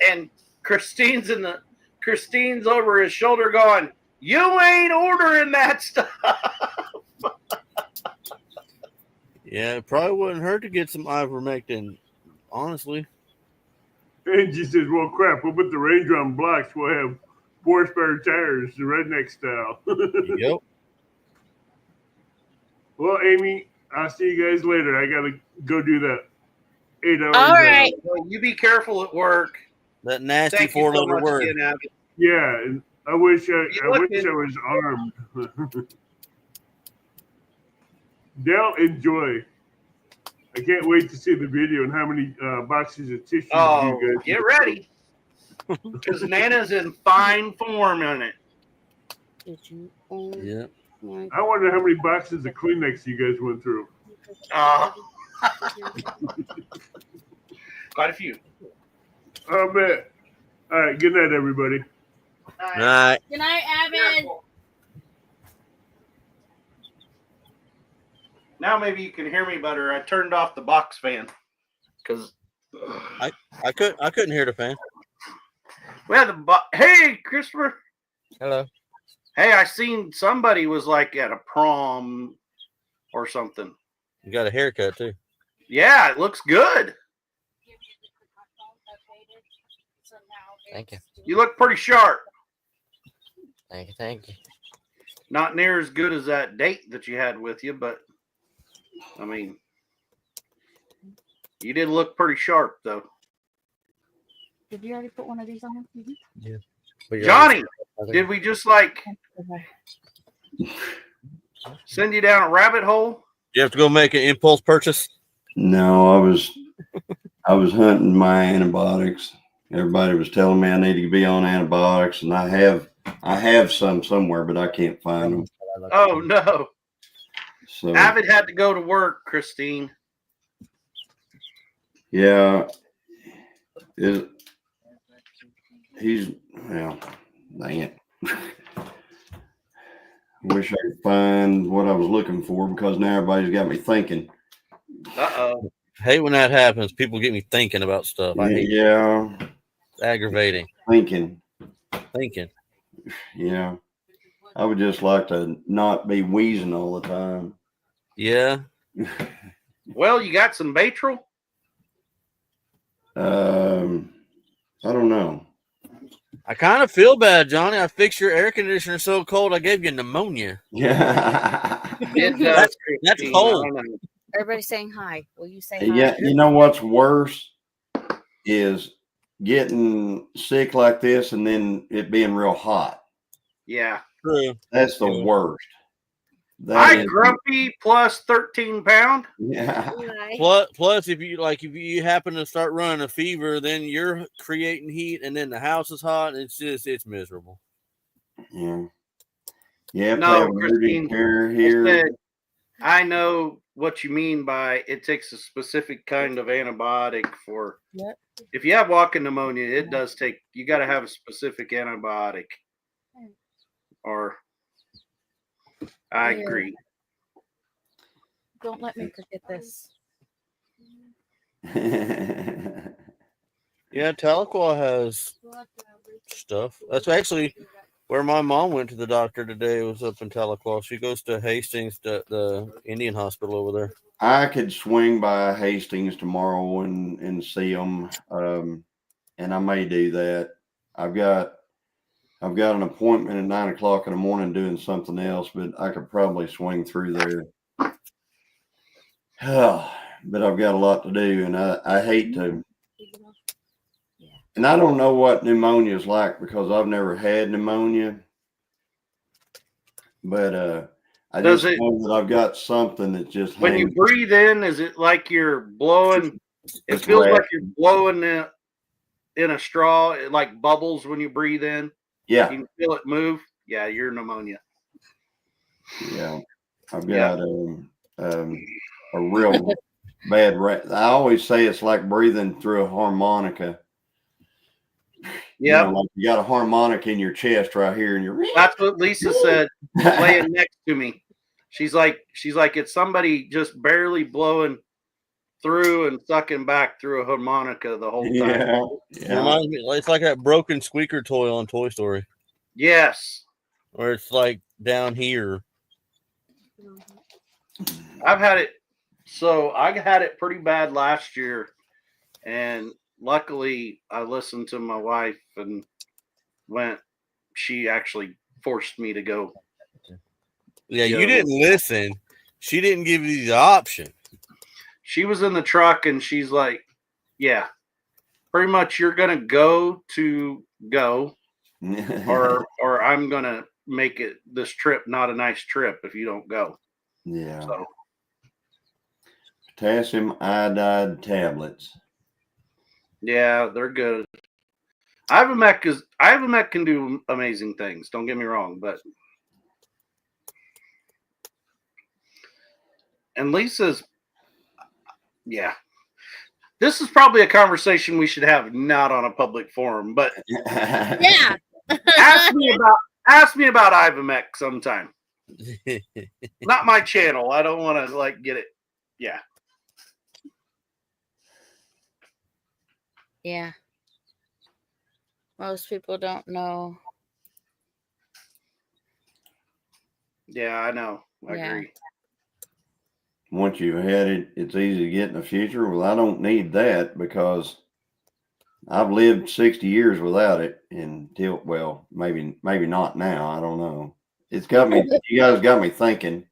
And Christine's over his shoulder going, "You ain't ordering that stuff." Yeah, it probably wouldn't hurt to get some ivermectin, honestly. And she says, well, crap, we'll put the Ranger on blocks. We'll have 4 spare tires, the redneck style. Yep. Well, Amy, I'll see you guys later. I got to go do that 8 hours. All right. Well, you be careful at work. That nasty Thank you so 4-letter much word. Yeah, and I wish I looking? was armed. Dale, enjoy. I can't wait to see the video and how many boxes of tissues Oh, you guys get went ready. Because Nana's in fine form on it. Did you? Yeah. through. I wonder how many boxes of Kleenex you guys went through. Quite a few. I bet. All right, good night, everybody. All right. Good night, Evan. Now maybe you can hear me better. I turned off the box fan because I couldn't hear the fan. we had the Hey, Christopher. Hello. Hey, I seen somebody was like at a prom or something. You got a haircut too. Yeah, it looks good. Thank you. You look pretty sharp. Thank you. Thank you. Not near as good as that date that you had with you, but I mean, you did look pretty sharp though. Did you already put one of these on? Mm-hmm. Yeah. But Johnny, did we just like send you down a rabbit hole? You have to go make an impulse purchase? No, I was hunting my antibiotics. Everybody was telling me I need to be on antibiotics, and I have some somewhere, but I can't find them. Oh no. So Avid had to go to work, Christine. yeah, he's well, dang it. Wish I could find what I was looking for because now everybody's got me thinking. Uh-oh. Hate when that happens. People get me thinking about stuff. I hate Yeah, it's aggravating. thinking. Yeah, I would just like to not be wheezing all the time. Yeah. Well, you got some Baytril? I don't know. I kind of feel bad, Johnny. I fixed your air conditioner so cold I gave you pneumonia. Yeah. It does. That's Christine. cold. I don't know. Everybody's saying hi. Will you say hi? Yeah, you know what's worse is getting sick like this and then it being real hot. Yeah. True. That's the Yeah. worst. Hi, Grumpy plus 13 pound. Yeah. Plus, if you happen to start running a fever, then you're creating heat, and then the house is hot. And it's miserable. Yeah. Yeah. No, Christine, here. I know what you mean by it takes a specific kind of antibiotic for. Yep. If you have walking pneumonia, it does take. You got to have a specific antibiotic. Or I agree. Don't let me forget this. Yeah, Tahlequah has stuff. That's actually where my mom went to the doctor today. It was up in Tahlequah. She goes to Hastings, the Indian hospital over there. I could swing by Hastings tomorrow and see them, and I may do that. I've got an appointment at 9 o'clock in the morning doing something else, but I could probably swing through there. But I've got a lot to do, and I hate to. And I don't know what pneumonia is like because I've never had pneumonia. But I know that I've got something that just when you breathe in, is it like you're blowing? It feels like you're blowing in a straw. It like bubbles when you breathe in. Yeah. You can feel it move. Yeah, you're pneumonia. Yeah. I've got a real bad I always say it's like breathing through a harmonica. Yeah. Like you got a harmonica in your chest right here, and you're. That's what Lisa said laying next to me. She's like, it's somebody just barely blowing through and sucking back through a harmonica the whole time. Yeah. Reminds me, it's like that broken squeaker toy on Toy Story. Yes. Where it's like down here. I've had it. So I had it pretty bad last year, and luckily I listened to my wife and she actually forced me to go. Yeah, you didn't listen. She didn't give you the option. She was in the truck and she's like, yeah, pretty much you're going to go. or I'm gonna make this trip not a nice trip if you don't go. Yeah. So Potassium iodide tablets. yeah, they're good. Ivomec can do amazing things. Don't get me wrong, but and Lisa's, yeah. This is probably a conversation we should have not on a public forum, but Yeah. ask me about Ivomec sometime. Not my channel. I don't want to like get it. Yeah. Yeah. Most people don't know. Yeah, I know. I Yeah. agree. Once you've had it, it's easy to get in the future. Well, I don't need that because I've lived 60 years without it until, well, maybe not now. I don't know. It's got me, you guys got me thinking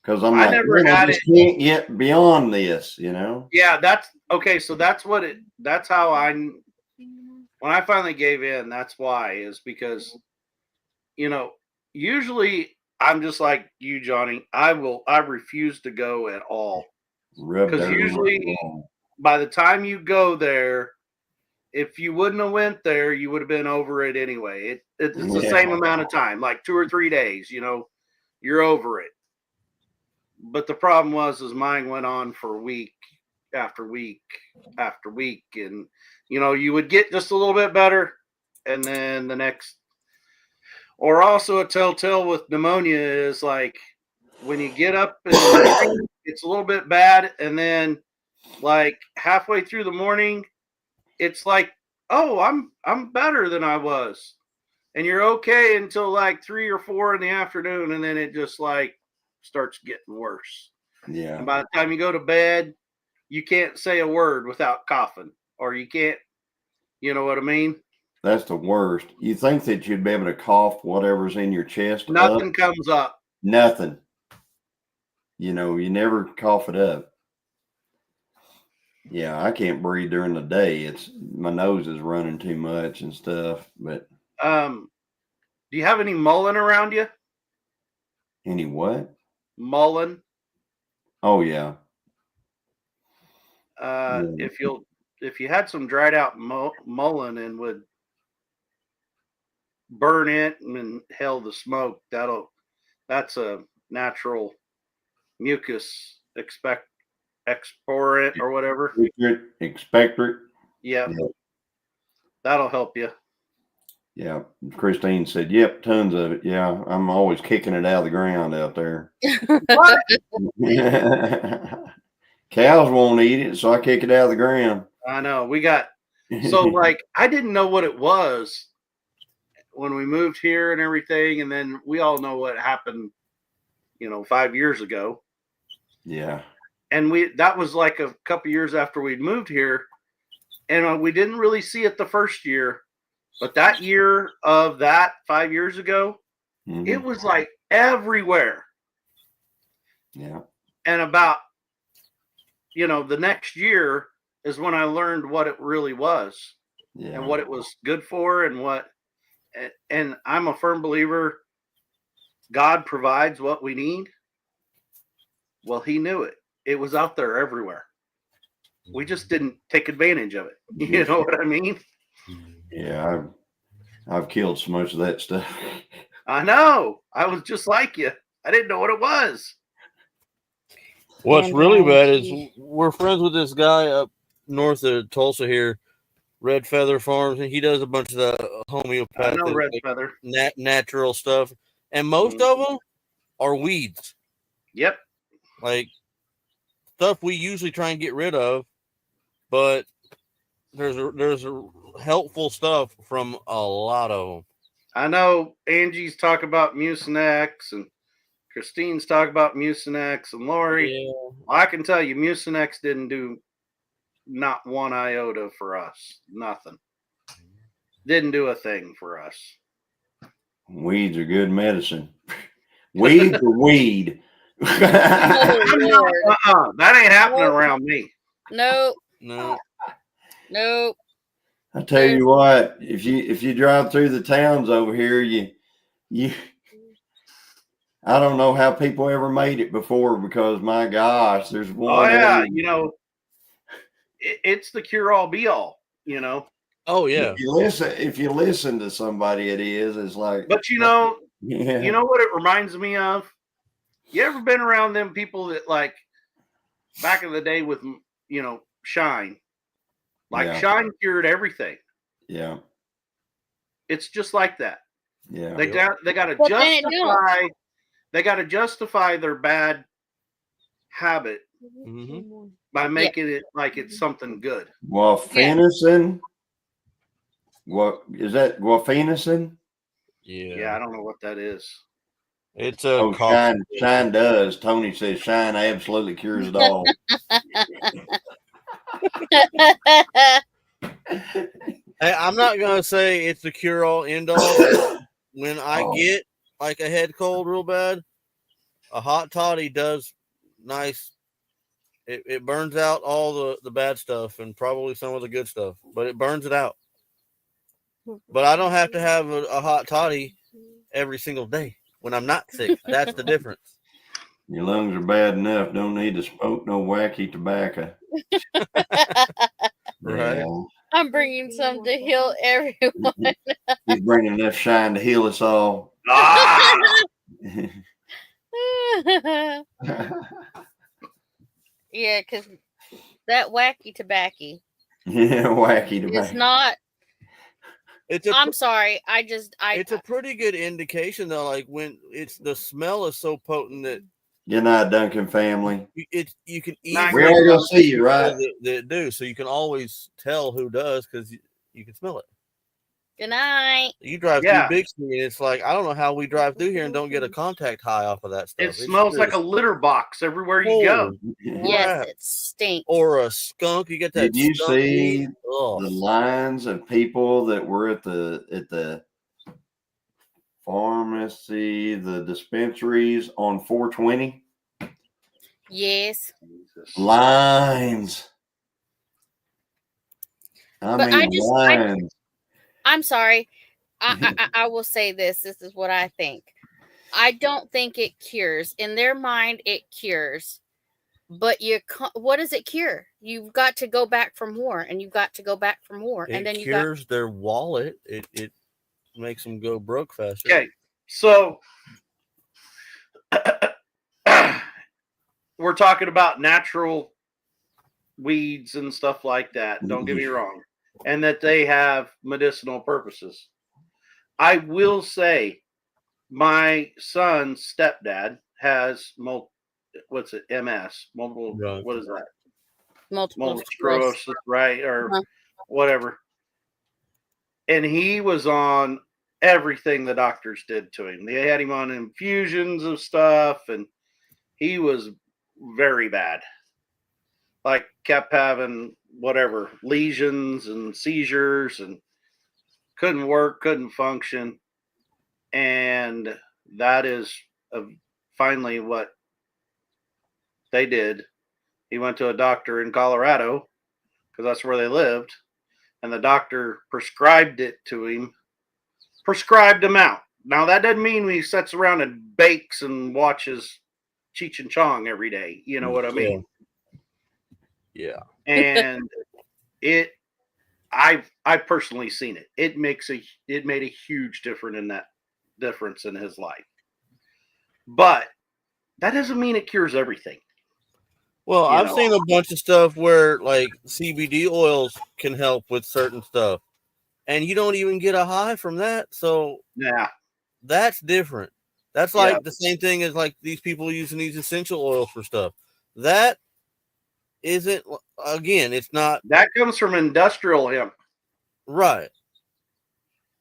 because I'm I like, never man, I had just can't get beyond this, you know? Yeah, that's okay. So that's how when I finally gave in, that's why, is because, usually I'm just like you, Johnny. I refuse to go at all. Rub Because dirt on usually the wall. by the time you go there, if you wouldn't have went there, you would have been over it anyway. It's the same amount of time, like 2 or 3 days, you're over it. But the problem is mine went on for week after week after week. And, you would get just a little bit better. And then the next, or also a telltale with pneumonia is like when you get up in the morning, it's a little bit bad. And then like halfway through the morning, it's like, oh, I'm better than I was. And you're okay until like 3 or 4 in the afternoon. And then it just like starts getting worse. Yeah. And by the time you go to bed, you can't say a word without coughing, or you can't, you know what I mean? That's the worst. You think that you'd be able to cough whatever's in your chest Nothing up? comes up. Nothing. You never cough it up. Yeah, I can't breathe during the day. It's my nose is running too much and stuff. But do you have any mullein around you? any what? Mullein. Oh yeah. If you had some dried out mullein and would burn it and inhale the smoke, that's a natural mucus expectorant or whatever. Expectorant. Yep. Yeah. That'll help you. Yeah. Christine said, yep, tons of it. Yeah. I'm always kicking it out of the ground out there. What? Cows won't eat it, so I kick it out of the ground. I know. So like I didn't know what it was when we moved here and everything, and then we all know what happened, 5 years ago. Yeah. And that was like a couple years after we'd moved here, and we didn't really see it the first year, but that year of that 5 years ago, it was like everywhere. Yeah. And about, the next year is when I learned what it really was. Yeah. And what it was good for, and I'm a firm believer God provides what we need. Well, he knew it. It was out there everywhere. We just didn't take advantage of it. You know what I mean? Yeah, I've killed so much of that stuff. I know. I was just like you. I didn't know what it was. What's really bad is we're friends with this guy up north of Tulsa here, Red Feather Farms, and he does a bunch of the homeopathic, Red Feather, natural stuff, and most of them are weeds. Yep, like stuff we usually try and get rid of, but there's helpful stuff from a lot of them. I know Angie's talk about Mucinex, and Christine's talk about Mucinex, and Lori. Yeah. I can tell you, Mucinex didn't do not one iota for us. Nothing. Didn't do a thing for us. Weeds are good medicine. Weeds are weed. That ain't happening around me. Nope. No. Nope. I tell you what, if you drive through the towns over here, you I don't know how people ever made it before, because my gosh, there's one. Oh yeah, area- it's the cure all be all. Oh yeah. If you listen to somebody, it's like. But yeah. you know what it reminds me of? You ever been around them people that, like, back in the day with Shine? Like, Yeah. Shine cured everything. Yeah. It's just like that. Yeah. They got to But then it don't. justify. They got to justify their bad habit by making it like it's something good. Guafinazine? What is that? Guafinazine? Yeah, I don't know what that is. It's a Shine does. Tony says Shine absolutely cures it all. Hey, I'm not gonna say it's the cure all end all. When I get like a head cold real bad, a hot toddy does nice. It burns out all the bad stuff and probably some of the good stuff, but it burns it out. But I don't have to have a hot toddy every single day when I'm not sick. That's the difference. Your lungs are bad enough. Don't need to smoke no wacky tobacco. Right. Yeah. I'm bringing some to heal everyone. He's bringing enough Shine to heal us all. Yeah, because that wacky tobacco. Yeah, wacky tobacco. It's not. I'm sorry. It's a pretty good indication though. Like when the smell is so potent that Good night, Duncan family. You can easily we're all gonna see you, right? That do, so you can always tell who does because you can smell it. Good night. You drive through Bixby, and it's like I don't know how we drive through here and don't get a contact high off of that stuff. It smells like a litter box everywhere you go. Yes, it stinks. Or a skunk. You get that. Did you see the lines of people that were at the pharmacy, the dispensaries on 420? Yes. Lines. Lines. I'm sorry. I will say this. This is what I think. I don't think it cures. In their mind, it cures. But what does it cure? You've got to go back for more, and you've got to go back for more, and then cures their wallet. It makes them go broke faster. Okay, so we're talking about natural weeds and stuff like that. Don't get me wrong, and that they have medicinal purposes. I will say, my son's stepdad has what's it? MS, multiple. Right. What is that? Multiple sclerosis, right, or whatever. And he was on everything the doctors did to him. They had him on infusions of stuff, and he was very bad. Like, kept having whatever lesions and seizures, and couldn't work, couldn't function. And that is finally what they did. He went to a doctor in Colorado because that's where they lived, and the doctor prescribed it to him. Prescribed him out. Now that doesn't mean he sits around and bakes and watches Cheech and Chong every day. You know what I mean? Yeah. And I've personally seen it. It made a huge difference in his life. But that doesn't mean it cures everything. Well, I've seen a bunch of stuff where like CBD oils can help with certain stuff, and you don't even get a high from that. So yeah, that's different. That's like the same thing as like these people using these essential oils for stuff. That isn't, again, it's not. That comes from industrial hemp. Right.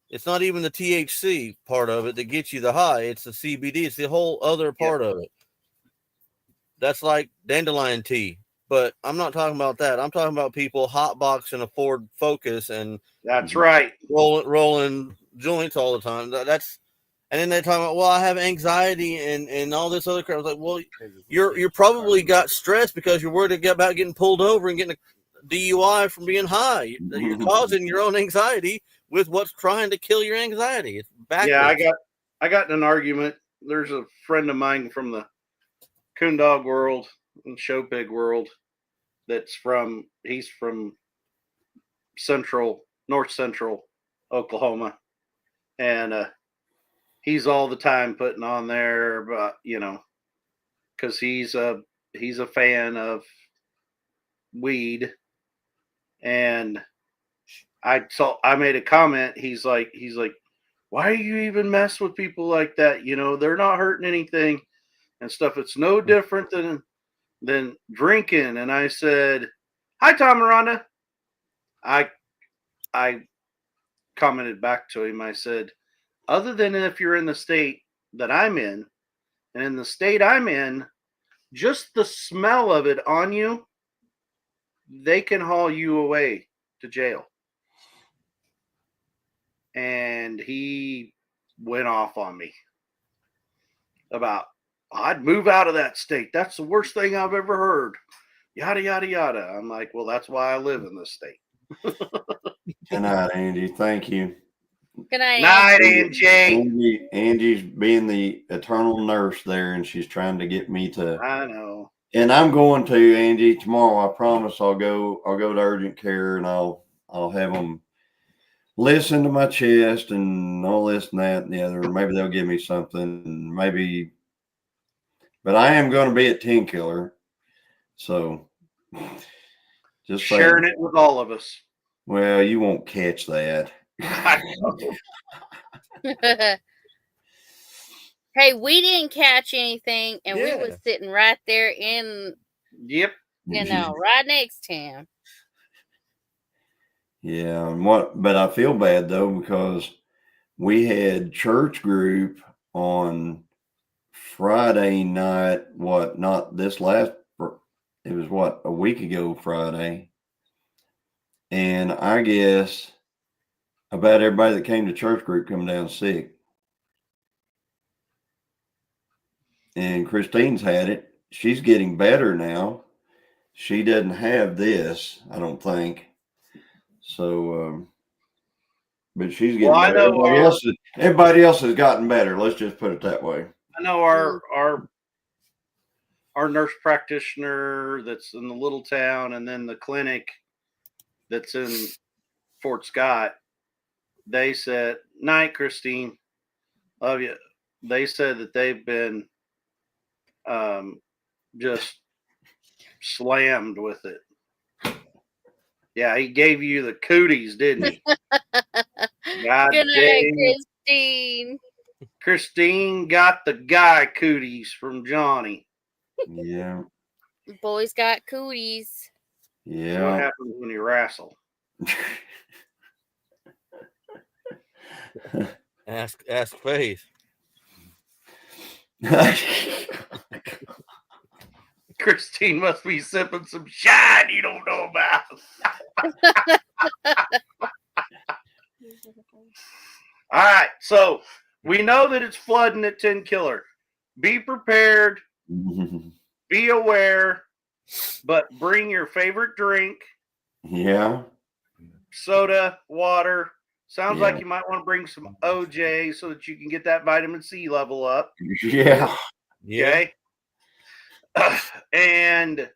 It's not even the THC part of it that gets you the high. It's the CBD. It's the whole other part of it. That's like dandelion tea. But I'm not talking about that. I'm talking about people hotboxing a Ford Focus and that's right, rolling joints all the time. And then they're talking about, well, I have anxiety and all this other crap. I was like, well, you're probably got stress because you're worried about getting pulled over and getting DUI from being high. You're causing your own anxiety with what's trying to kill your anxiety. It's backwards. Yeah, I got in an argument. There's a friend of mine from the coon dog world and show pig world he's from north central Oklahoma, and he's all the time putting on there, but because he's a fan of weed, and I made a comment. He's like, why do you even mess with people like that? They're not hurting anything and stuff. It's no different than drinking. And I said, hi, Tom and Rhonda. I commented back to him. I said, other than if you're in the state that I'm in, and in the state I'm in, just the smell of it on you, they can haul you away to jail. And he went off on me about, I'd move out of that state. That's the worst thing I've ever heard. Yada, yada, yada. I'm like, well, that's why I live in this state. Good night, Angie. Thank you. Good night. Night, Angie. Angie's being the eternal nurse there, and she's trying to get me to. I know. And I'm going to, Angie, tomorrow. I promise I'll go to urgent care, and I'll have them listen to my chest and all this and that and the other. Maybe they'll give me something. Maybe, but I am going to be at Tenkiller, so just sharing it with all of us. Well, you won't catch that. Hey, we didn't catch anything, and we was sitting right there in. Yep. Right next to him. Yeah, but I feel bad though because we had church group on Friday night. It was a week ago Friday, and I guess about everybody that came to church group come down sick. And Christine's had it. She's getting better now. She doesn't have this, I don't think. So, but she's getting better. Everybody else has gotten better. Let's just put it that way. I know our nurse practitioner that's in the little town, and then the clinic that's in Fort Scott. They said, night, Christine. Love you. They said that they've been just slammed with it. Yeah, he gave you the cooties, didn't he? God Good night, Christine. Christine got the guy cooties from Johnny. Yeah. Boys got cooties. Yeah. What happens when you wrestle? Ask Faith. Christine must be sipping some shine you don't know about. All right, so we know that it's flooding at Tenkiller. Be prepared, be aware, but bring your favorite drink. Yeah. Soda, water. Sounds like you might want to bring some OJ so that you can get that vitamin C level up. Yeah. Okay. And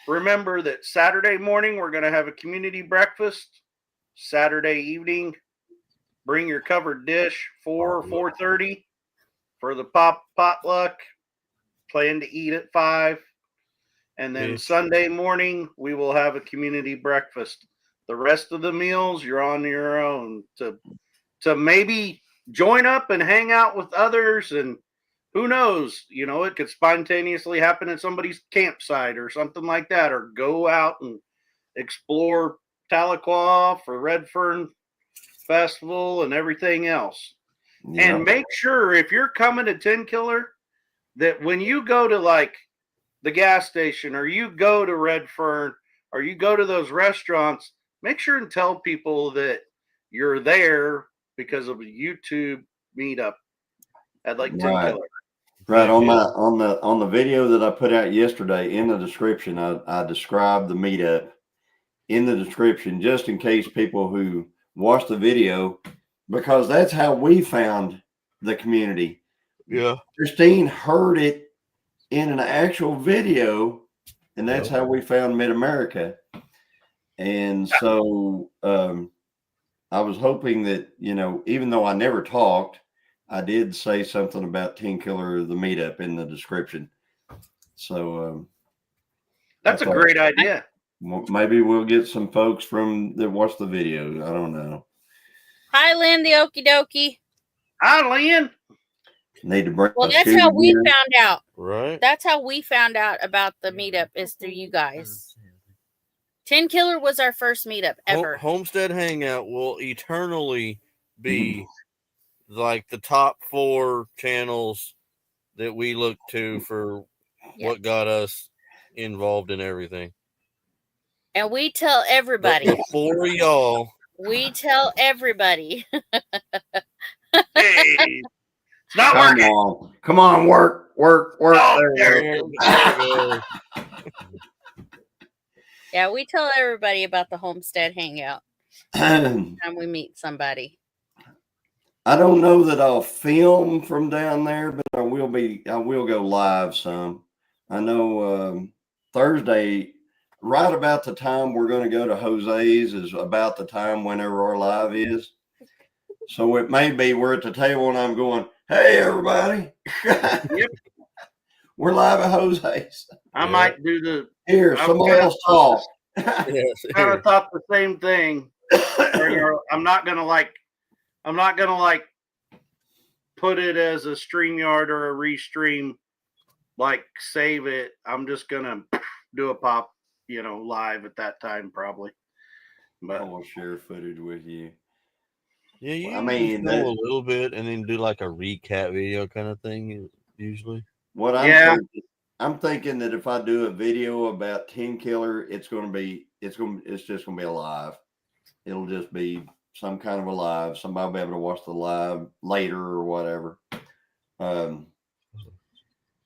remember that Saturday morning we're going to have a community breakfast. Saturday evening, bring your covered dish 4 or 4:30 for the potluck. Plan to eat at 5. And then Sunday morning we will have a community breakfast. The rest of the meals you're on your own to maybe join up and hang out with others, and who knows, it could spontaneously happen at somebody's campsite or something like that, or go out and explore Tahlequah for Red Fern Festival and everything else. Yep. And make sure if you're coming to Tenkiller that when you go to like the gas station or you go to Red Fern or you go to those restaurants, make sure and tell people that you're there because of a YouTube meetup at like Tenkiller. Right. On the video that I put out yesterday in the description, I described the meetup, in the description, just in case people who watch the video, because that's how we found the community. Yeah. Christine heard it in an actual video, and that's how we found Mid-America. And so I was hoping that, you know, even though I never talked, I did say something about Tenkiller, the meetup, in the description. So That's a great idea. Maybe we'll get some folks from that watch the video. I don't know. Hi, Lynn, the okie dokie. Hi, Lynn. Need to bring. Well, that's how we found out. Right. That's how we found out about the meetup, is through you guys. Tenkiller was our first meetup ever. Homestead Hangout will eternally be like the top 4 channels that we look to for what got us involved in everything. And we tell everybody. The 4 of y'all. We tell everybody. Hey, it's not Come working. on. Come on, work. Oh, there There it we go. Yeah, we tell everybody about the Homestead Hangout. Time we meet somebody. I don't know that I'll film from down there, but I will go live some. I know Thursday, right about the time we're going to go to Jose's, is about the time whenever our live is. So it may be we're at the table and I'm going, hey, everybody. Yep. We're live at Jose's. I might do the. Here, someone else talk. Yes, Kind of thought the same thing. I'm not gonna like put it as a StreamYard or a restream, like save it. I'm just gonna do a pop, live at that time probably. But I'll share footage with you. Yeah, you I mean, film a little bit and then do like a recap video kind of thing usually. What I'm thinking that if I do a video about Tenkiller, it's just gonna be a live. It'll just be some kind of a live. Somebody will be able to watch the live later or whatever.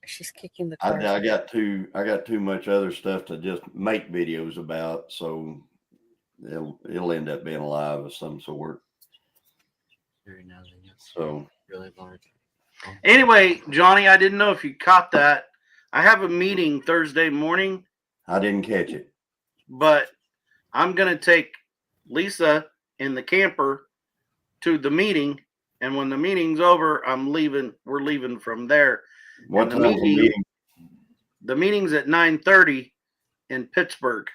She's kicking the car. I got too much other stuff to just make videos about, so it'll end up being a live of some sort. So Really large. anyway, Johnny, I didn't know if you caught that. I have a meeting Thursday morning, I didn't catch it. but I'm gonna take Lisa in the camper to the meeting, and when the meeting's over, we're leaving from there. What And time is the meeting? The meeting's at 9:30 in Pittsburgh.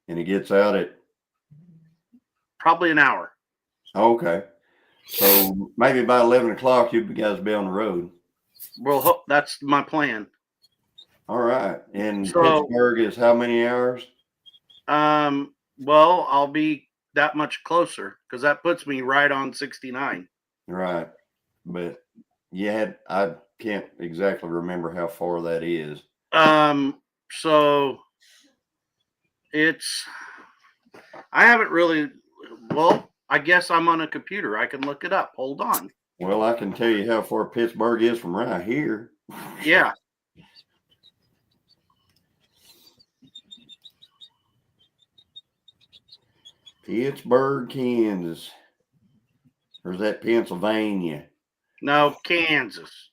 And it gets out at Probably an hour. okay. So maybe by 11 o'clock, you guys will be on the road. Well, that's my plan. All right. And So- Pittsburgh is how many hours? Well, I'll be that much closer because that puts me right on 69. Right. But I can't exactly remember how far that is. So I haven't really, well, I guess I'm on a computer. I can look it up. Hold on. Well, I can tell you how far Pittsburgh is from right here. Yeah. Pittsburgh, Kansas. Or is that Pennsylvania? No, Kansas.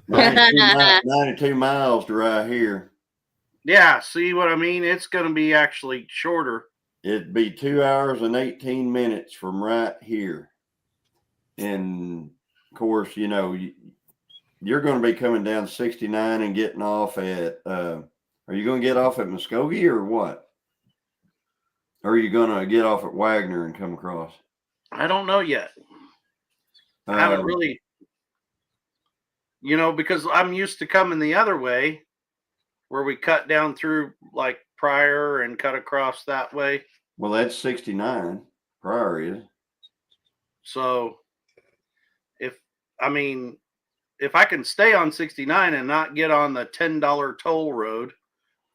92 miles to right here. Yeah. See what I mean? It's going to be actually shorter. It'd be 2 hours and 18 minutes from right here. And of course, you're going to be coming down 69 and getting off at, are you going to get off at Muskogee or what? Or are you going to get off at Wagner and come across? I don't know yet. I haven't really, because I'm used to coming the other way where we cut down through like Pryor and cut across that way. Well, that's 69. Pryor is. So if I can stay on 69 and not get on the $10 toll road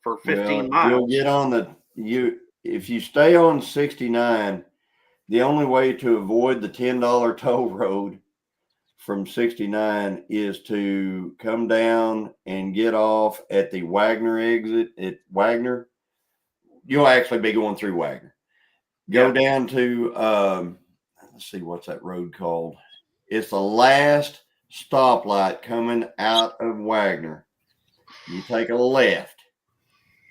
for 15 miles. You'll get on if you stay on 69, the only way to avoid the $10 toll road from 69 is to come down and get off at the Wagner exit at Wagner. You'll actually be going through Wagner. go down to let's see, what's that road called? It's the last stoplight coming out of Wagner. You take a left,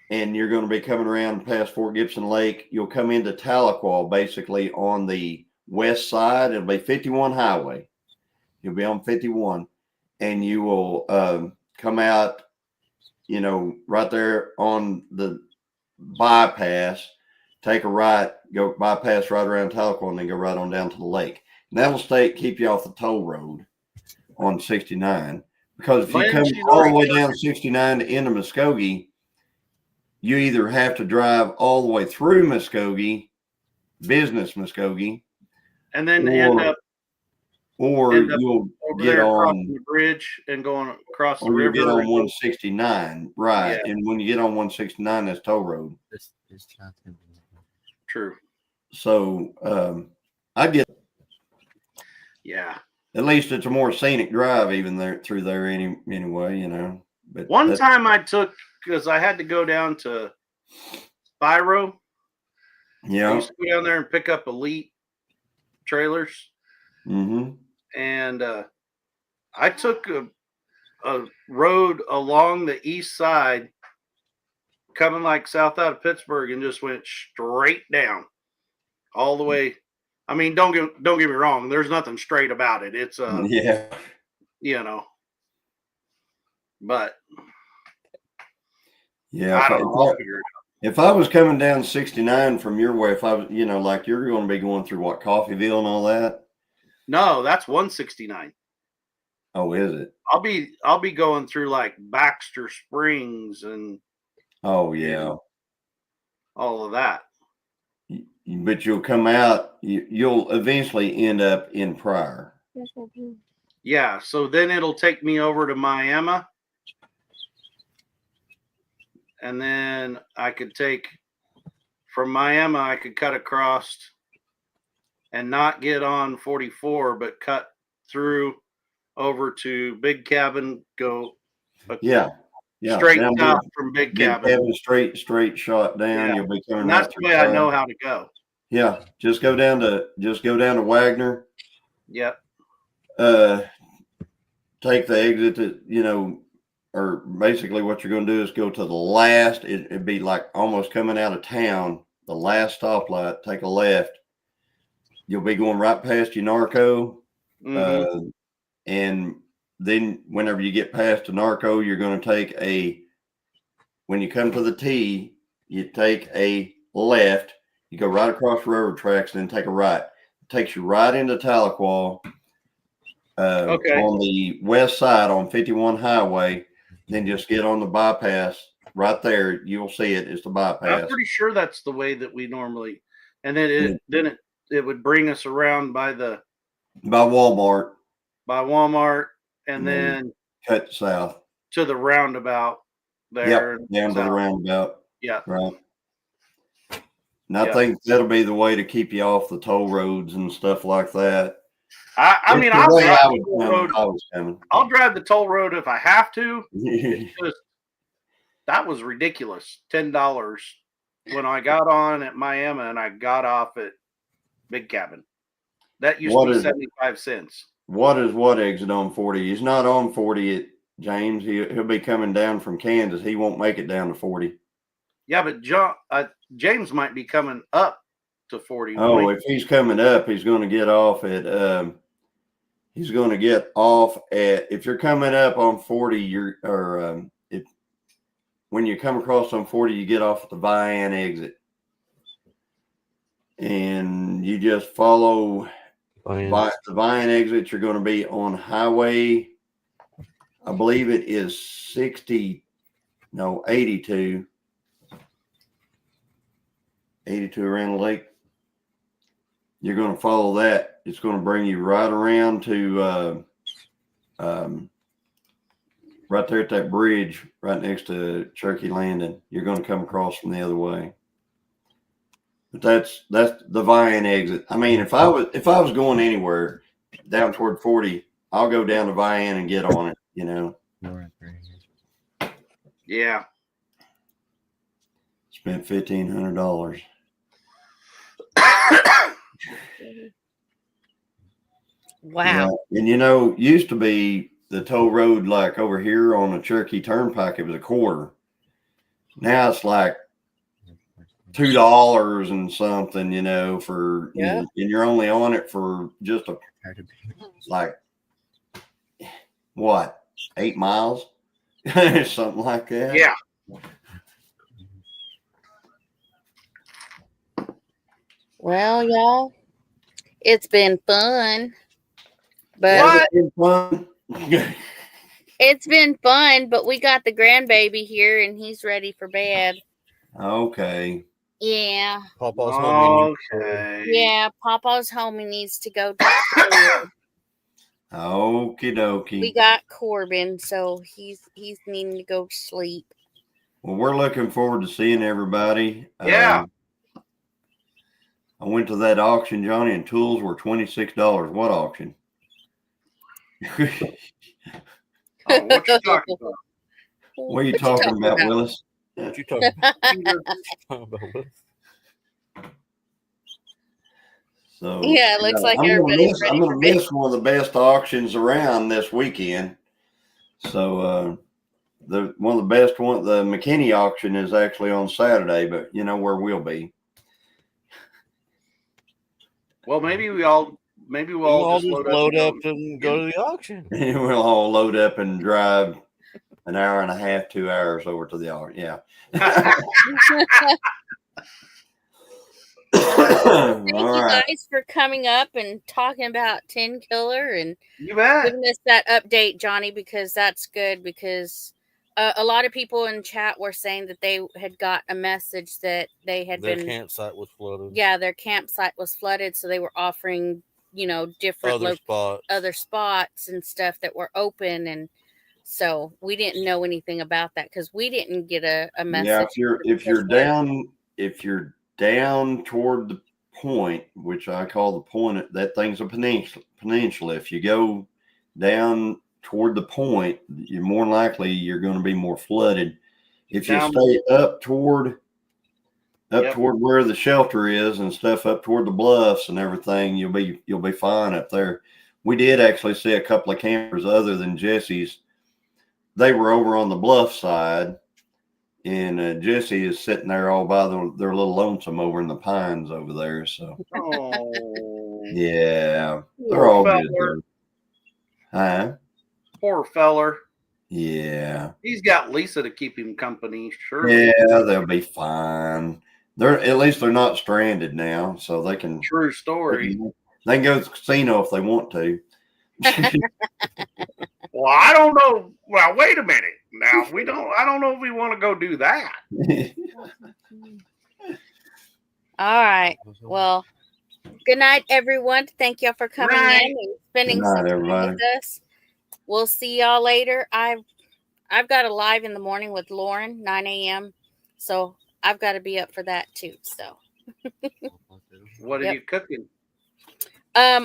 and you're going to be coming around past Fort Gibson Lake. You'll come into Tahlequah, basically on the west side. It'll be 51 highway. You'll be on 51, and you will come out, right there on the bypass, take a right, go bypass right around Tahlequah, and then go right on down to the lake. And that'll keep you off the toll road on 69. Because if you come all the way down 69 to into Muskogee, you either have to drive all the way through Muskogee, business Muskogee, and then end up you'll get on the bridge and going across the river. Or you get on 169, right? Yeah. And when you get on 169, that's toll road. True. So I get. Yeah. At least it's a more scenic drive, even there through there anyway. But one time I took, because I had to go down to Spyro. Yeah. I used to go down there and pick up Elite trailers. Mm-hmm. And I took a road along the east side, coming like south out of Pittsburgh, and just went straight down all the way. I mean, don't get me wrong. There's nothing straight about it. It's yeah, but yeah. If I was coming down 69 from your way, if I was, like you're going to be going through what, Coffeyville and all that? No, that's 169. Oh, is it? I'll be going through like Baxter Springs and oh yeah, all of that. But you'll come out, you'll eventually end up in Pryor. Yeah, so then it'll take me over to Miami. And then I could take, from Miami, I could cut across and not get on 44, but cut through over to Big Cabin, go straight south from Big Cabin. Straight shot down. Yeah. You'll be coming. And that's the way I know how to go. Yeah, just go down to Wagner. Yep. Take the exit to, or basically what you're going to do is go to the last. It'd be like almost coming out of town. The last stoplight. Take a left. You'll be going right past Unarco. Mm-hmm. And then whenever you get past Unarco, you're going to when you come to the T, you take a left. You go right across railroad tracks, and then take a right. It takes you right into Tahlequah on the west side on 51 highway. Then just get on the bypass right there. You'll see it. It's the bypass. I'm pretty sure that's the way that we normally. And then it would bring us around by Walmart. By Walmart, and then cut south to the roundabout there. Yep, down to the roundabout. Yeah. Right. And I think that'll be the way to keep you off the toll roads and stuff like that. I mean, I'll drive the toll road. I'll drive the toll road if I have to. That was ridiculous. $10 when I got on at Miami and I got off at Big Cabin. That used to be 75 cents. What exit on 40? He's not on 40 at James. He'll be coming down from Kansas. He won't make it down to 40. Yeah, but James might be coming up to 40. Oh, if he's coming up, he's going to get off at if you're coming up on 40, when you come across on 40, you get off at the Vian exit. And you just follow the Vian exit. You're going to be on highway, I believe it is 82 around the lake. You're going to follow that. It's going to bring you right around to right there at that bridge right next to Cherokee Landing. You're going to come across from the other way. But that's the Vian exit. I mean, if I was going anywhere down toward 40, I'll go down to Vian and get on it, Yeah. Spent $1,500. Wow. Yeah. And used to be the toll road like over here on the Cherokee Turnpike, it was a quarter. Now it's like $2 and something, for Yep. and you're only on it for just like what, 8 miles? Something like that. Yeah. Well, y'all, it's been fun. But What? It's fun. it's been fun, but we got the grandbaby here and he's ready for bed. Okay. Yeah. Papa's home. Okay. Yeah, Papa's home. He needs to go to school. Okie dokie. We got Corbin, so he's needing to go to sleep. Well, we're looking forward to seeing everybody. Yeah. I went to that auction, Johnny, and tools were $26. What auction? Oh, what you talking about? What are you talking about, Willis? What you talking about? Willis? So Yeah, it looks like everybody's ready I'm for gonna bed. miss one of the best auctions around this weekend. So one of the best one, the McKinney auction, is actually on Saturday, but where we'll be. Well, maybe we'll all just load up and go to the auction. We'll all load up and drive an hour and a half, 2 hours over to the auction. Yeah. Thank you guys for coming up and talking about Tenkiller and You bet. giving us that update, Johnny, because that's good. Because a lot of people in chat were saying that they had got a message that they had Their campsite was flooded. Yeah, their campsite was flooded, so they were offering, different other spots and stuff that were open, and so we didn't know anything about that because we didn't get a message. Yeah, if you're down toward the point, which I call the point, that thing's a peninsula. If you go down toward the point, you're more likely you're going to be more flooded. If you stay up toward where the shelter is and stuff, up toward the bluffs and everything, you'll be fine up there. We did actually see a couple of campers other than Jesse's. They were over on the bluff side, and Jesse is sitting there all by their little lonesome over in the pines over there. So, yeah, they're all good. Huh? Poor feller. Yeah. He's got Lisa to keep him company. Sure. Yeah, they'll be fine. At least they're not stranded now, so they can. True story. They can go to the casino if they want to. Well, I don't know. Well, wait a minute. Now I don't know if we want to go do that. All right. Well, good night, everyone. Thank y'all for coming in and spending some time with us. We'll see y'all later. I've got a live in the morning with Lauren, 9 a.m. So I've got to be up for that too. So what are you cooking?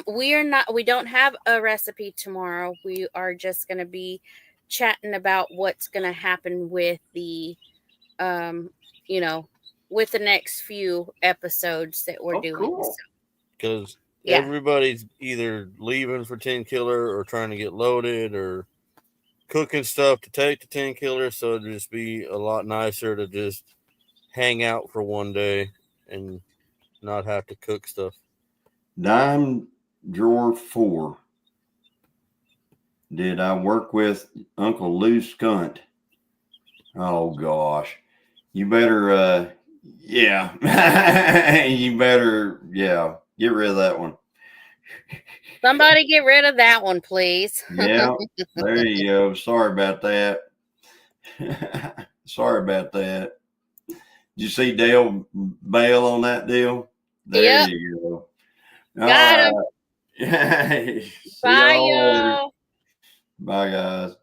We don't have a recipe tomorrow. We are just going to be chatting about what's going to happen with the, with the next few episodes that we're doing. Cool. Because everybody's either leaving for Tenkiller or trying to get loaded or cooking stuff to take to Tenkiller. So it'd just be a lot nicer to just hang out for one day and not have to cook stuff. Dime Drawer 4. Did I work with Uncle Lou Skunt? Oh gosh. You better you better get rid of that one. Somebody get rid of that one, please. Yeah, there you go. Sorry about that. Sorry about that. Did you see Dale bail on that deal? There you go. Got him. Right. Bye, y'all. Bye, guys.